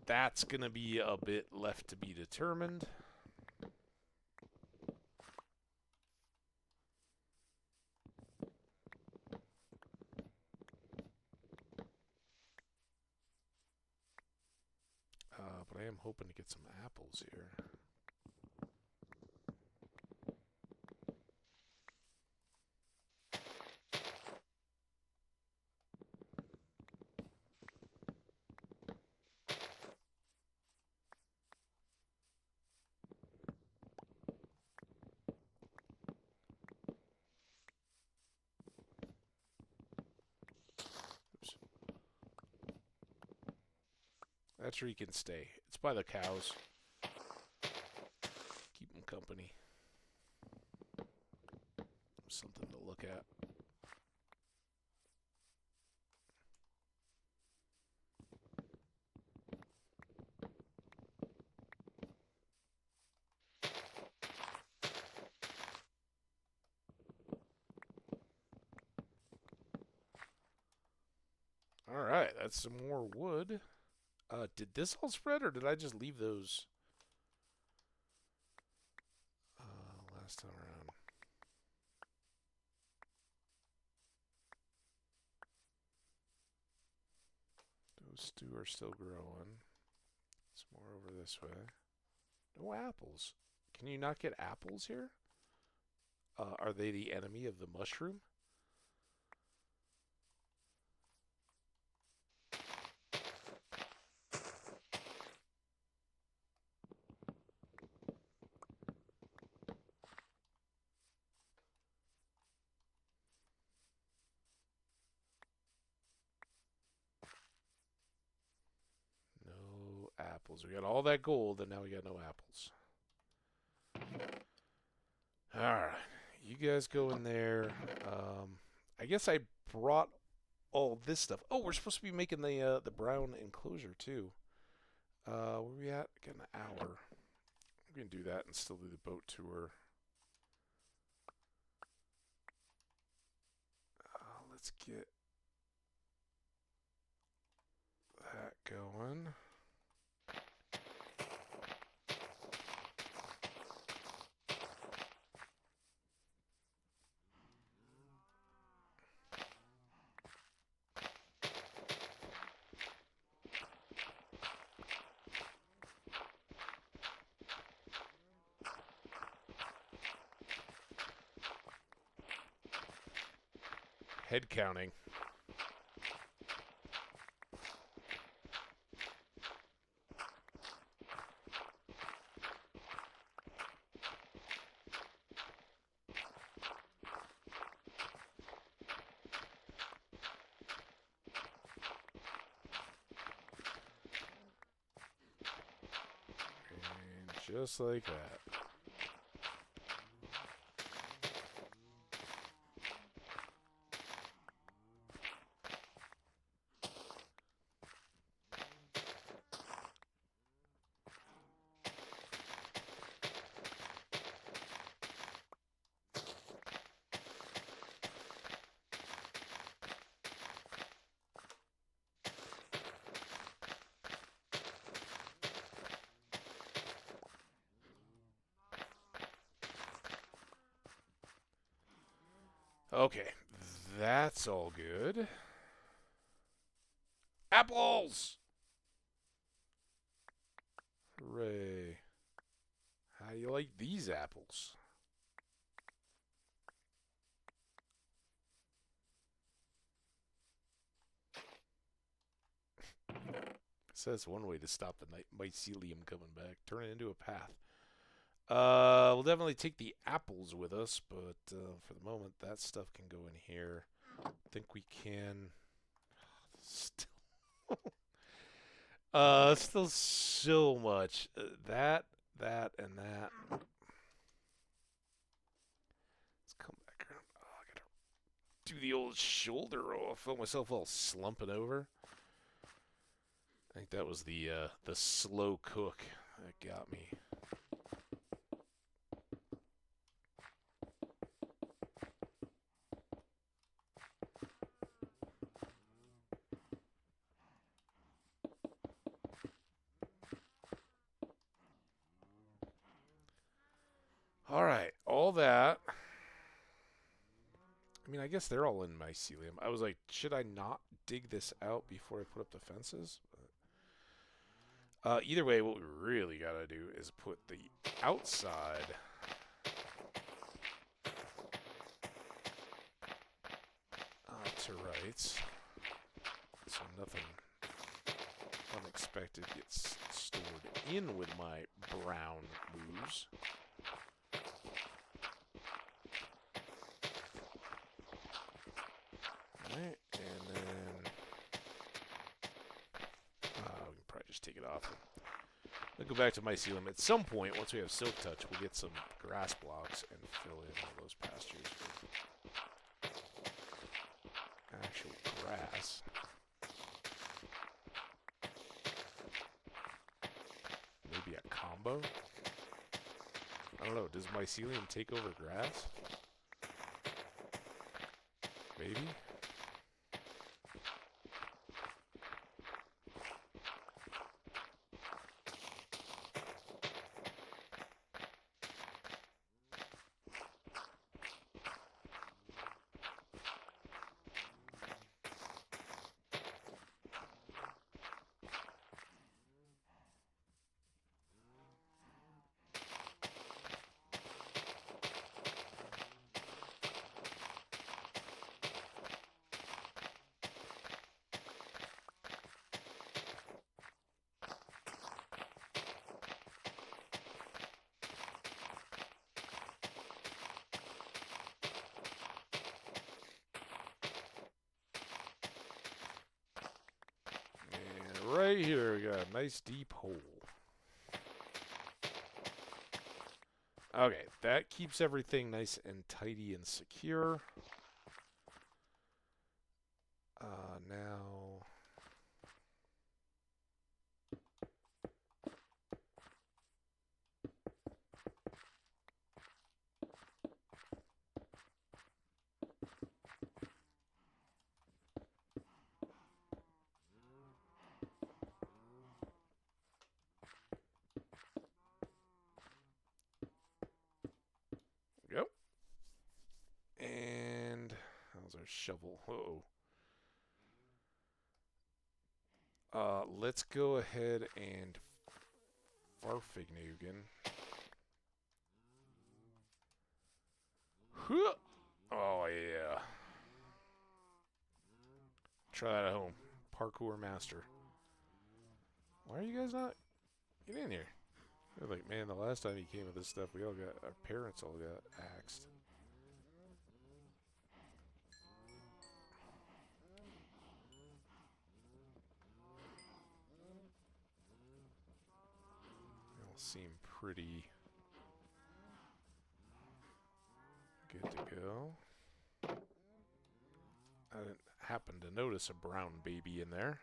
Speaker 1: that's going to be a bit left to be determined. But I am hoping to get some apples here. That tree can stay. It's by the cows. Keep them company. Something to look at. got some more wood. Did this all spread, or did I just leave those last time around? Those two are still growing. Some more over this way. No apples. Can you not get apples here? Are they the enemy of the mushroom? No apples. We got all that gold, and now we got no apples. Alright. You guys go in there. I guess I brought all this stuff. Oh, we're supposed to be making the brown enclosure, too. Where we at? Got an hour. We can do that and still do the boat tour. Let's get that going. Head counting. And just like that. Okay, that's all good. Apples! Hooray. How do you like these apples? Says one way to stop the mycelium coming back. Turn it into a path. We'll definitely take the apples with us, but for the moment, that stuff can go in here. I think we can. Still so much. That, and that. Let's come back around. Oh, I gotta do the old shoulder roll. I felt myself all slumping over. I think that was the slow cook that got me. All right, all that. I mean, I guess they're all in mycelium. I was like, should I not dig this out before I put up the fences? Either way, what we really gotta do is put the outside to rights, so nothing unexpected gets stored in with my brown booze. Alright, and then we can probably just take it off. We'll go back to mycelium. At some point, once we have silk touch, we'll get some grass blocks and fill in all those pastures with actual grass. Maybe a combo? I don't know. Does mycelium take over grass? Maybe? right here, we got a nice deep hole. Okay, that keeps everything nice and tidy and secure. Now... Go. And how's our shovel? Let's go ahead and Farfignugan. Oh yeah. Try that at home. Parkour master. Why are you guys not get in here? They're like, man, the last time he came with this stuff, our parents all got axed. They all seem pretty good to go. I didn't happen to notice a brown baby in there.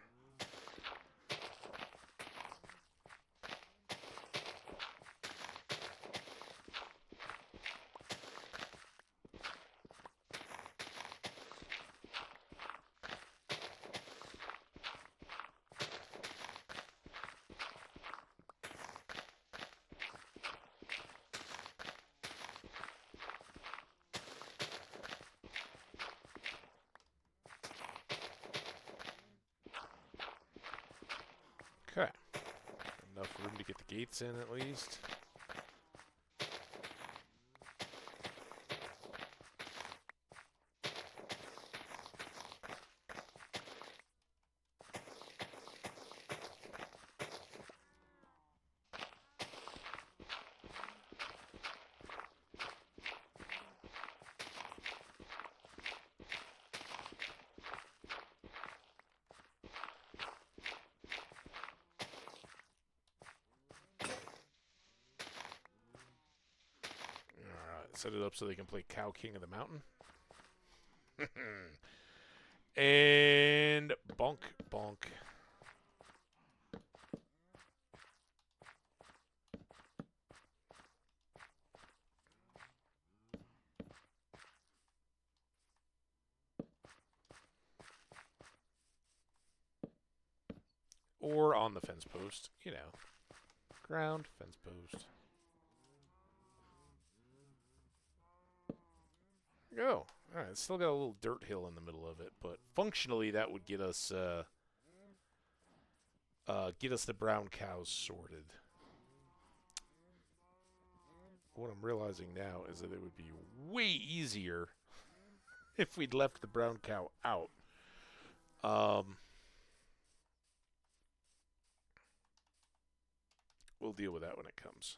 Speaker 1: Okay. Enough room to get the gates in at least. Set it up so they can play Cow King of the Mountain. And bonk, bonk. Or on the fence post, you know. Ground, fence post. Go. Alright, it's still got a little dirt hill in the middle of it, but functionally that would get us the brown cows sorted. What I'm realizing now is that it would be way easier if we'd left the brown cow out. We'll deal with that when it comes.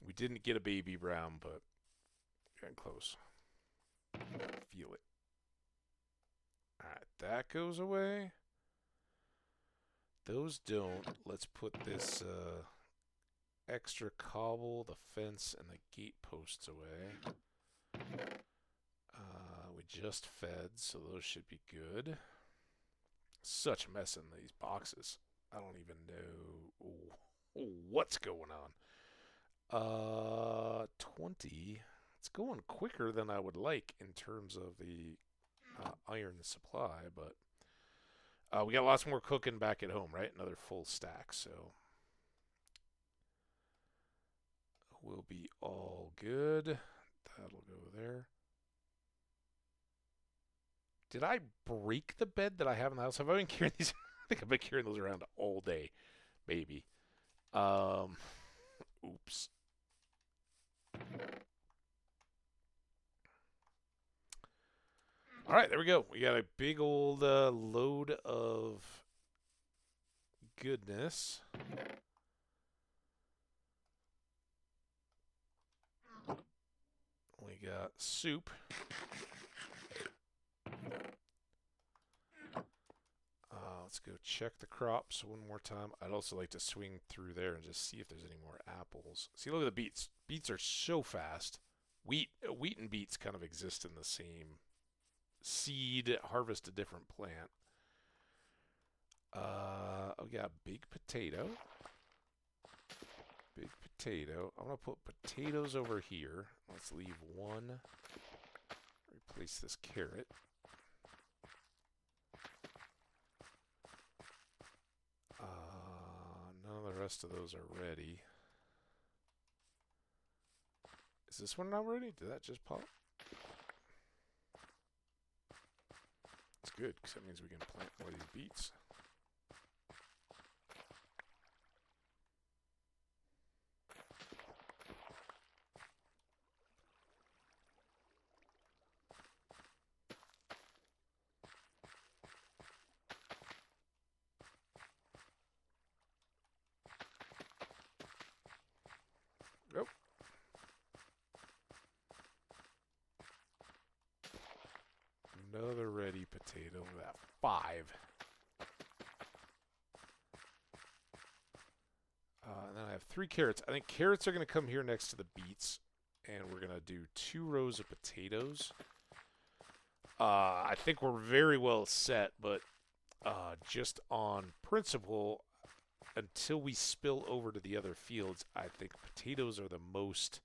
Speaker 1: We didn't get a baby brown, but getting close. Feel it. Alright, that goes away. Those don't. Let's put this extra cobble, the fence, and the gate posts away. We just fed, so those should be good. Such a mess in these boxes. I don't even know what's going on. 20. It's going quicker than I would like in terms of the iron supply, but we got lots more cooking back at home, right? Another full stack, so we'll be all good. That'll go there. Did I break the bed that I have in the house? Have I been carrying these? I think I've been carrying those around all day, baby. Oops. All right, there we go. We got a big old load of goodness. We got soup. let's go check the crops one more time. I'd also like to swing through there and just see if there's any more apples. See, look at the beets. Beets are so fast. Wheat and beets kind of exist in the same seed, harvest a different plant. We got big potato. Big potato. I'm going to put potatoes over here. Let's leave one. Replace this carrot. None of the rest of those are ready. Is this one not ready? Did that just pop? It's good, because that means we can plant more of these beets. Nope. Another ready potato. That 5. And then I have 3 carrots. I think carrots are going to come here next to the beets. And we're going to do 2 rows of potatoes. I think we're very well set, but just on principle, until we spill over to the other fields, I think potatoes are the most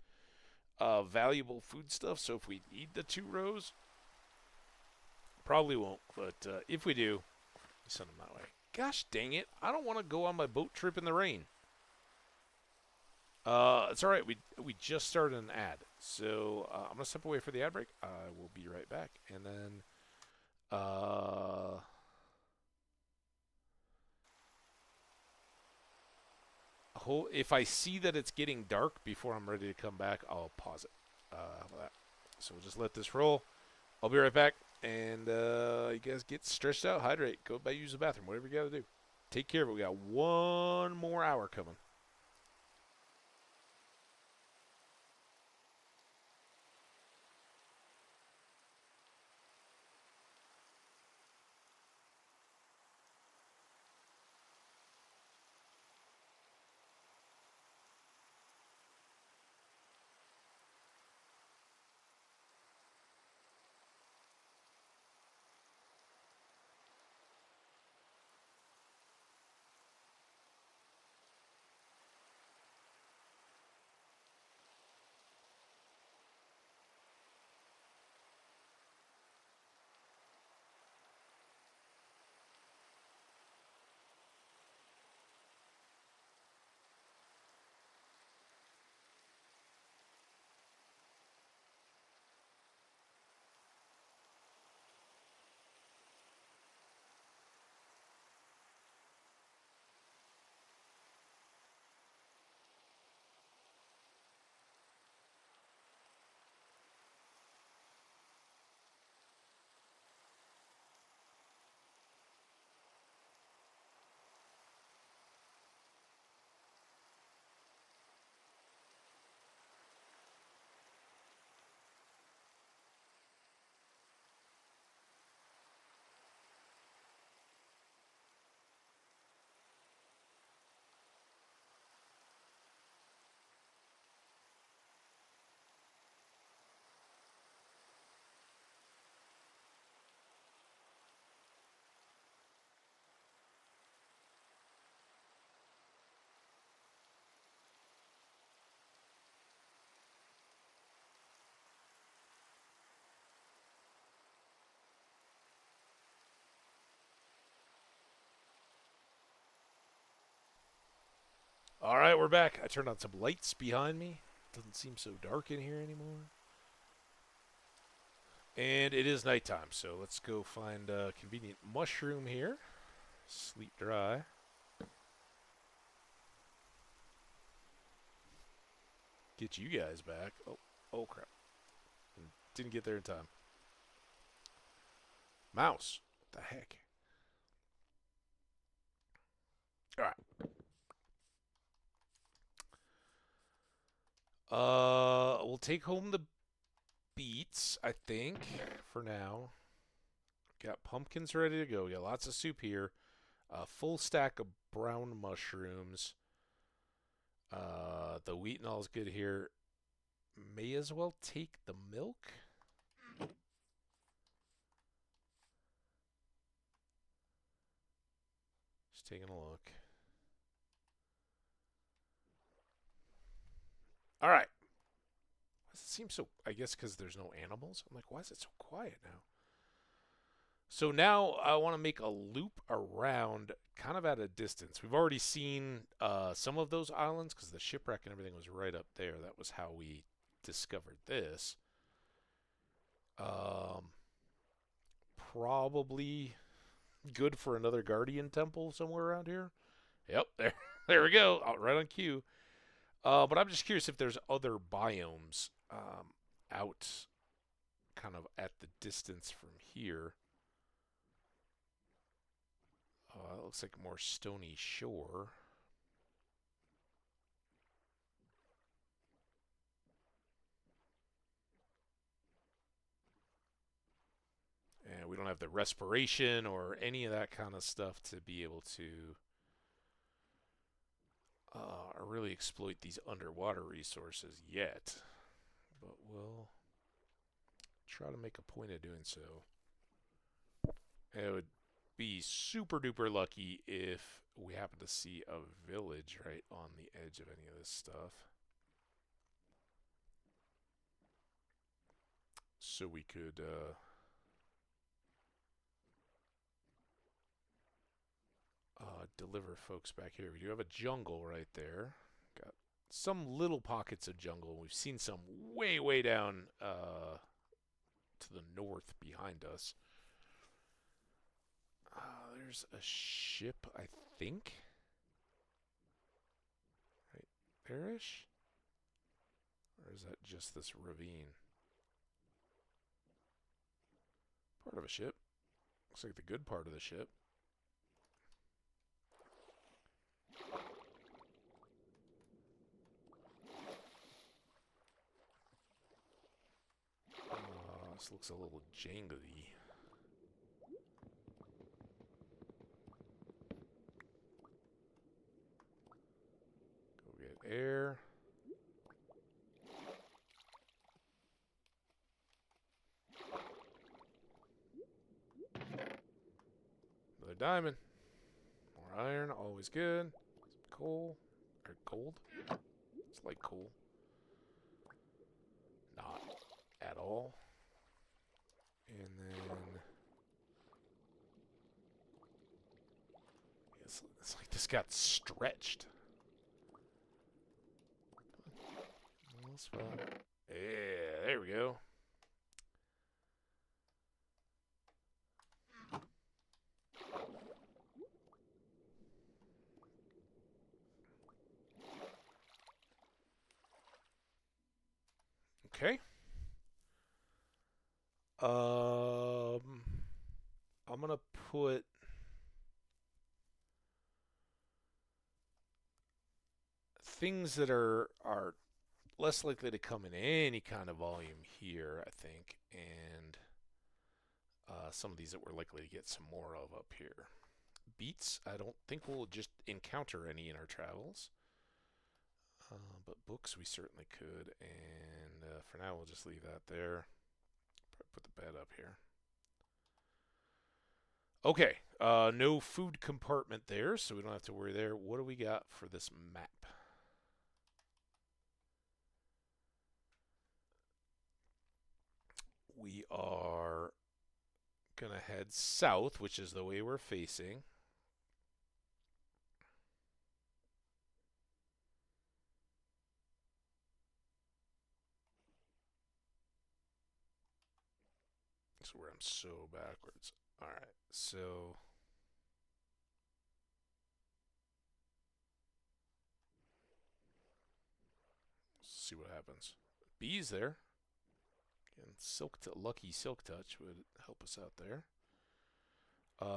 Speaker 1: valuable foodstuff. So if we need the 2 rows, probably won't. But if we do, send them that way. Gosh dang it. I don't want to go on my boat trip in the rain. It's all right. We just started an ad. So I'm going to step away for the ad break. I will be right back. And then if I see that it's getting dark before I'm ready to come back, I'll pause it. So we'll just let this roll. I'll be right back. And you guys get stretched out, hydrate, go by, use the bathroom, whatever you got to do. Take care of it. We got 1 more hour coming. All right, we're back. I turned on some lights behind me. Doesn't seem so dark in here anymore. And it is nighttime, so let's go find a convenient mushroom here. Sleep dry. Get you guys back. Oh crap. Didn't get there in time. Mouse. What the heck? All right. We'll take home the beets, I think, for now. Got pumpkins ready to go. We got lots of soup here. A full stack of brown mushrooms. The wheat and all is good here. May as well take the milk. Just taking a look. All right. Why does it seem so? I guess because there's no animals. I'm like, why is it so quiet now? So now I want to make a loop around, kind of at a distance. We've already seen some of those islands because the shipwreck and everything was right up there. That was how we discovered this. Probably good for another guardian temple somewhere around here. Yep, there, there we go, right on cue. But I'm just curious if there's other biomes out, kind of at the distance from here. It looks like more stony shore. And we don't have the respiration or any of that kind of stuff to be able to really exploit these underwater resources yet. But we'll try to make a point of doing so. It would be super duper lucky if we happen to see a village right on the edge of any of this stuff. So we could deliver folks back here. We do have a jungle right there. Got some little pockets of jungle. We've seen some way, way down to the north behind us. There's a ship, I think. Right there-ish? Or is that just this ravine? Part of a ship. Looks like the good part of the ship. This looks a little jangly. Go get air. Another diamond. More iron, always good. Some coal. Or gold? It's like coal. Not at all. And then it's like this got stretched. Yeah, there we go. Okay. I'm gonna put things that are less likely to come in any kind of volume here, I think, and some of these that we're likely to get some more of up here. Beets, I don't think we'll just encounter any in our travels. But books we certainly could, and for now we'll just leave that there. Probably put the bed up here. Okay, no food compartment there, so we don't have to worry there. What do we got for this map? We are going to head south, which is the way we're facing. This is where I'm so backwards. All right, so let's see what happens. Bees there. And lucky silk touch would help us out there.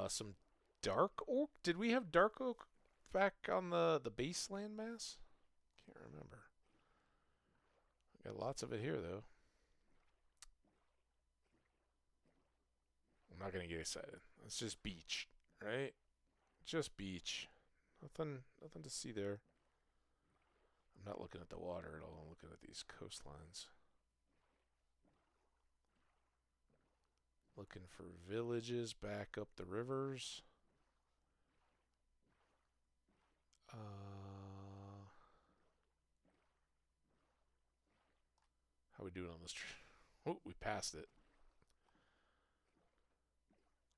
Speaker 1: Some dark oak. Did we have dark oak back on the base landmass? Can't remember. Got lots of it here though. I'm not gonna get excited. It's just beach, right? Just beach. Nothing to see there. I'm not looking at the water at all. I'm looking at these coastlines. Looking for villages back up the rivers. How we doing on this trip? Oh, we passed it.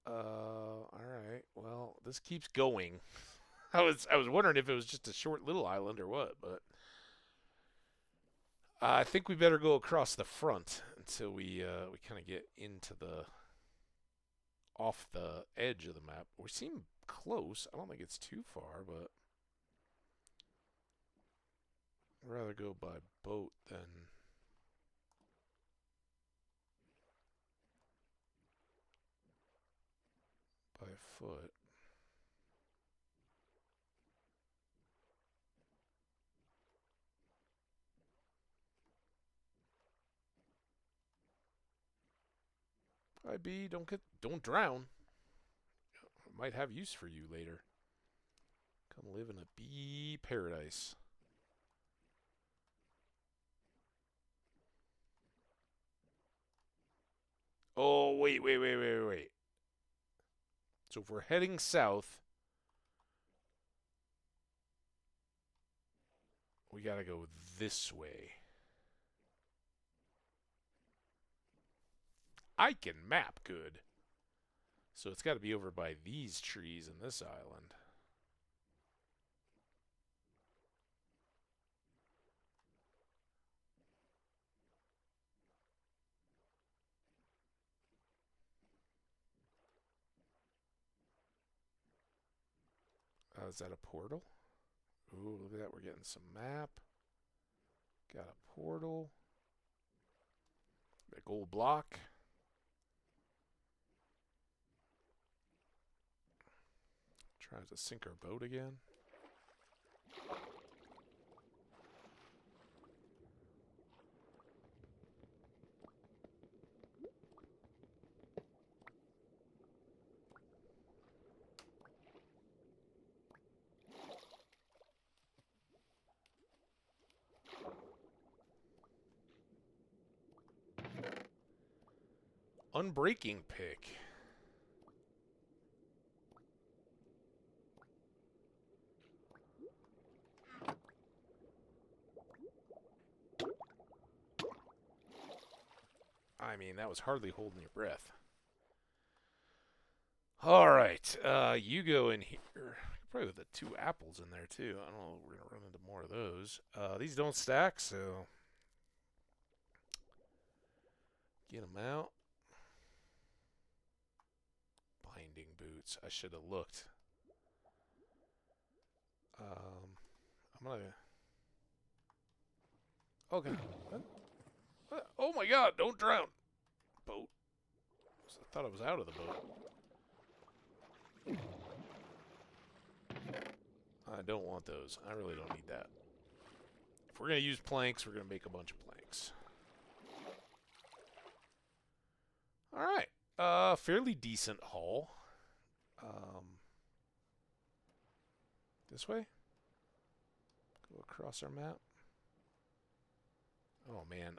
Speaker 1: Alright. Well, this keeps going. I was wondering if it was just a short little island or what, but I think we better go across the front until we kind of get into the off the edge of the map. We seem close. I don't think it's too far, but I'd rather go by boat than by foot. Hi, B. Don't drown. I might have use for you later. Come live in a bee paradise. Oh, wait. So if we're heading south, we gotta go this way. I can map good. So it's gotta be over by these trees in this island. Is that a portal? Ooh, look at that. We're getting some map. Got a portal. A gold block. Trying to sink our boat again. Unbreaking pick. I mean, that was hardly holding your breath. All right, you go in here. Probably with the 2 apples in there too. I don't know. We're gonna run into more of those. These don't stack, so get them out. Binding boots. I should have looked. I'm gonna. Oh god. What? Oh my god! Don't drown. Boat. I thought I was out of the boat. I don't want those. I really don't need that. If we're going to use planks, we're going to make a bunch of planks. Alright. Fairly decent haul. This way? Go across our map. Oh man,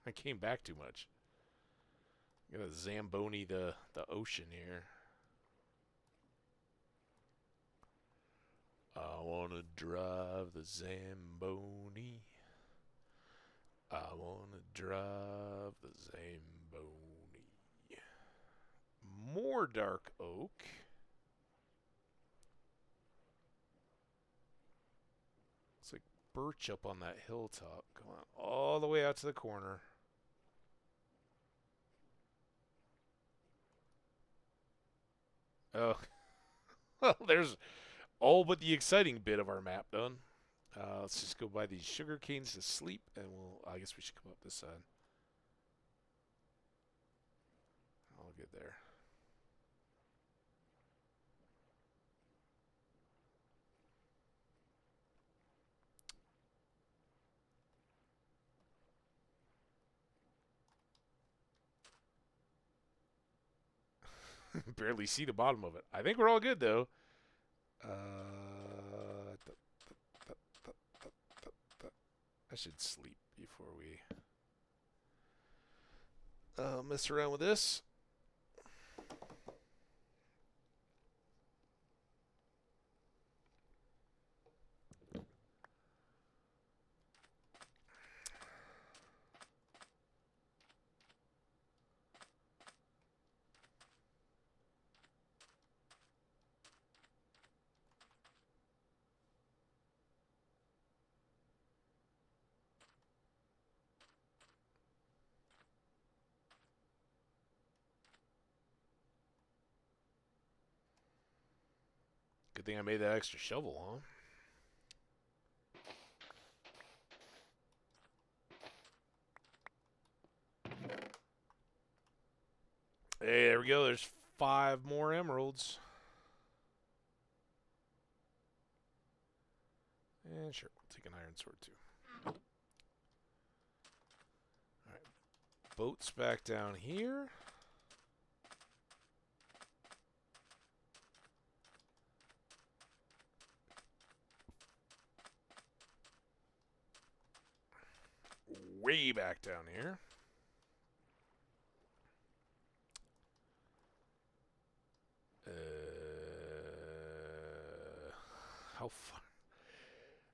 Speaker 1: I came back too much. I'm going to Zamboni the ocean here. I wanna drive the Zamboni. I wanna drive the Zamboni. More dark oak. It's like birch up on that hilltop. Come on, all the way out to the corner. Oh, well, there's all but the exciting bit of our map done. Let's just go by these sugar canes to sleep, and I guess we should come up this side. I'll get there. Barely see the bottom of it. I think we're all good, though. I should sleep before we mess around with this. Good thing I made that extra shovel, huh? Hey, there we go. There's 5 more emeralds. And sure, we'll take an iron sword too. Alright. Boat's back down here. Way back down here. How far?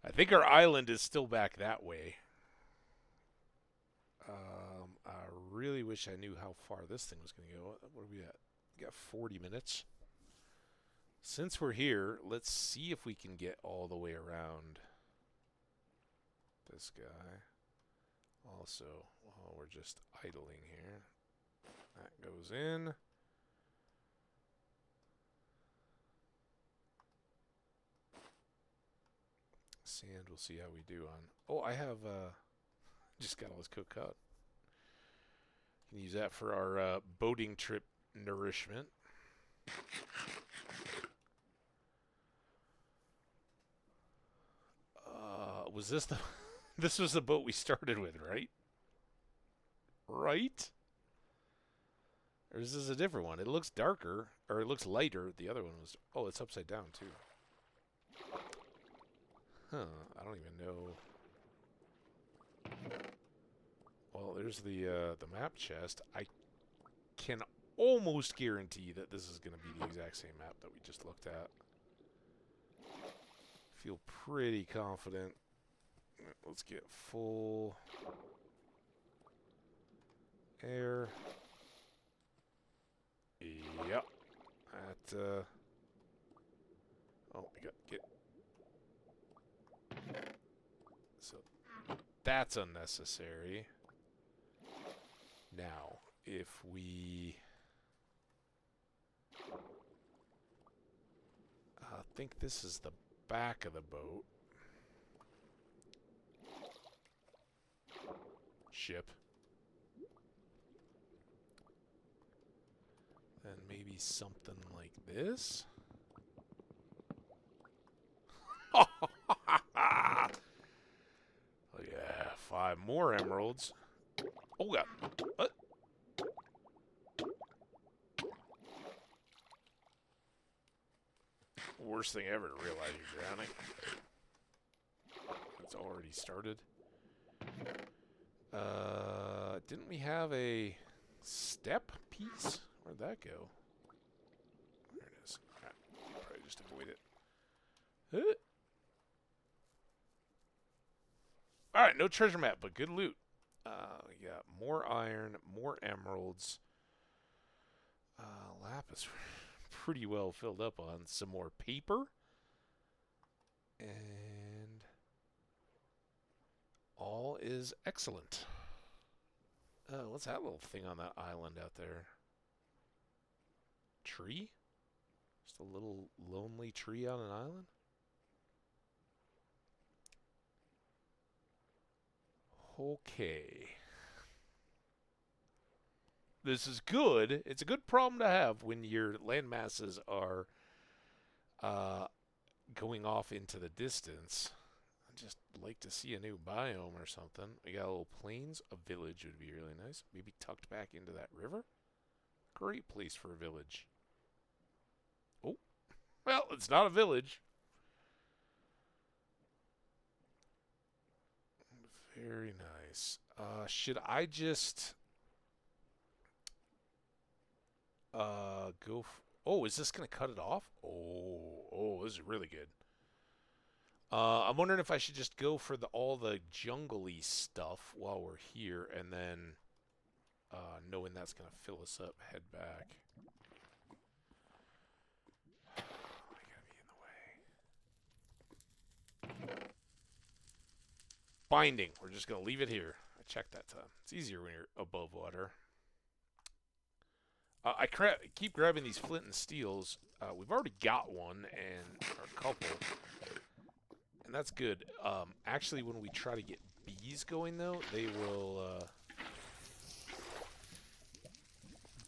Speaker 1: I think our island is still back that way. I really wish I knew how far this thing was going to go. What are we at? We got 40 minutes. Since we're here, let's see if we can get all the way around this guy. Also, while we're just idling here, that goes in. Sand, we'll see how we do on. Oh, I have just got all this cooked cut. Can use that for our boating trip nourishment. Was this the? This was the boat we started with, right? Right? Or is this a different one? It looks darker, or it looks lighter. The other one was. Oh, it's upside down too. Huh? I don't even know. Well, there's the map chest. I can almost guarantee that this is going to be the exact same map that we just looked at. Feel pretty confident. Let's get full air. Yep. Oh, we got get. So that's unnecessary. Now, if we think this is the back of the boat. Ship. Then maybe something like this. Oh yeah, 5 more emeralds. Oh god. What? Worst thing ever to realize you're drowning. It's already started. Didn't we have a step piece? Where'd that go? There it is. Right. Probably just avoid it. Alright, no treasure map, but good loot. We got more iron, more emeralds. Lapis pretty well filled up on. Some more paper. And all is excellent. What's that little thing on that island out there? Tree? Just a little lonely tree on an island? Okay. This is good. It's a good problem to have when your land masses are going off into the distance. I'd just like to see a new biome or something. We got a little plains. A village would be really nice. Maybe tucked back into that river. Great place for a village. Oh. Well, it's not a village. Very nice. Should I just go? Oh, is this gonna cut it off? Oh, this is really good. I'm wondering if I should just go for all the jungle-y stuff while we're here, and then knowing that's gonna fill us up, head back. I gotta be in the way. Binding. We're just gonna leave it here. I checked that time. It's easier when you're above water. I keep grabbing these flint and steels. We've already got one and or a couple, and that's good. Actually, when we try to get bees going, though, they will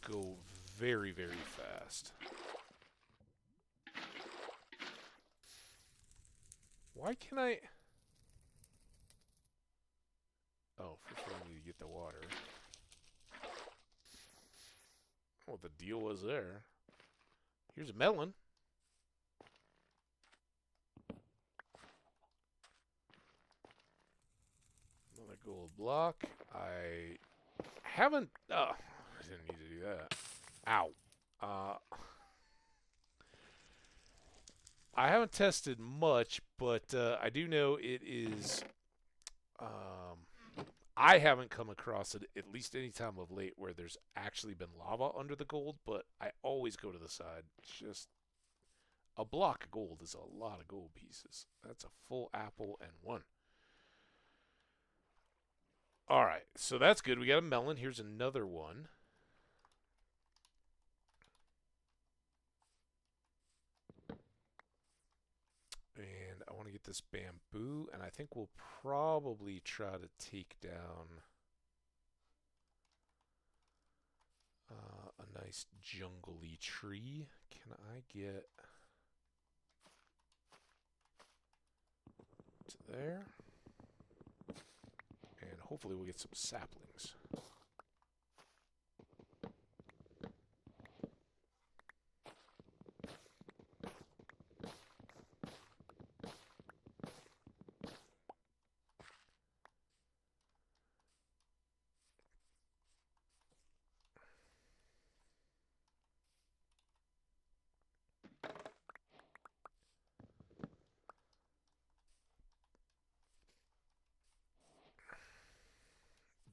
Speaker 1: go very, very fast. Why can I? Oh, first we need to get the water. What the deal was there. Here's a melon. Another gold block. I haven't... I didn't need to do that. Ow. I haven't tested much, but I do know it is... I haven't come across it, at least any time of late, where there's actually been lava under the gold, but I always go to the side. It's just a block of gold is a lot of gold pieces. That's a full apple and one. All right, so that's good. We got a melon. Here's another one. And I want to get this bamboo, and I think we'll probably try to take down a nice jungle-y tree. Can I get to there? And hopefully we'll get some saplings.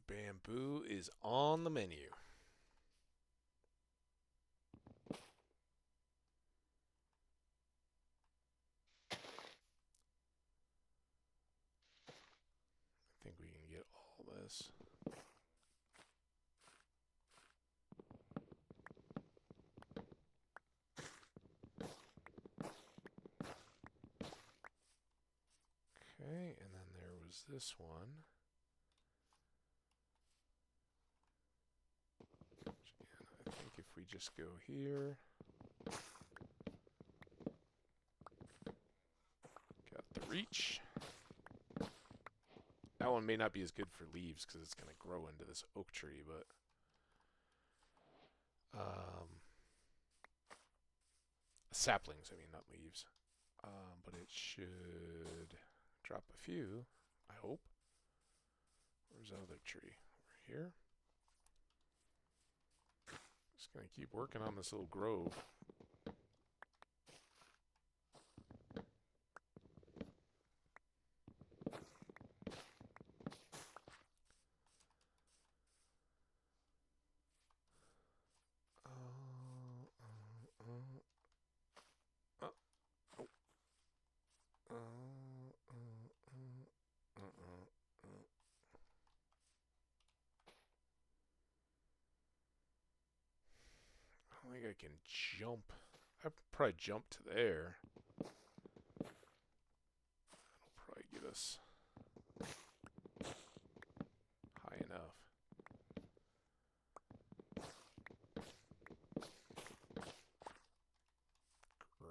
Speaker 1: Bamboo is on the menu. I think we can get all this. Okay, and then there was this one. I think if we just go here, got the reach. That one may not be as good for leaves because it's going to grow into this oak tree, but saplings, I mean, not leaves. But it should drop a few, I hope. Where's the other tree? Over here. Just going to keep working on this little grove. I don't think I can jump. I probably jump to there. That'll probably get us high enough.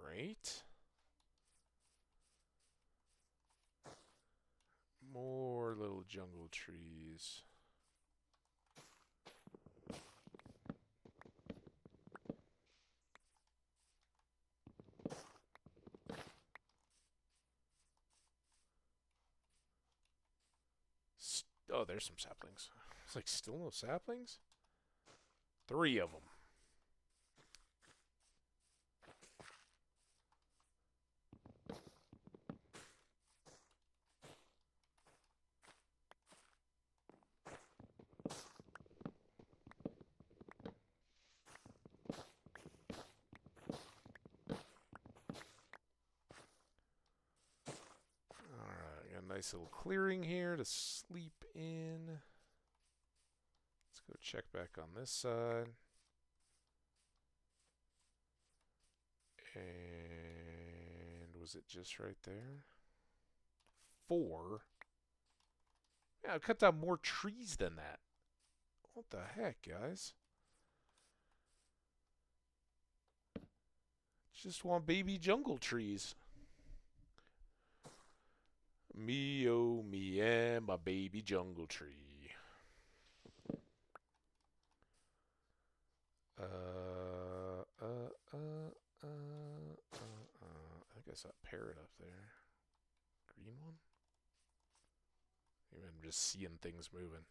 Speaker 1: Great. More little jungle trees. Oh, there's some saplings. It's like still no saplings? 3 of them. Alright, got a nice little clearing here to sleep in. Let's go check back on this side. And was it just right there? 4. Yeah, I cut down more trees than that. What the heck, guys? Just want baby jungle trees. Me, oh, me and my baby jungle tree. I guess that parrot up there. Green one? Maybe I'm just seeing things moving.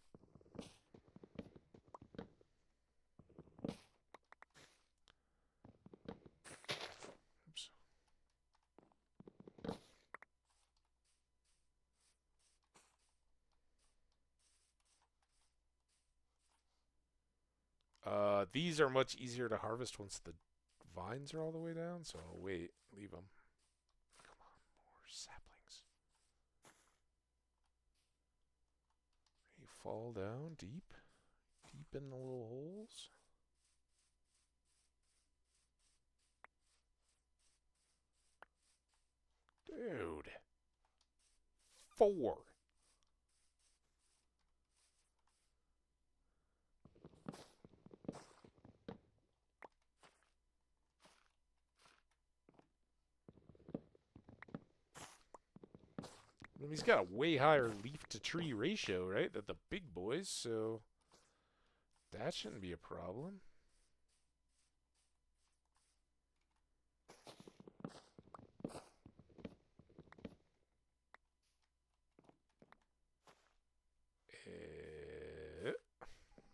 Speaker 1: Oops. These are much easier to harvest once the vines are all the way down, so I'll wait. Leave them. Come on, more saplings. They fall down deep in the little holes. Dude. 4. I mean, he's got a way higher leaf to tree ratio, right, than the big boys, so that shouldn't be a problem.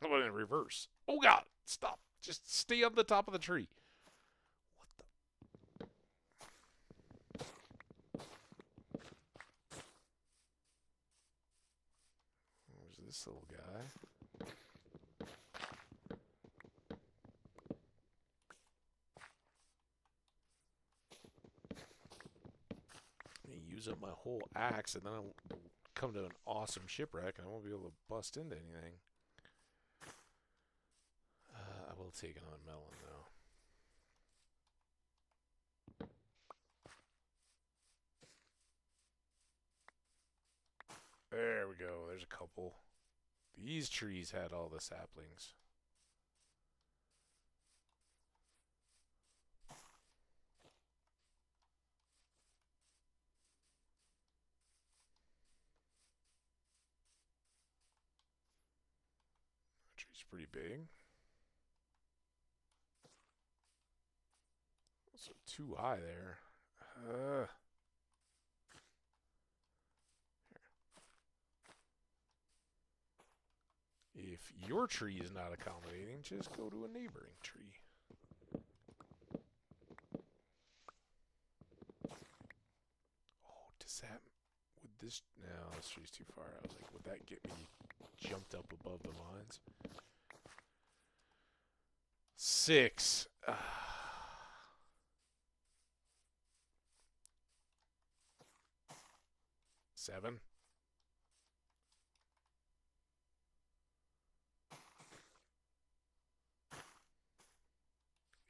Speaker 1: I went in reverse. Oh god, stop. Just stay on the top of the tree. What the? Where's this little guy? Use up my whole axe, and then I'll come to an awesome shipwreck, and I won't be able to bust into anything. I will take another melon, though. There we go. There's a couple. These trees had all the saplings. That tree's pretty big. Also too high there. If your tree is not accommodating, just go to a neighboring tree. Oh, does that... Would this... No, this tree's too far. I was like, would that get me jumped up above the vines? 6. 7.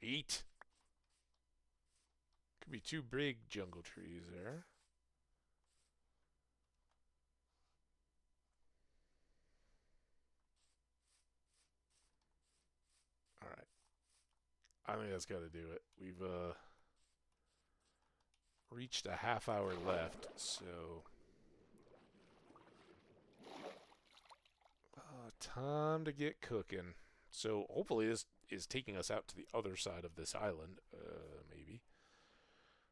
Speaker 1: 8. Could be 2 big jungle trees there. Alright. I think that's got to do it. We've reached a half hour left, so... time to get cooking. So hopefully this is taking us out to the other side of this island. Maybe.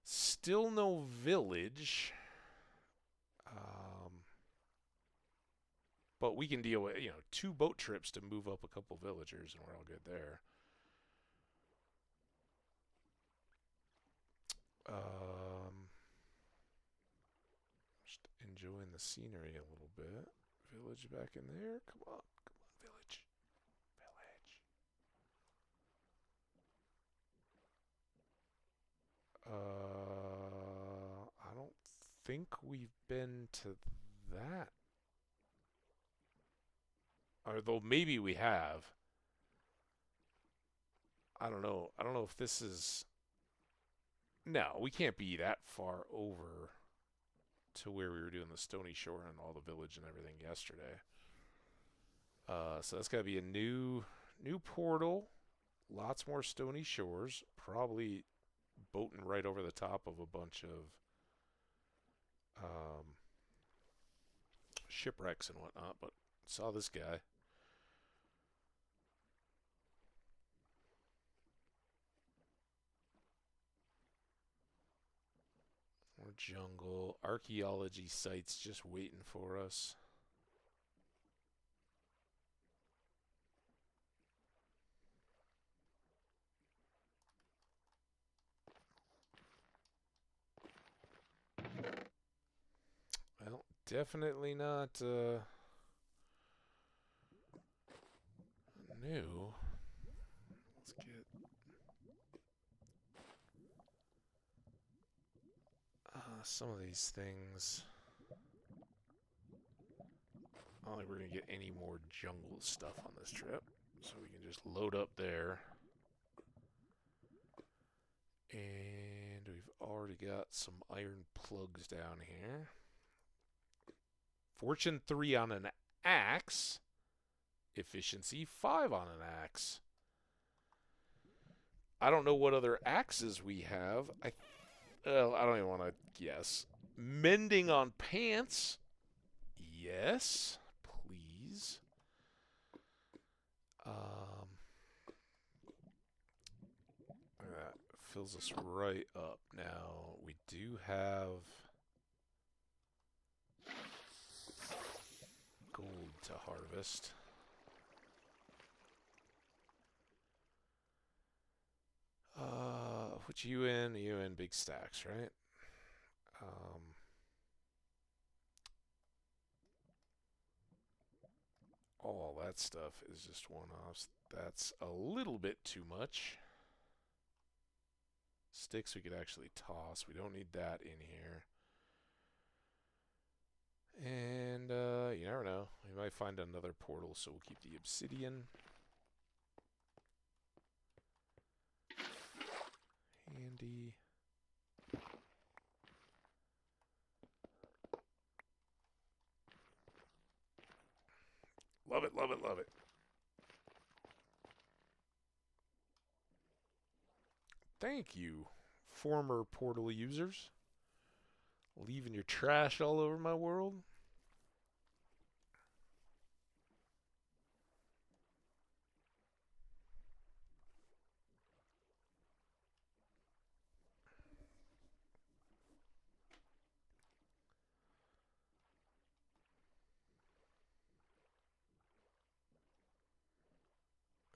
Speaker 1: Still no village. But we can deal with, 2 boat trips to move up a couple villagers, and we're all good there. Just enjoying the scenery a little bit. Village back in there. Come on, village. Village. I don't think we've been to that. Although maybe we have. I don't know. I don't know if this is. No, we can't be that far over to where we were doing the Stony Shore and all the village and everything yesterday. So that's got to be a new portal. Lots more Stony Shores. Probably boating right over the top of a bunch of shipwrecks and whatnot. But saw this guy. More jungle. Archaeology sites just waiting for us. Well, definitely not new. Let's get some of these things. I don't think we're going to get any more jungle stuff on this trip. So we can just load up there. And we've already got some iron plugs down here. Fortune 3 on an axe. Efficiency 5 on an axe. I don't know what other axes we have. I don't even want to guess. Mending on pants. Yes, please. That fills us right up. Now, we do have gold to harvest. Which you in? You in big stacks, right? All that stuff is just one-offs. That's a little bit too much. Sticks we could actually toss. We don't need that in here. And you never know. We might find another portal, so we'll keep the obsidian. Handy. Love it, love it, love it. Thank you, former portal users. Leaving your trash all over my world.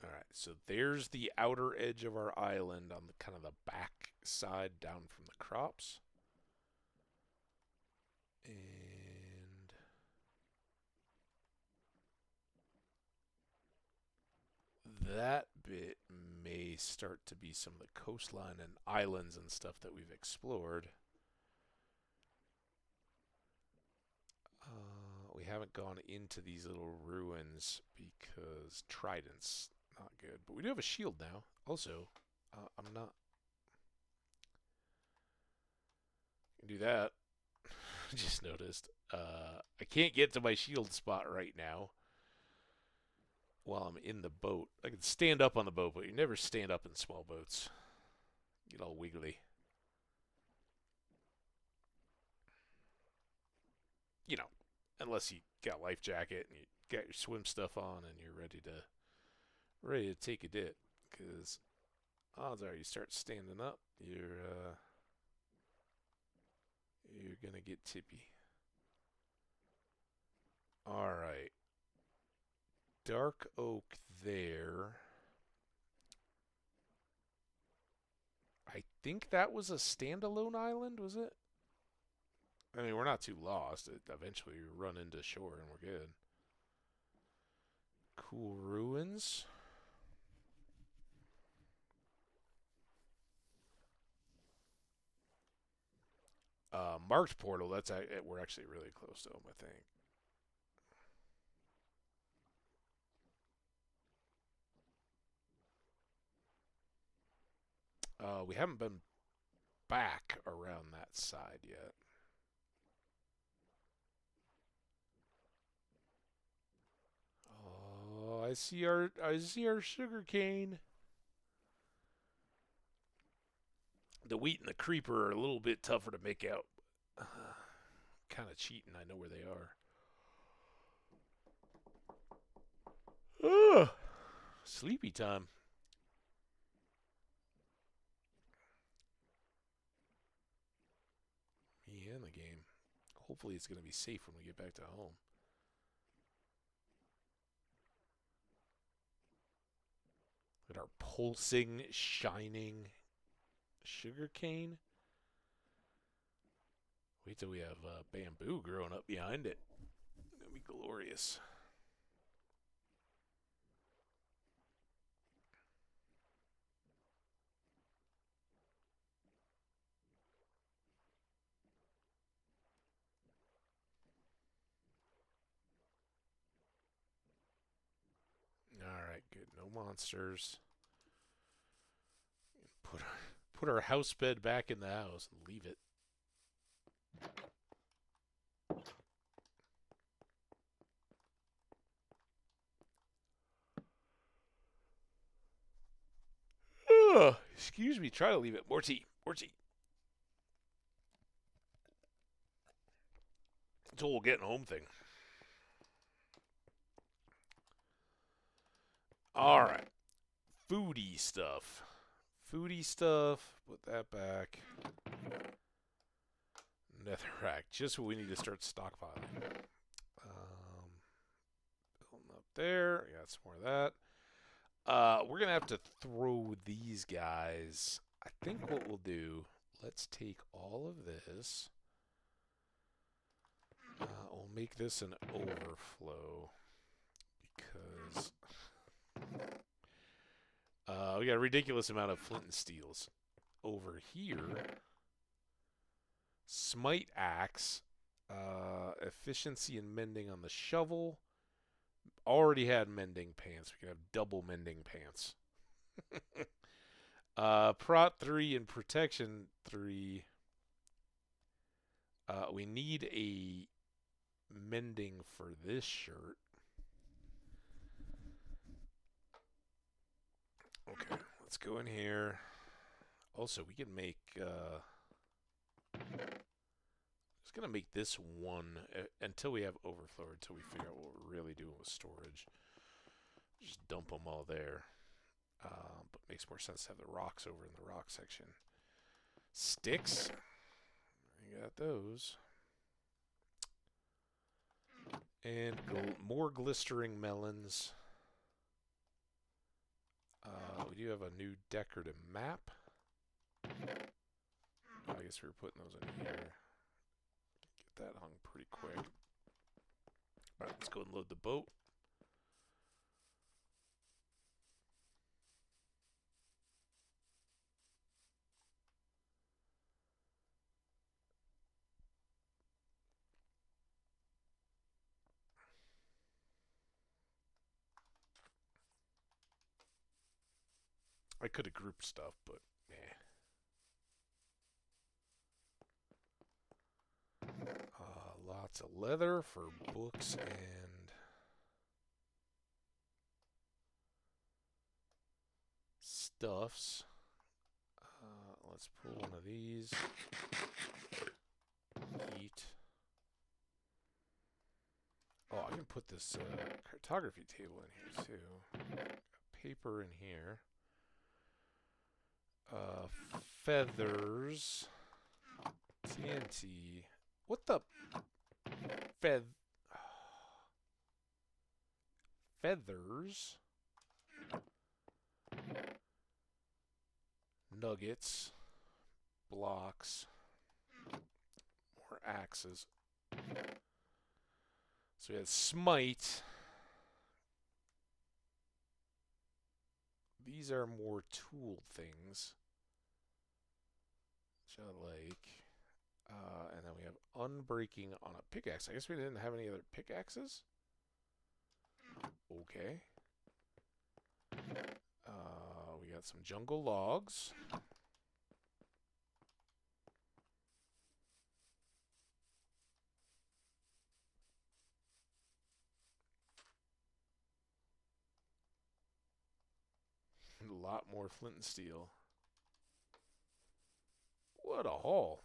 Speaker 1: Alright, so there's the outer edge of our island on the kind of the back side down from the crops. And that bit may start to be some of the coastline and islands and stuff that we've explored. We haven't gone into these little ruins because trident's not good. But we do have a shield now. Also, I'm not... I can do that. Just noticed. I can't get to my shield spot right now while I'm in the boat. I can stand up on the boat, but you never stand up in small boats. Get all wiggly. You know, unless you got a life jacket and you got your swim stuff on and you're ready to take a dip. Because odds are you start standing up, you're gonna get tippy. All right. dark oak there. I think that was a standalone island, was it? I mean, we're not too lost. Eventually, we run into shore and we're good. Cool ruins. Marked portal. We're actually really close to them, I think. We haven't been back around that side yet. Oh, I see our sugar cane. The wheat and the creeper are a little bit tougher to make out. Kind of cheating. I know where they are. Ugh. Sleepy time. Me and the game. Hopefully it's going to be safe when we get back to home. Look at our pulsing, shining sugar cane. Wait till we have bamboo growing up behind it. It's going to be glorious. Alright, good. No monsters. Put our house bed back in the house and leave it. Ugh, excuse me, try to leave it. More tea. More tea. It's a whole getting home thing. Alright. Foodie stuff. Foodie stuff. Put that back. Netherrack. Just what we need to start stockpiling. Building up there. Got some more of that. We're going to have to throw these guys. I think what we'll do, let's take all of this. We'll make this an overflow. Because we got a ridiculous amount of flint and steels. Over here, smite axe, efficiency and mending on the shovel. Already had mending pants. We can have double mending pants. Prot 3 and protection 3. We need a mending for this shirt. Okay, let's go in here. Also, we can make... just going to make this one until we have overflow, until we figure out what we're really doing with storage. Just dump them all there. But it makes more sense to have the rocks over in the rock section. Sticks. You got those. And more glistering melons. We do have a new decorative map. I guess we were putting those in here. Get that hung pretty quick. Alright, let's go and load the boat. I could have grouped stuff, but lots of leather for books and stuffs. Let's pull one of these. Eat. Oh, I can put this cartography table in here too. Got paper in here. Feathers. TNT. What the? feathers. Nuggets. Blocks. More axes. So we had smite. These are more tool things. Which I like. And then we have unbreaking on a pickaxe. I guess we didn't have any other pickaxes? Okay. We got some jungle logs. A lot more flint and steel. What a haul.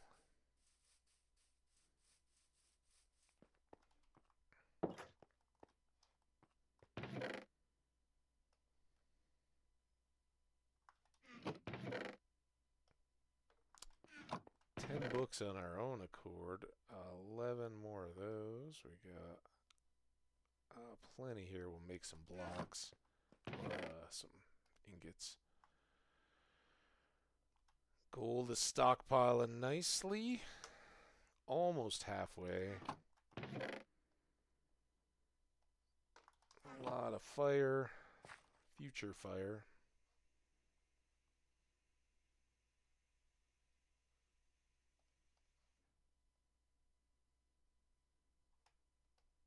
Speaker 1: Books on our own accord. 11 more of those. We got plenty here. We'll make some blocks. Some ingots. Gold is stockpiling nicely. Almost halfway. A lot of fire. Future fire.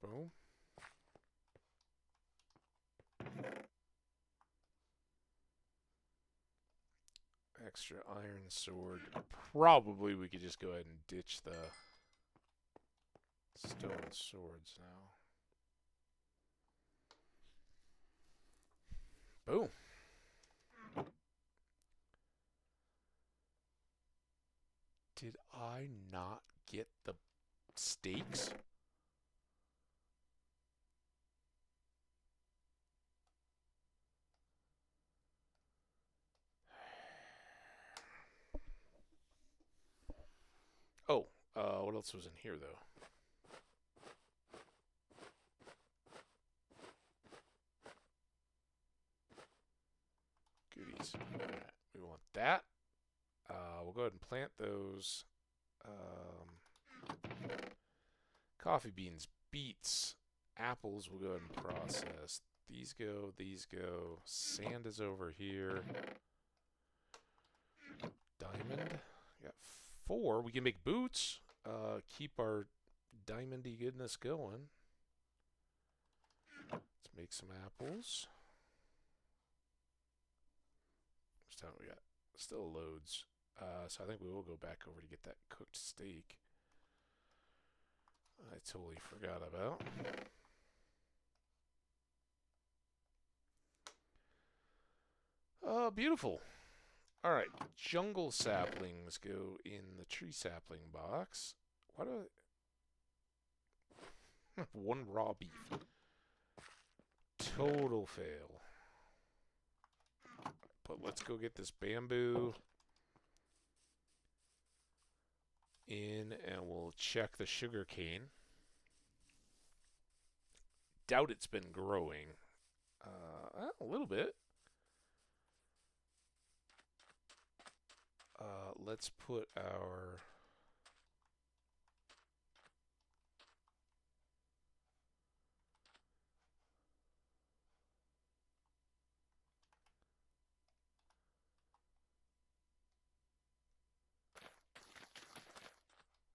Speaker 1: Boom. Extra iron sword. Probably we could just go ahead and ditch the stone swords now. Boom. Did I not get the stakes? Oh, what else was in here, though? Goodies. All right, we want that. We'll go ahead and plant those. Coffee beans, beets, apples we'll go ahead and process. These go. Sand is over here. Diamond. We got 4. We can make boots. Keep our diamondy goodness going. Let's make some apples. Which time we got? Still loads. So I think we will go back over to get that cooked steak. I totally forgot about. Beautiful. Alright, jungle saplings go in the tree sapling box. Why do I... 1 raw beef. Total fail. But let's go get this bamboo in and we'll check the sugar cane. Doubt it's been growing. A little bit. Let's put our...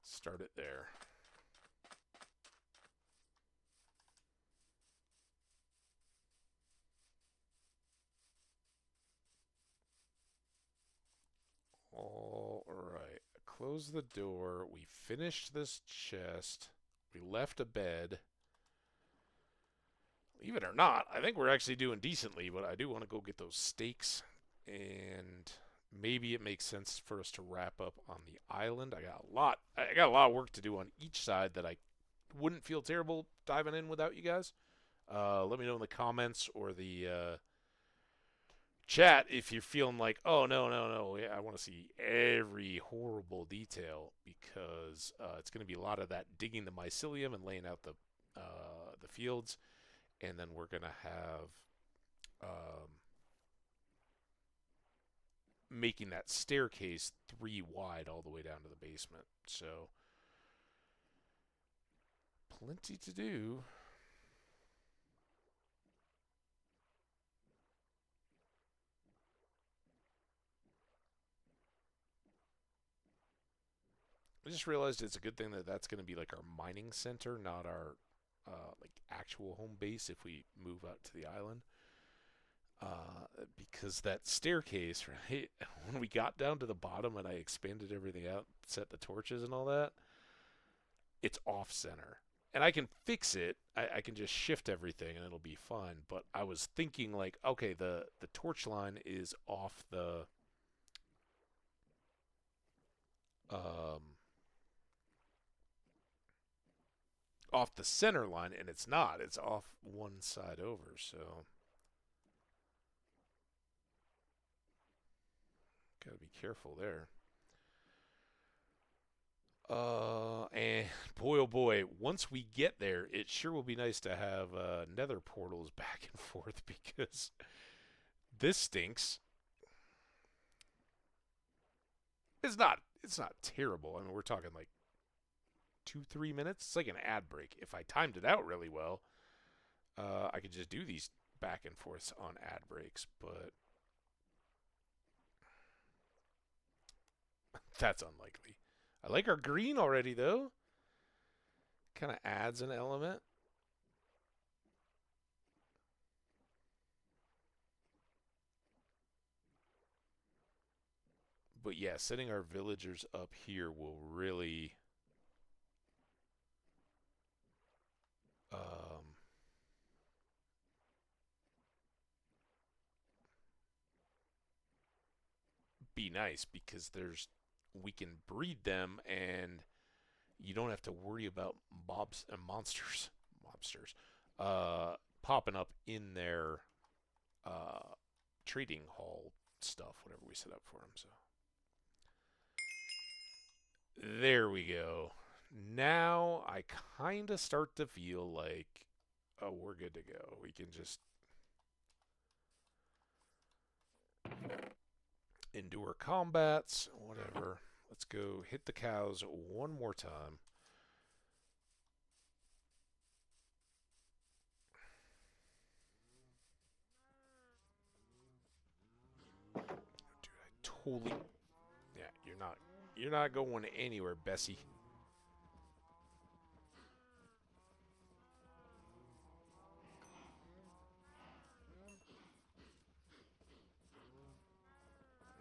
Speaker 1: Start it there. All right. Close the door. We finished this chest. We left a bed. Believe it or not, I think we're actually doing decently, but I do want to go get those steaks. And maybe it makes sense for us to wrap up on the island. I got a lot of work to do on each side that I wouldn't feel terrible diving in without you guys. Let me know in the comments or the chat if you're feeling like, oh, no, yeah, I want to see every horrible detail, because it's going to be a lot of that digging the mycelium and laying out the fields. and then we're gonna have um, making that staircase 3 wide all the way down to the basement. So plenty to do. I just realized it's a good thing that that's going to be like our mining center, not our like actual home base if we move out to the island. Because that staircase, right? When we got down to the bottom and I expanded everything out, set the torches and all that, it's off center. And I can fix it. I can just shift everything and it'll be fine. But I was thinking like, okay, the torch line is um off the center line, and it's not. It's off one side over. So gotta be careful there. And boy, oh boy, once we get there, it sure will be nice to have nether portals back and forth because this stinks. It's not terrible. I mean, we're talking like 2-3 minutes. It's like an ad break. If I timed it out really well, I could just do these back and forths on ad breaks, but that's unlikely. I like our green already though. Kind of adds an element. But yeah, setting our villagers up here will really um, be nice because we can breed them and you don't have to worry about mobs and monsters popping up in their uh, trading hall stuff, whatever we set up for them. So there we go. Now I kind of start to feel like, oh, we're good to go. We can just endure combats, whatever. Let's go hit the cows one more time. Dude, I totally. Yeah, you're not going anywhere, Bessie.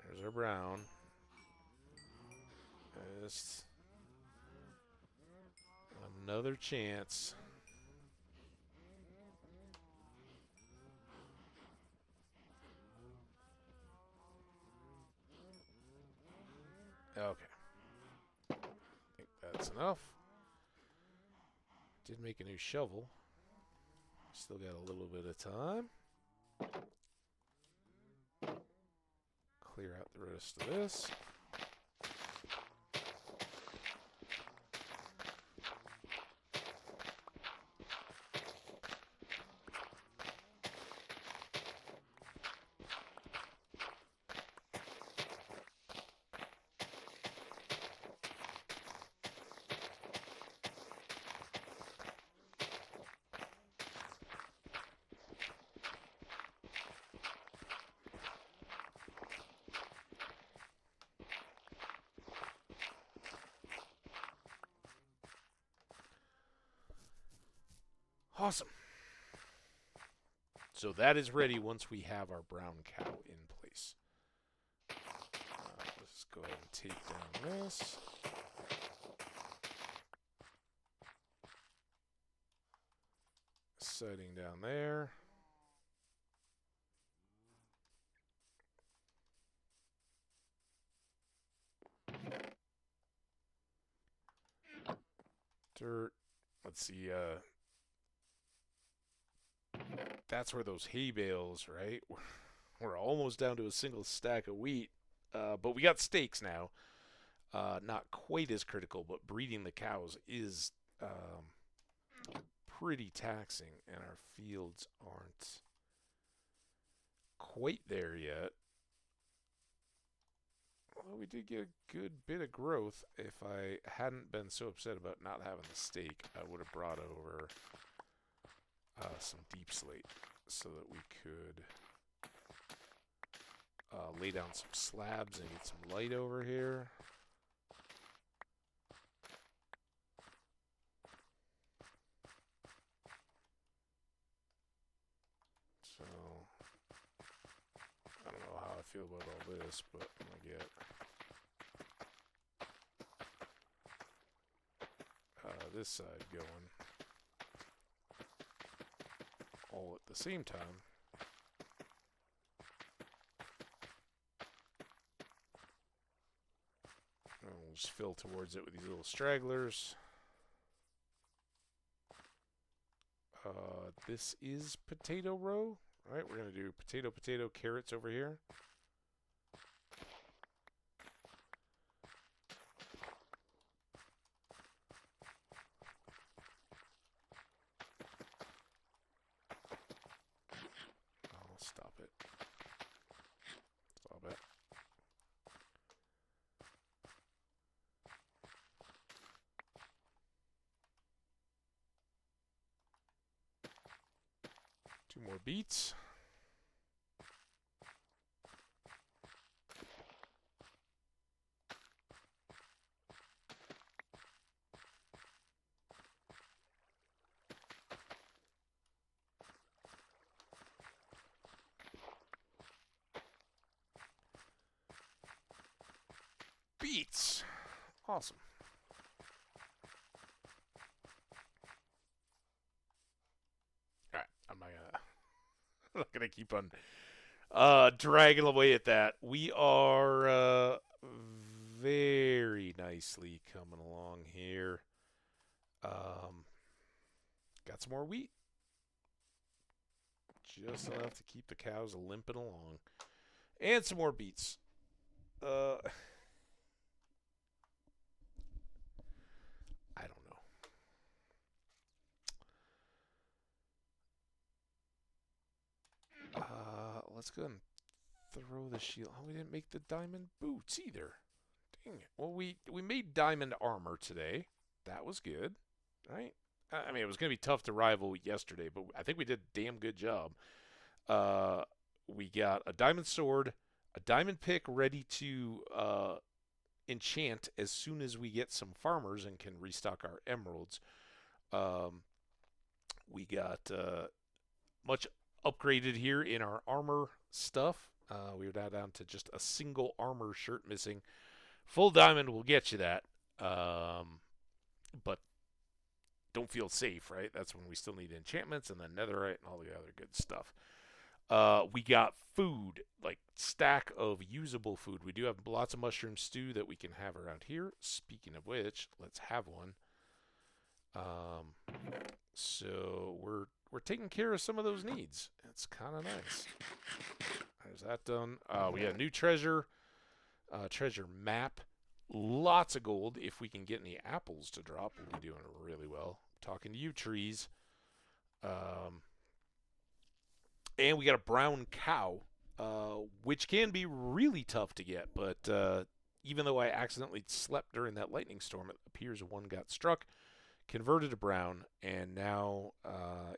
Speaker 1: There's our brown. Just another chance. Okay, I think that's enough. Did make a new shovel. Still got a little bit of time. Clear out the rest of this. Awesome. So that is ready once we have our brown cow in place. Let's go ahead and take down this. Setting down there. Dirt. Let's see. That's where those hay bales, right? We're almost down to a single stack of wheat. But we got steaks now. Not quite as critical, but breeding the cows is pretty taxing, and our fields aren't quite there yet. Well, we did get a good bit of growth. If I hadn't been so upset about not having the steak, I would have brought over some deep slate so that we could lay down some slabs and get some light over here. So, I don't know how I feel about all this, but I'm going to get this side going all at the same time. And we'll just fill towards it with these little stragglers. This is potato row. All right, we're going to do potato, potato, carrots over here. I'll stop it. Stop it. Two more beets. Beets. Awesome. All right, I'm not gonna keep on dragging away at that. We are very nicely coming along here. Got some more wheat. Just enough to keep the cows limping along. And some more beets. I don't know. Let's go ahead and throw the shield. Oh, we didn't make the diamond boots either. Dang it. Well, we made diamond armor today. That was good, right? I mean, it was going to be tough to rival yesterday, but I think we did a damn good job. We got a diamond sword, a diamond pick ready to enchant as soon as we get some farmers and can restock our emeralds. We got much upgraded here in our armor stuff. We are now down to just a single armor shirt missing. Full diamond will get you that. But don't feel safe, right? That's when we still need enchantments and then netherite and all the other good stuff. We got food, like stack of usable food. We do have lots of mushroom stew that we can have around here. Speaking of which, let's have one. So we're taking care of some of those needs. It's kind of nice. There's that done. We got a new treasure map. Lots of gold. If we can get any apples to drop, we'll be doing really well. Talking to you, trees. And we got a brown cow, which can be really tough to get. But even though I accidentally slept during that lightning storm, it appears one got struck, converted to brown, and now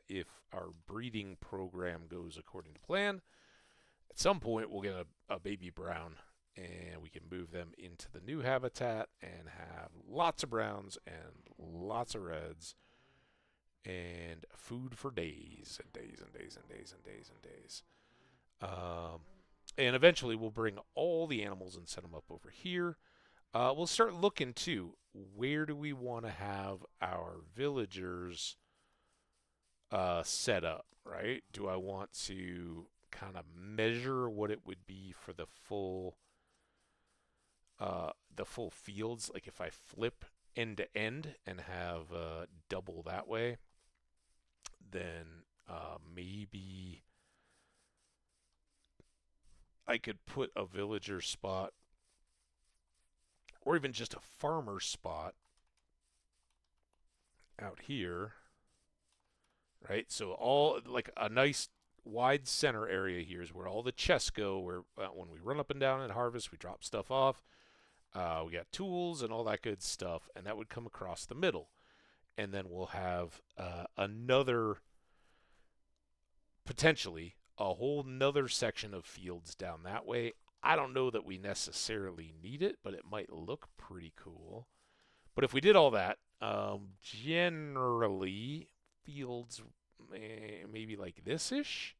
Speaker 1: if our breeding program goes according to plan, at some point we'll get a baby brown. And we can move them into the new habitat and have lots of browns and lots of reds and food for days and days and days and days and days and days. And eventually we'll bring all the animals and set them up over here. We'll start looking too. Where do we want to have our villagers set up, right? Do I want to kind of measure what it would be for the full fields, like if I flip end to end and have double that way, then maybe I could put a villager spot or even just a farmer spot out here right? So all like a nice wide center area here is where all the chests go. Where when we run up and down and harvest, we drop stuff off. We got tools and all that good stuff, and that would come across the middle. And then we'll have another, potentially, a whole nother section of fields down that way. I don't know that we necessarily need it, but it might look pretty cool. But if we did all that, generally, fields maybe like this-ish.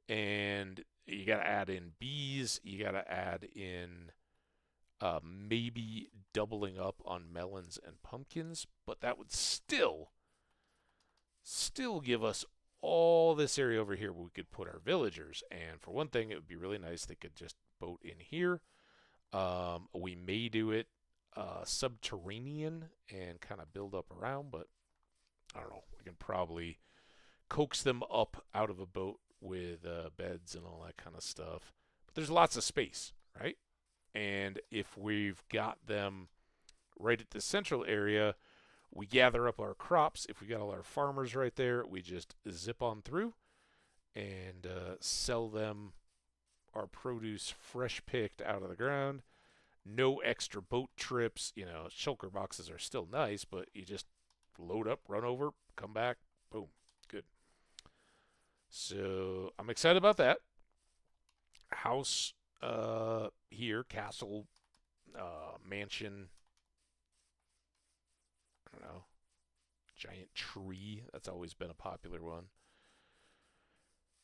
Speaker 1: And you got to add in bees. You got to add in maybe doubling up on melons and pumpkins. But that would still give us all this area over here where we could put our villagers. And for one thing, it would be really nice they could just boat in here. We may do it subterranean and kind of build up around, but I don't know. We can probably coax them up out of a boat with beds and all that kind of stuff. But there's lots of space, right? And if we've got them right at the central area, we gather up our crops. If we got all our farmers right there, we just zip on through and sell them our produce fresh picked out of the ground. No extra boat trips. You know, shulker boxes are still nice, but you just load up, run over, come back, boom, good. So I'm excited about that. House here, castle, mansion, I don't know, giant tree. That's always been a popular one.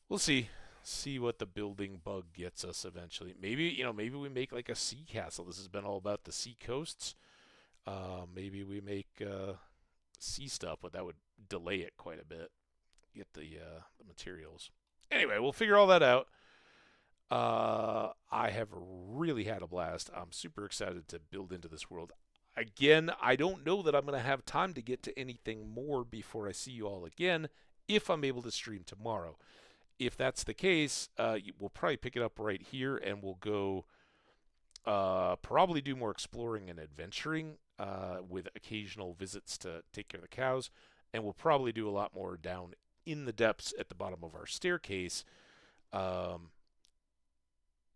Speaker 1: We'll see. See what the building bug gets us eventually. Maybe we make like a sea castle. This has been all about the sea coasts. Maybe we make sea stuff, but that would delay it quite a bit. Get the materials. Anyway, we'll figure all that out. I have really had a blast. I'm super excited to build into this world. Again, I don't know that I'm going to have time to get to anything more before I see you all again, if I'm able to stream tomorrow. If that's the case, we'll probably pick it up right here, and we'll go probably do more exploring and adventuring with occasional visits to take care of the cows, and we'll probably do a lot more down in the depths at the bottom of our staircase,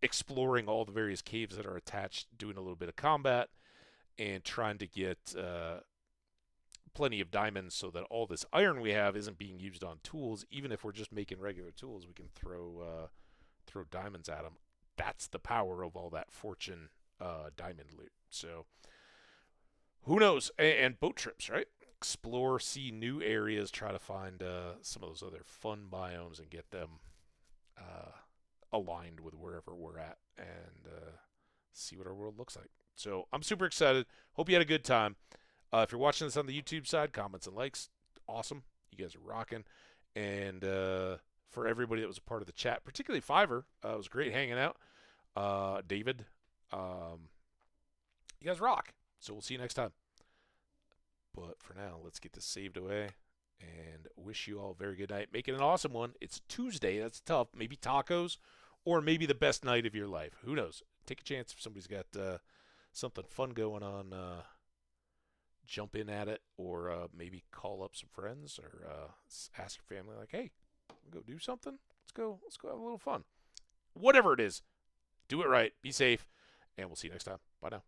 Speaker 1: exploring all the various caves that are attached, doing a little bit of combat, and trying to get plenty of diamonds so that all this iron we have isn't being used on tools. Even if we're just making regular tools, we can throw diamonds at them. That's the power of all that fortune diamond loot. So who knows? And boat trips, right? Explore, see new areas, try to find some of those other fun biomes and get them aligned with wherever we're at, and see what our world looks like. So I'm super excited. Hope you had a good time. If you're watching this on the YouTube side, comments and likes, awesome. You guys are rocking. And for everybody that was a part of the chat, particularly Fiverr, it was great hanging out. David, you guys rock. So we'll see you next time. But for now, let's get this saved away and wish you all a very good night. Make it an awesome one. It's Tuesday. That's tough. Maybe tacos or maybe the best night of your life. Who knows? Take a chance if somebody's got something fun going on. Jump in at it, or maybe call up some friends, or ask your family, like, hey, go do something. Let's go have a little fun. Whatever it is, do it right. Be safe, and we'll see you next time. Bye now.